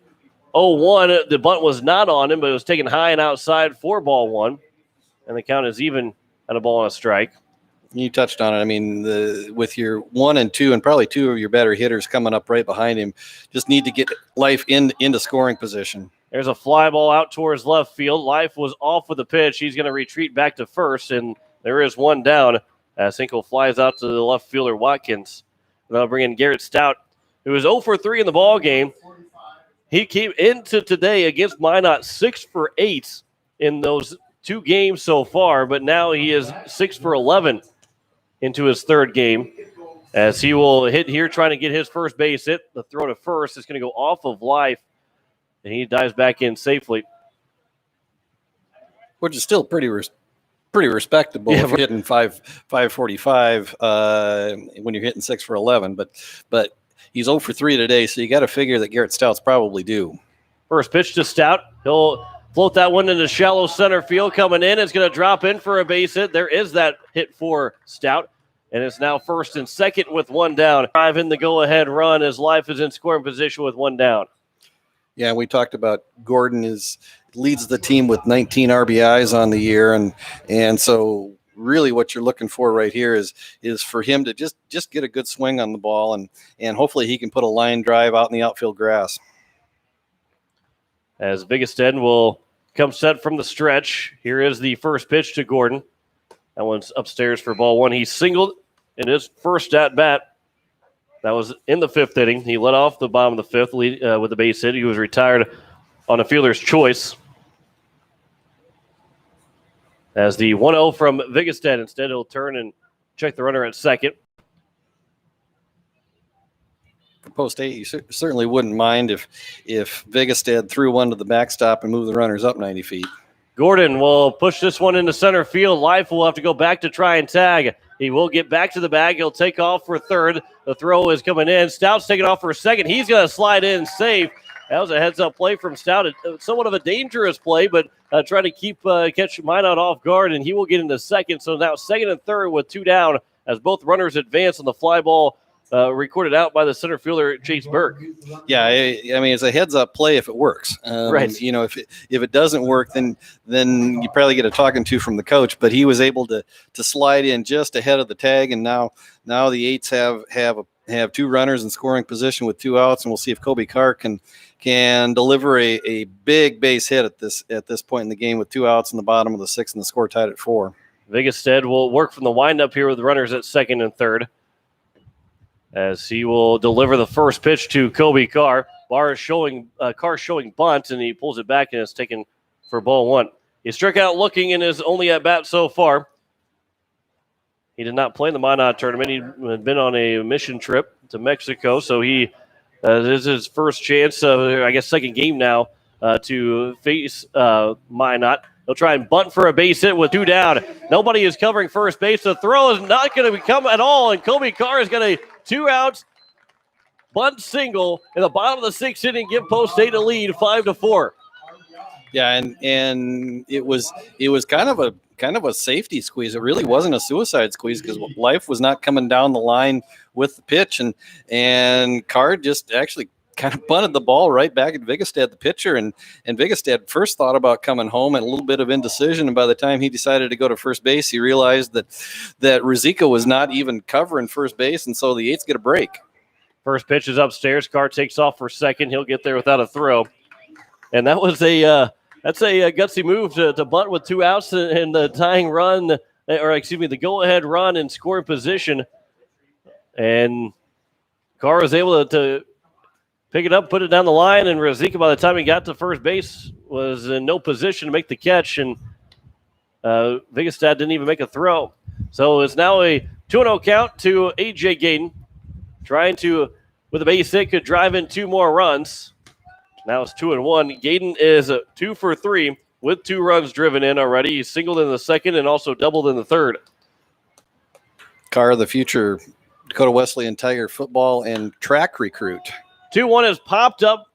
0-1, the bunt was not on him, but it was taken high and outside for ball 1. And the count is even at a ball and a strike. You touched on it. I mean, with your 1 and 2 and probably 2 of your better hitters coming up right behind him, just need to get Life into scoring position. There's a fly ball out towards left field. Life was off with the pitch. He's going to retreat back to first, and there is 1 down as Hinkle flies out to the left fielder, Watkins. And that'll bring in Garrett Stout, who was 0 for 3 in the ball game. He came into today against Minot 6 for 8 in those 2 games so far, but now he is 6 for 11 into his 3rd game as he will hit here trying to get his first base hit. The throw to first is going to go off of Life, and he dives back in safely. Which is still pretty respectable if you're hitting 545 when you're hitting 6 for 11, but he's 0 for 3 today, so you got to figure that Garrett Stout's probably due. First pitch to Stout. He'll float that one into shallow center field. Coming in, it's going to drop in for a base hit. There is that hit for Stout. and it's now first and second with one down. Driving the go-ahead run as Life is in scoring position with one down. Yeah, we talked about Gordon leads the team with 19 RBIs on the year, and so really what you're looking for right here is for him to just get a good swing on the ball, and hopefully he can put a line drive out in the outfield grass. As Vigestad will come set from the stretch. Here is the first pitch to Gordon. That one's upstairs for ball one. He singled in his first at-bat. That was in the fifth inning. He led off the bottom of the fifth with a base hit. He was retired on a fielder's choice. As the 1-0 from Vigestad. Instead, he'll turn and check the runner at second. For post 8, you certainly wouldn't mind if Vigestad threw one to the backstop and moved the runners up 90 feet. Gordon will push this one into center field. Life will have to go back to try and tag. He will get back to the bag. He'll take off for third. The throw is coming in. Stout's taking off for second. He's going to slide in safe. That was a heads-up play from Stout. Somewhat of a dangerous play, but trying to catch Minot off guard, and he will get into second. So now second and third with two down as both runners advance on the fly ball recorded out by the center fielder, Chase Burke. Yeah, I mean, it's a heads-up play if it works. Right. You know, if it doesn't work, then you probably get a talking to from the coach. But he was able to slide in just ahead of the tag, and now the Eights have two runners in scoring position with two outs, and we'll see if Kobe Carr can deliver a big base hit at this point in the game with two outs in the bottom of the sixth and the score tied at 4. Vigestad will work from the windup here with runners at second and third, as he will deliver the first pitch to Kobe Carr. Carr showing bunt, and he pulls it back, and it's taken for ball one. He struck out looking in his only at-bat so far. He did not play in the Minot tournament. He had been on a mission trip to Mexico, so this is his first chance, second game now, to face Minot. He'll try and bunt for a base hit with two down. Nobody is covering first base. The throw is not going to come at all, and Kobe Carr is going to 2 outs, bunt single in the bottom of the sixth inning, give Post State a lead 5-4. Yeah, and it was kind of a safety squeeze. It really wasn't a suicide squeeze because Life was not coming down the line with the pitch, and Carr just actually kind of bunted the ball right back at Vigestad, the pitcher, and Vigestad first thought about coming home and a little bit of indecision, and by the time he decided to go to first base, he realized that Rizika was not even covering first base, and so the Eights get a break. First pitch is upstairs. Carr takes off for second. He'll get there without a throw, and that was that's a gutsy move to bunt with two outs and the tying run, the go-ahead run in scoring position, and Carr was able to pick it up, put it down the line, and Rizika, by the time he got to first base, was in no position to make the catch, and Vigestad didn't even make a throw. So it's now a 2-0 count to A.J. Gayden, trying to, with a base hit, could drive in two more runs. Now it's 2-1. Gayden is 2 for 3 with 2 runs driven in already. He singled in the second and also doubled in the third. Carr, the future Dakota Wesleyan Tiger football and track recruit. 2-1 has popped up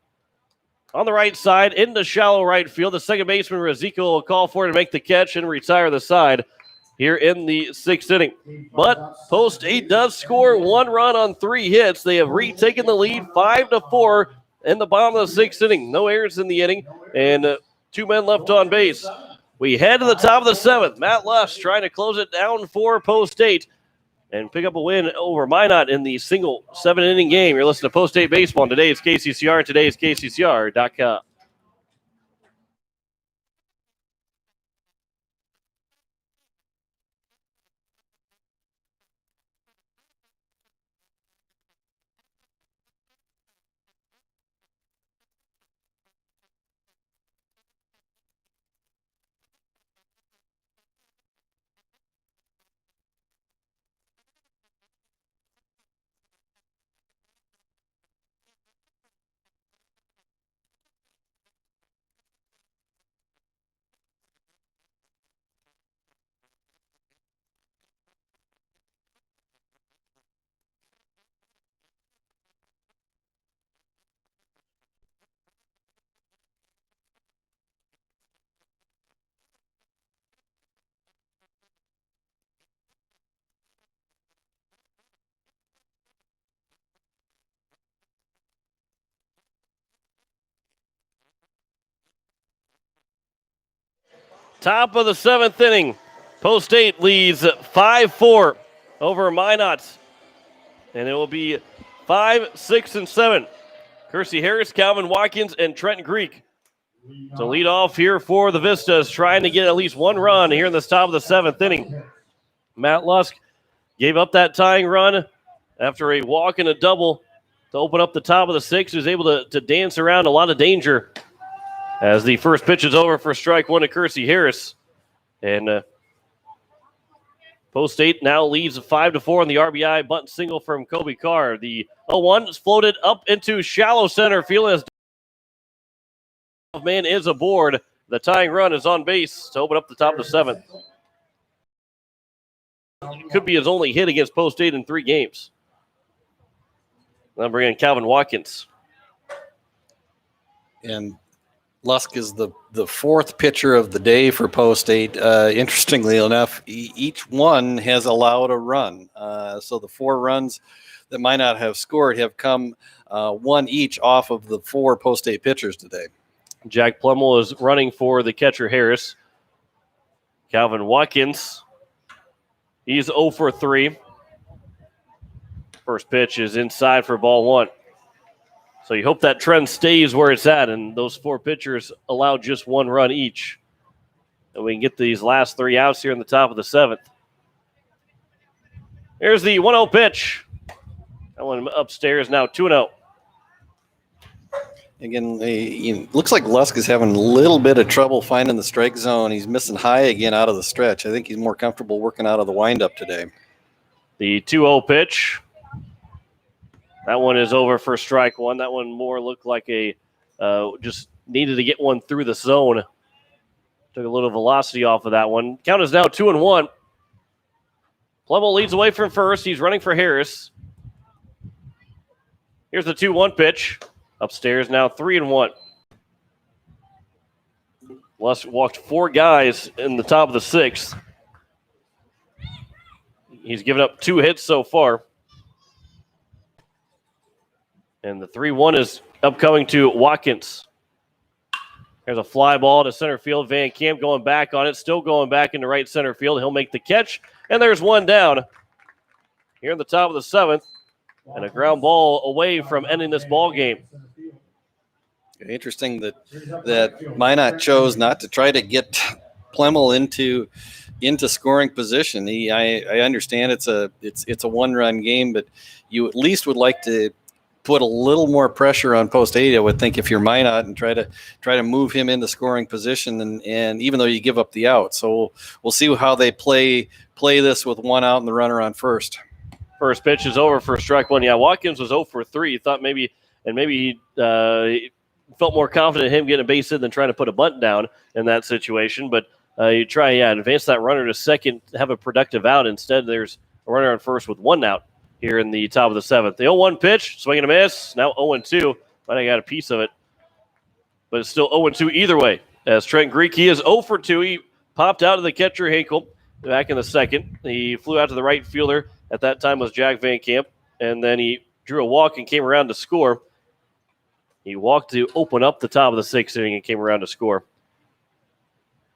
on the right side into shallow right field. The second baseman, Rizika, will call for it to make the catch and retire the side here in the sixth inning. But Post 8 does score 1 run on 3 hits. They have retaken the lead 5-4 in the bottom of the sixth inning. No errors in the inning, and 2 men left on base. We head to the top of the seventh. Matt Luss trying to close it down for Post 8 and pick up a win over Minot in the single 7-inning game. You're listening to Post State Baseball, and today it's KCCR, and today is KCCR.com. Top of the 7th inning. Post State leads 5-4 over Minot. And it will be 5, 6, and 7. Kersey Harris, Calvin Watkins, and Trent Greek to lead off here for the Vistas, trying to get at least one run here in the top of the 7th inning. Matt Lusk gave up that tying run after a walk and a double to open up the top of the 6th. He was able to dance around a lot of danger as the first pitch is over for strike one to Kersey Harris. And Post State now leads 5-4 on the RBI bunt single from Kobe Carr. The 0-1 is floated up into shallow center field as man is aboard. The tying run is on base to open up the top of the 7th. It could be his only hit against Post State in 3 games. Now bring in Calvin Watkins. And Lusk is the 4th pitcher of the day for Post State. Interestingly enough, each one has allowed a run. So the 4 runs that might not have scored have come 1 each off of the 4 Post State pitchers today. Jack Plummel is running for the catcher Harris. Calvin Watkins, he's 0 for 3. First pitch is inside for ball 1. So you hope that trend stays where it's at, and those 4 pitchers allow just 1 run each. And we can get these last 3 outs here in the top of the 7th. Here's the 1-0 pitch. That one upstairs, now 2-0. Again, it looks like Lusk is having a little bit of trouble finding the strike zone. He's missing high again out of the stretch. I think he's more comfortable working out of the windup today. The 2-0 pitch. That one is over for strike one. That one more looked like a just needed to get one through the zone. Took a little velocity off of that one. Count is now 2-1. Plummel leads away from first. He's running for Harris. Here's the 2-1 pitch. Upstairs now 3-1. Lusk walked 4 guys in the top of the 6th. He's given up 2 hits so far. And the 3-1 is upcoming to Watkins. There's a fly ball to center field. Van Camp going back on it. Still going back into right center field. He'll make the catch. And there's one down here in the top of the 7th. And a ground ball away from ending this ball game. Interesting that Minot chose not to try to get Plummel into scoring position. I understand it's a 1-run game, but you at least would like to put a little more pressure on Post State, I would think, if you're Minot, and try to move him into scoring position, and even though you give up the out. So we'll see how they play this with 1 out and the runner on first. First pitch is over for strike 1. Yeah, Watkins was 0 for 3. He thought maybe he felt more confident in him getting a base hit than trying to put a bunt down in that situation. But you try, advance that runner to second, have a productive out. Instead, there's a runner on first with 1 out here in the top of the 7th. The 0-1 pitch, swing and a miss. Now 0-2. Might have got a piece of it. But it's still 0-2 either way. As Trent Greek, he is 0 for 2. He popped out of the catcher Hinkle back in the 2nd. He flew out to the right fielder. At that time was Jack Van Camp. And then he drew a walk and came around to score. He walked to open up the top of the 6th inning and came around to score.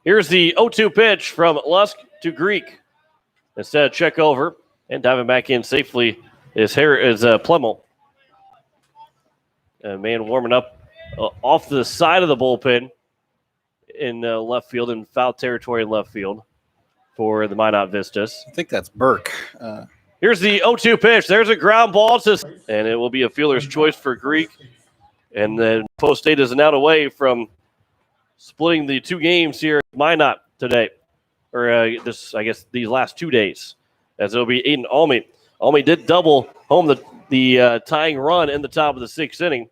Here's the 0-2 pitch from Lusk to Greek. Instead, check over and diving back in safely is Plummel. A man warming up off the side of the bullpen in left field, in foul territory in left field for the Minot Vistas. I think that's Burke. Here's the 0-2 pitch. There's a ground ball, and it will be a fielder's choice for Greek. And then Post State is an out away from splitting the 2 games here at Minot today, or these last 2 days, as it'll be Aiden Almy. Almy did double home the tying run in the top of the 6th inning.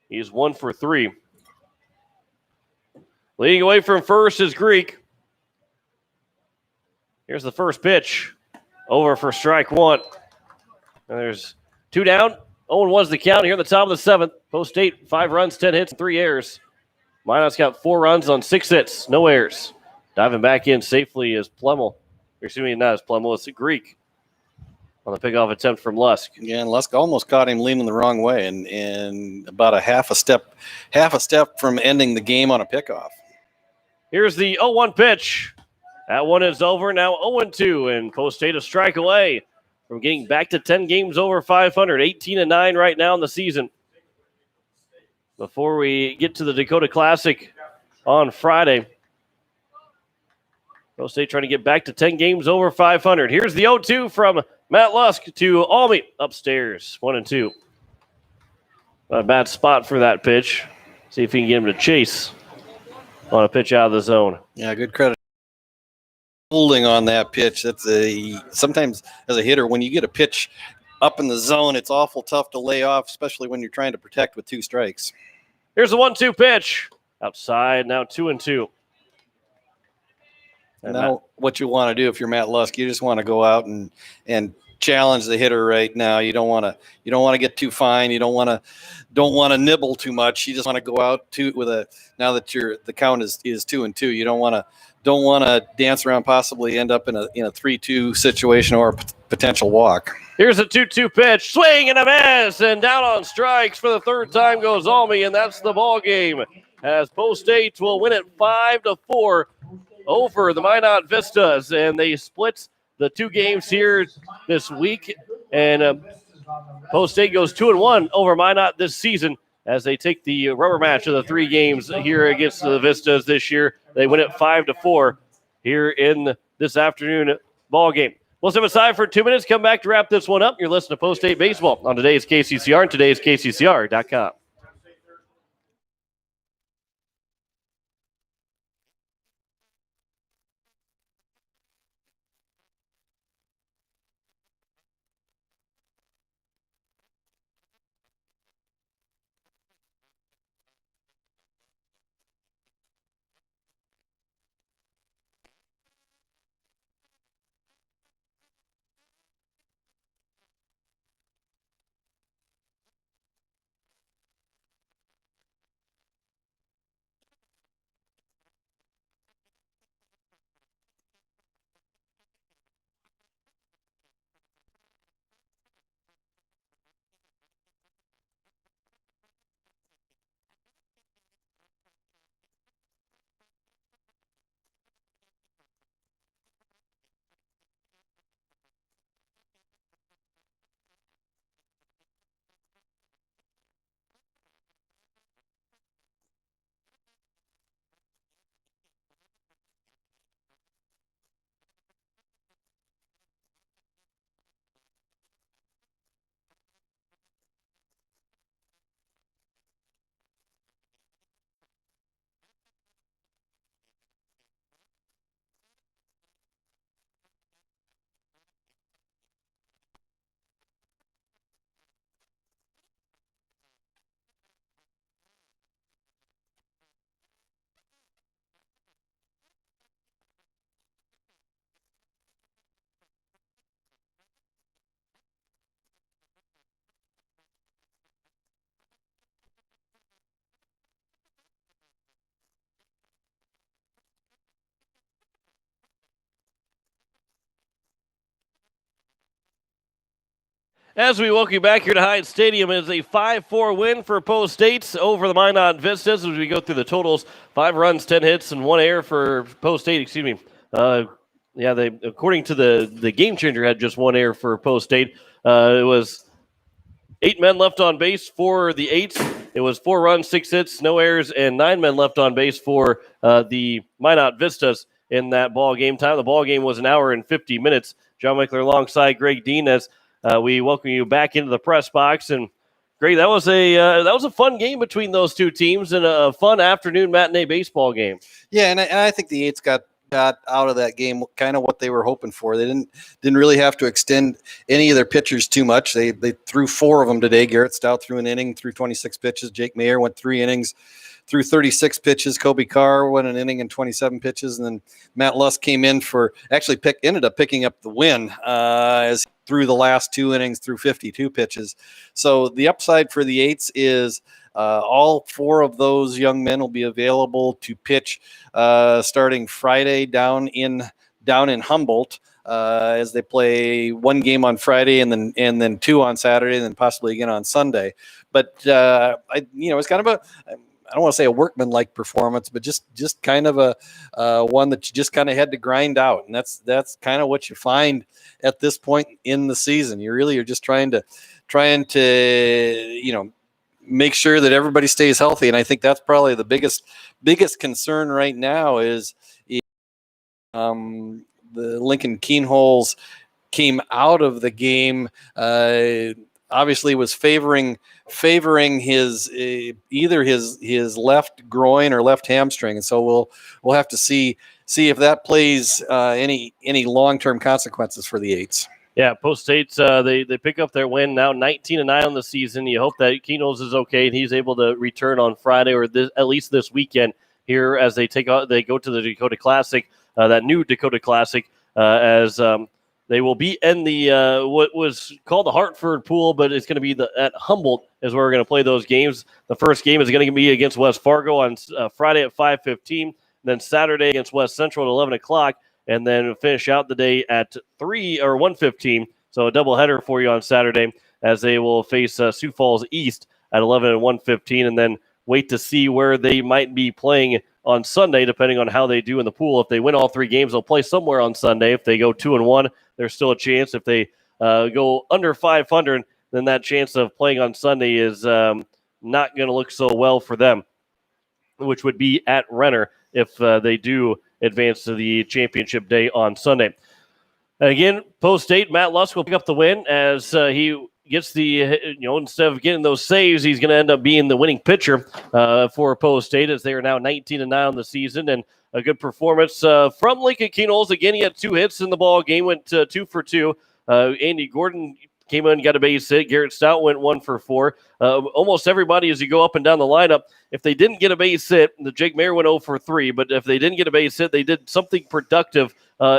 He's 1 for 3. Leading away from first is Greek. Here's the first pitch. Over for strike 1. And there's 2 down. 0-1's the count here in the top of the 7th. Post State, 5 runs, 10 hits, and 3 errors. Minot's got 4 runs on 6 hits, no errors. Diving back in safely is Plummel. Not as Plummel, it's Greek on the pickoff attempt from Lusk. Yeah, and Lusk almost caught him leaning the wrong way, and about a half a step from ending the game on a pickoff. Here's the 0-1 pitch. That one is over. Now 0-2, and Post State a strike away from getting back to 10 games over 500. 18-9 right now in the season. Before we get to the Dakota Classic on Friday, Post State trying to get back to 10 games over 500. Here's the 0-2 from Matt Lusk to Almy upstairs. 1-2. Not a bad spot for that pitch. See if he can get him to chase on a pitch out of the zone. Yeah, good credit. Holding on that pitch. Sometimes as a hitter, when you get a pitch up in the zone, it's awful tough to lay off, especially when you're trying to protect with 2 strikes. Here's the 1-2 pitch. Outside, now 2-2. And now what you want to do if you're Matt Lusk, you just want to go out and challenge the hitter right now. You don't want to get too fine. You don't want to nibble too much. You just want to go out now that the count is 2-2. You don't want to dance around, possibly end up in a 3-2 situation or a potential walk. Here's a 2-2 pitch, swing and a miss, and down on strikes for the third time goes Almy, and that's the ball game. As Post State will win it 5-4 over the Minot Vistas, and they split the 2 games here this week, and Post State goes 2-1 over Minot this season as they take the rubber match of the 3 games here against the Vistas this year. They win it 5-4 here in this afternoon ball game. We'll step aside for 2 minutes, come back to wrap this one up. You're listening to Post State Baseball on today's KCCR and today's KCCR.com. As we welcome you back here to Hyatt Stadium, it is a 5-4 win for Post State over the Minot Vistas. As we go through the totals, 5 runs, 10 hits, and 1 error for Post State. Excuse me. They according to the game changer had just 1 error for Post State. It was 8 men left on base for the 8s. It was 4 runs, 6 hits, no errors, and 9 men left on base for the Minot Vistas in that ball game time. The ball game was 1 hour and 50 minutes. John Wickler alongside Greg Dean as we welcome you back into the press box. And Greg, that was a fun game between those 2 teams and a fun afternoon matinee baseball game. Yeah, and I think the 8s got out of that game kind of what they were hoping for. They didn't really have to extend any of their pitchers too much. They threw 4 of them today. Garrett Stout threw an inning, threw 26 pitches. Jake Mayer went 3 innings, threw 36 pitches. Kobe Carr went an inning and 27 pitches. And then Matt Lusk came in ended up picking up the win as he threw the last 2 innings, threw 52 pitches. So the upside for the 8s is all 4 of those young men will be available to pitch starting Friday down in Humboldt as they play 1 game on Friday and then 2 on Saturday and then possibly again on Sunday. But it's kind of I don't want to say a workman-like performance, but just kind of a one that you just kind of had to grind out, and that's kind of what you find at this point in the season. You really are just trying to make sure that everybody stays healthy, and I think that's probably the biggest concern right now is the Lincoln Keenholes came out of the game. Obviously was favoring his either his left groin or left hamstring, and so we'll have to see if that plays any long-term consequences for the Eights. Yeah, Post State, they pick up their win now, 19-9 on the season. You hope that Keenos is okay and he's able to return on Friday or at least this weekend here as they go to the Dakota Classic, that new Dakota Classic, as they will be in the what was called the Hartford pool, but it's going to be at Humboldt is where we're going to play those games. The first game is going to be against West Fargo on Friday at 5:15, then Saturday against West Central at 11 o'clock, and then finish out the day at 1:15. So a doubleheader for you on Saturday as they will face Sioux Falls East at 11 and 1:15, and then wait to see where they might be playing on Sunday, depending on how they do in the pool. If they win all three games, they'll play somewhere on Sunday. If they go 2-1, there's still a chance. If they go under 500, then that chance of playing on Sunday is not going to look so well for them, which would be at Renner if they do advance to the championship day on Sunday. Again, Post State, Matt Lusk will pick up the win as he gets instead of getting those saves, he's going to end up being the winning pitcher for Post State as they are now 19-9 on the season, and a good performance from Lincoln Keenholes. Again, he had 2 hits in the ball game, went 2 for 2. Andy Gordon came in, got a base hit. Garrett Stout went 1 for 4. Almost everybody, as you go up and down the lineup, if they didn't get a base hit, the Jake Mayer went 0 for 3. But if they didn't get a base hit, they did something productive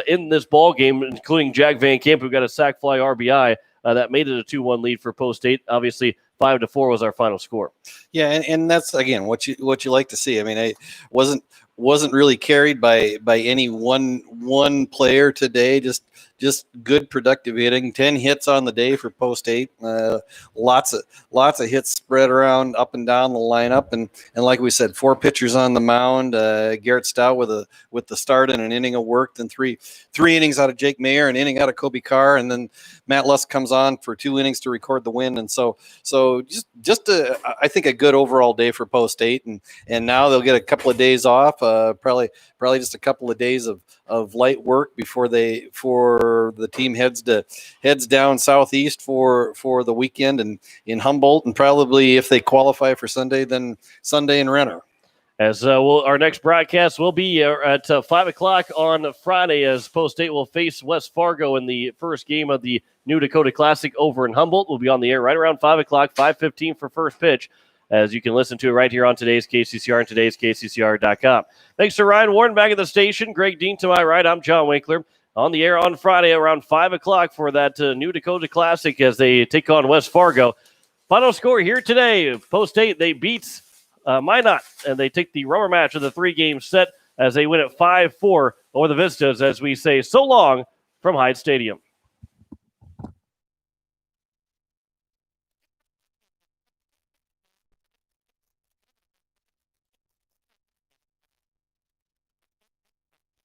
in this ball game, including Jack Van Camp, who got a sac fly RBI that made it a 2-1 lead for Post State. Obviously, 5-4 was our final score. Yeah, and that's again what you like to see. I mean, I wasn't really carried by any one player today. Just good productive hitting. 10 hits on the day for Post State. Lots of hits spread around up and down the lineup, and like we said, 4 pitchers on the mound. Garrett Stout with the start and an inning of work, then three innings out of Jake Mayer, an inning out of Kobe Carr, and then Matt Lusk comes on for 2 innings to record the win. And so I think a good overall day for Post State, and now they'll get a couple of days off. Probably just a couple of days of light work before the team heads down southeast for the weekend and in Humboldt, and probably if they qualify for Sunday, then Sunday in Renner. As our next broadcast will be at 5 o'clock on Friday, as Post State will face West Fargo in the first game of the New Dakota Classic over in Humboldt. We'll be on the air right around 5 o'clock, 5:15 for first pitch, as you can listen to it right here on today's KCCR and today's KCCR.com. Thanks to Ryan Warren back at the station. Greg Dean to my right. I'm John Winkler. On the air on Friday around 5 o'clock for that New Dakota Classic as they take on West Fargo. Final score here today, Post State, they beat Minot, and they take the rubber match of the 3-game set as they win at 5-4 over the Vistas, as we say so long from Hyde Stadium.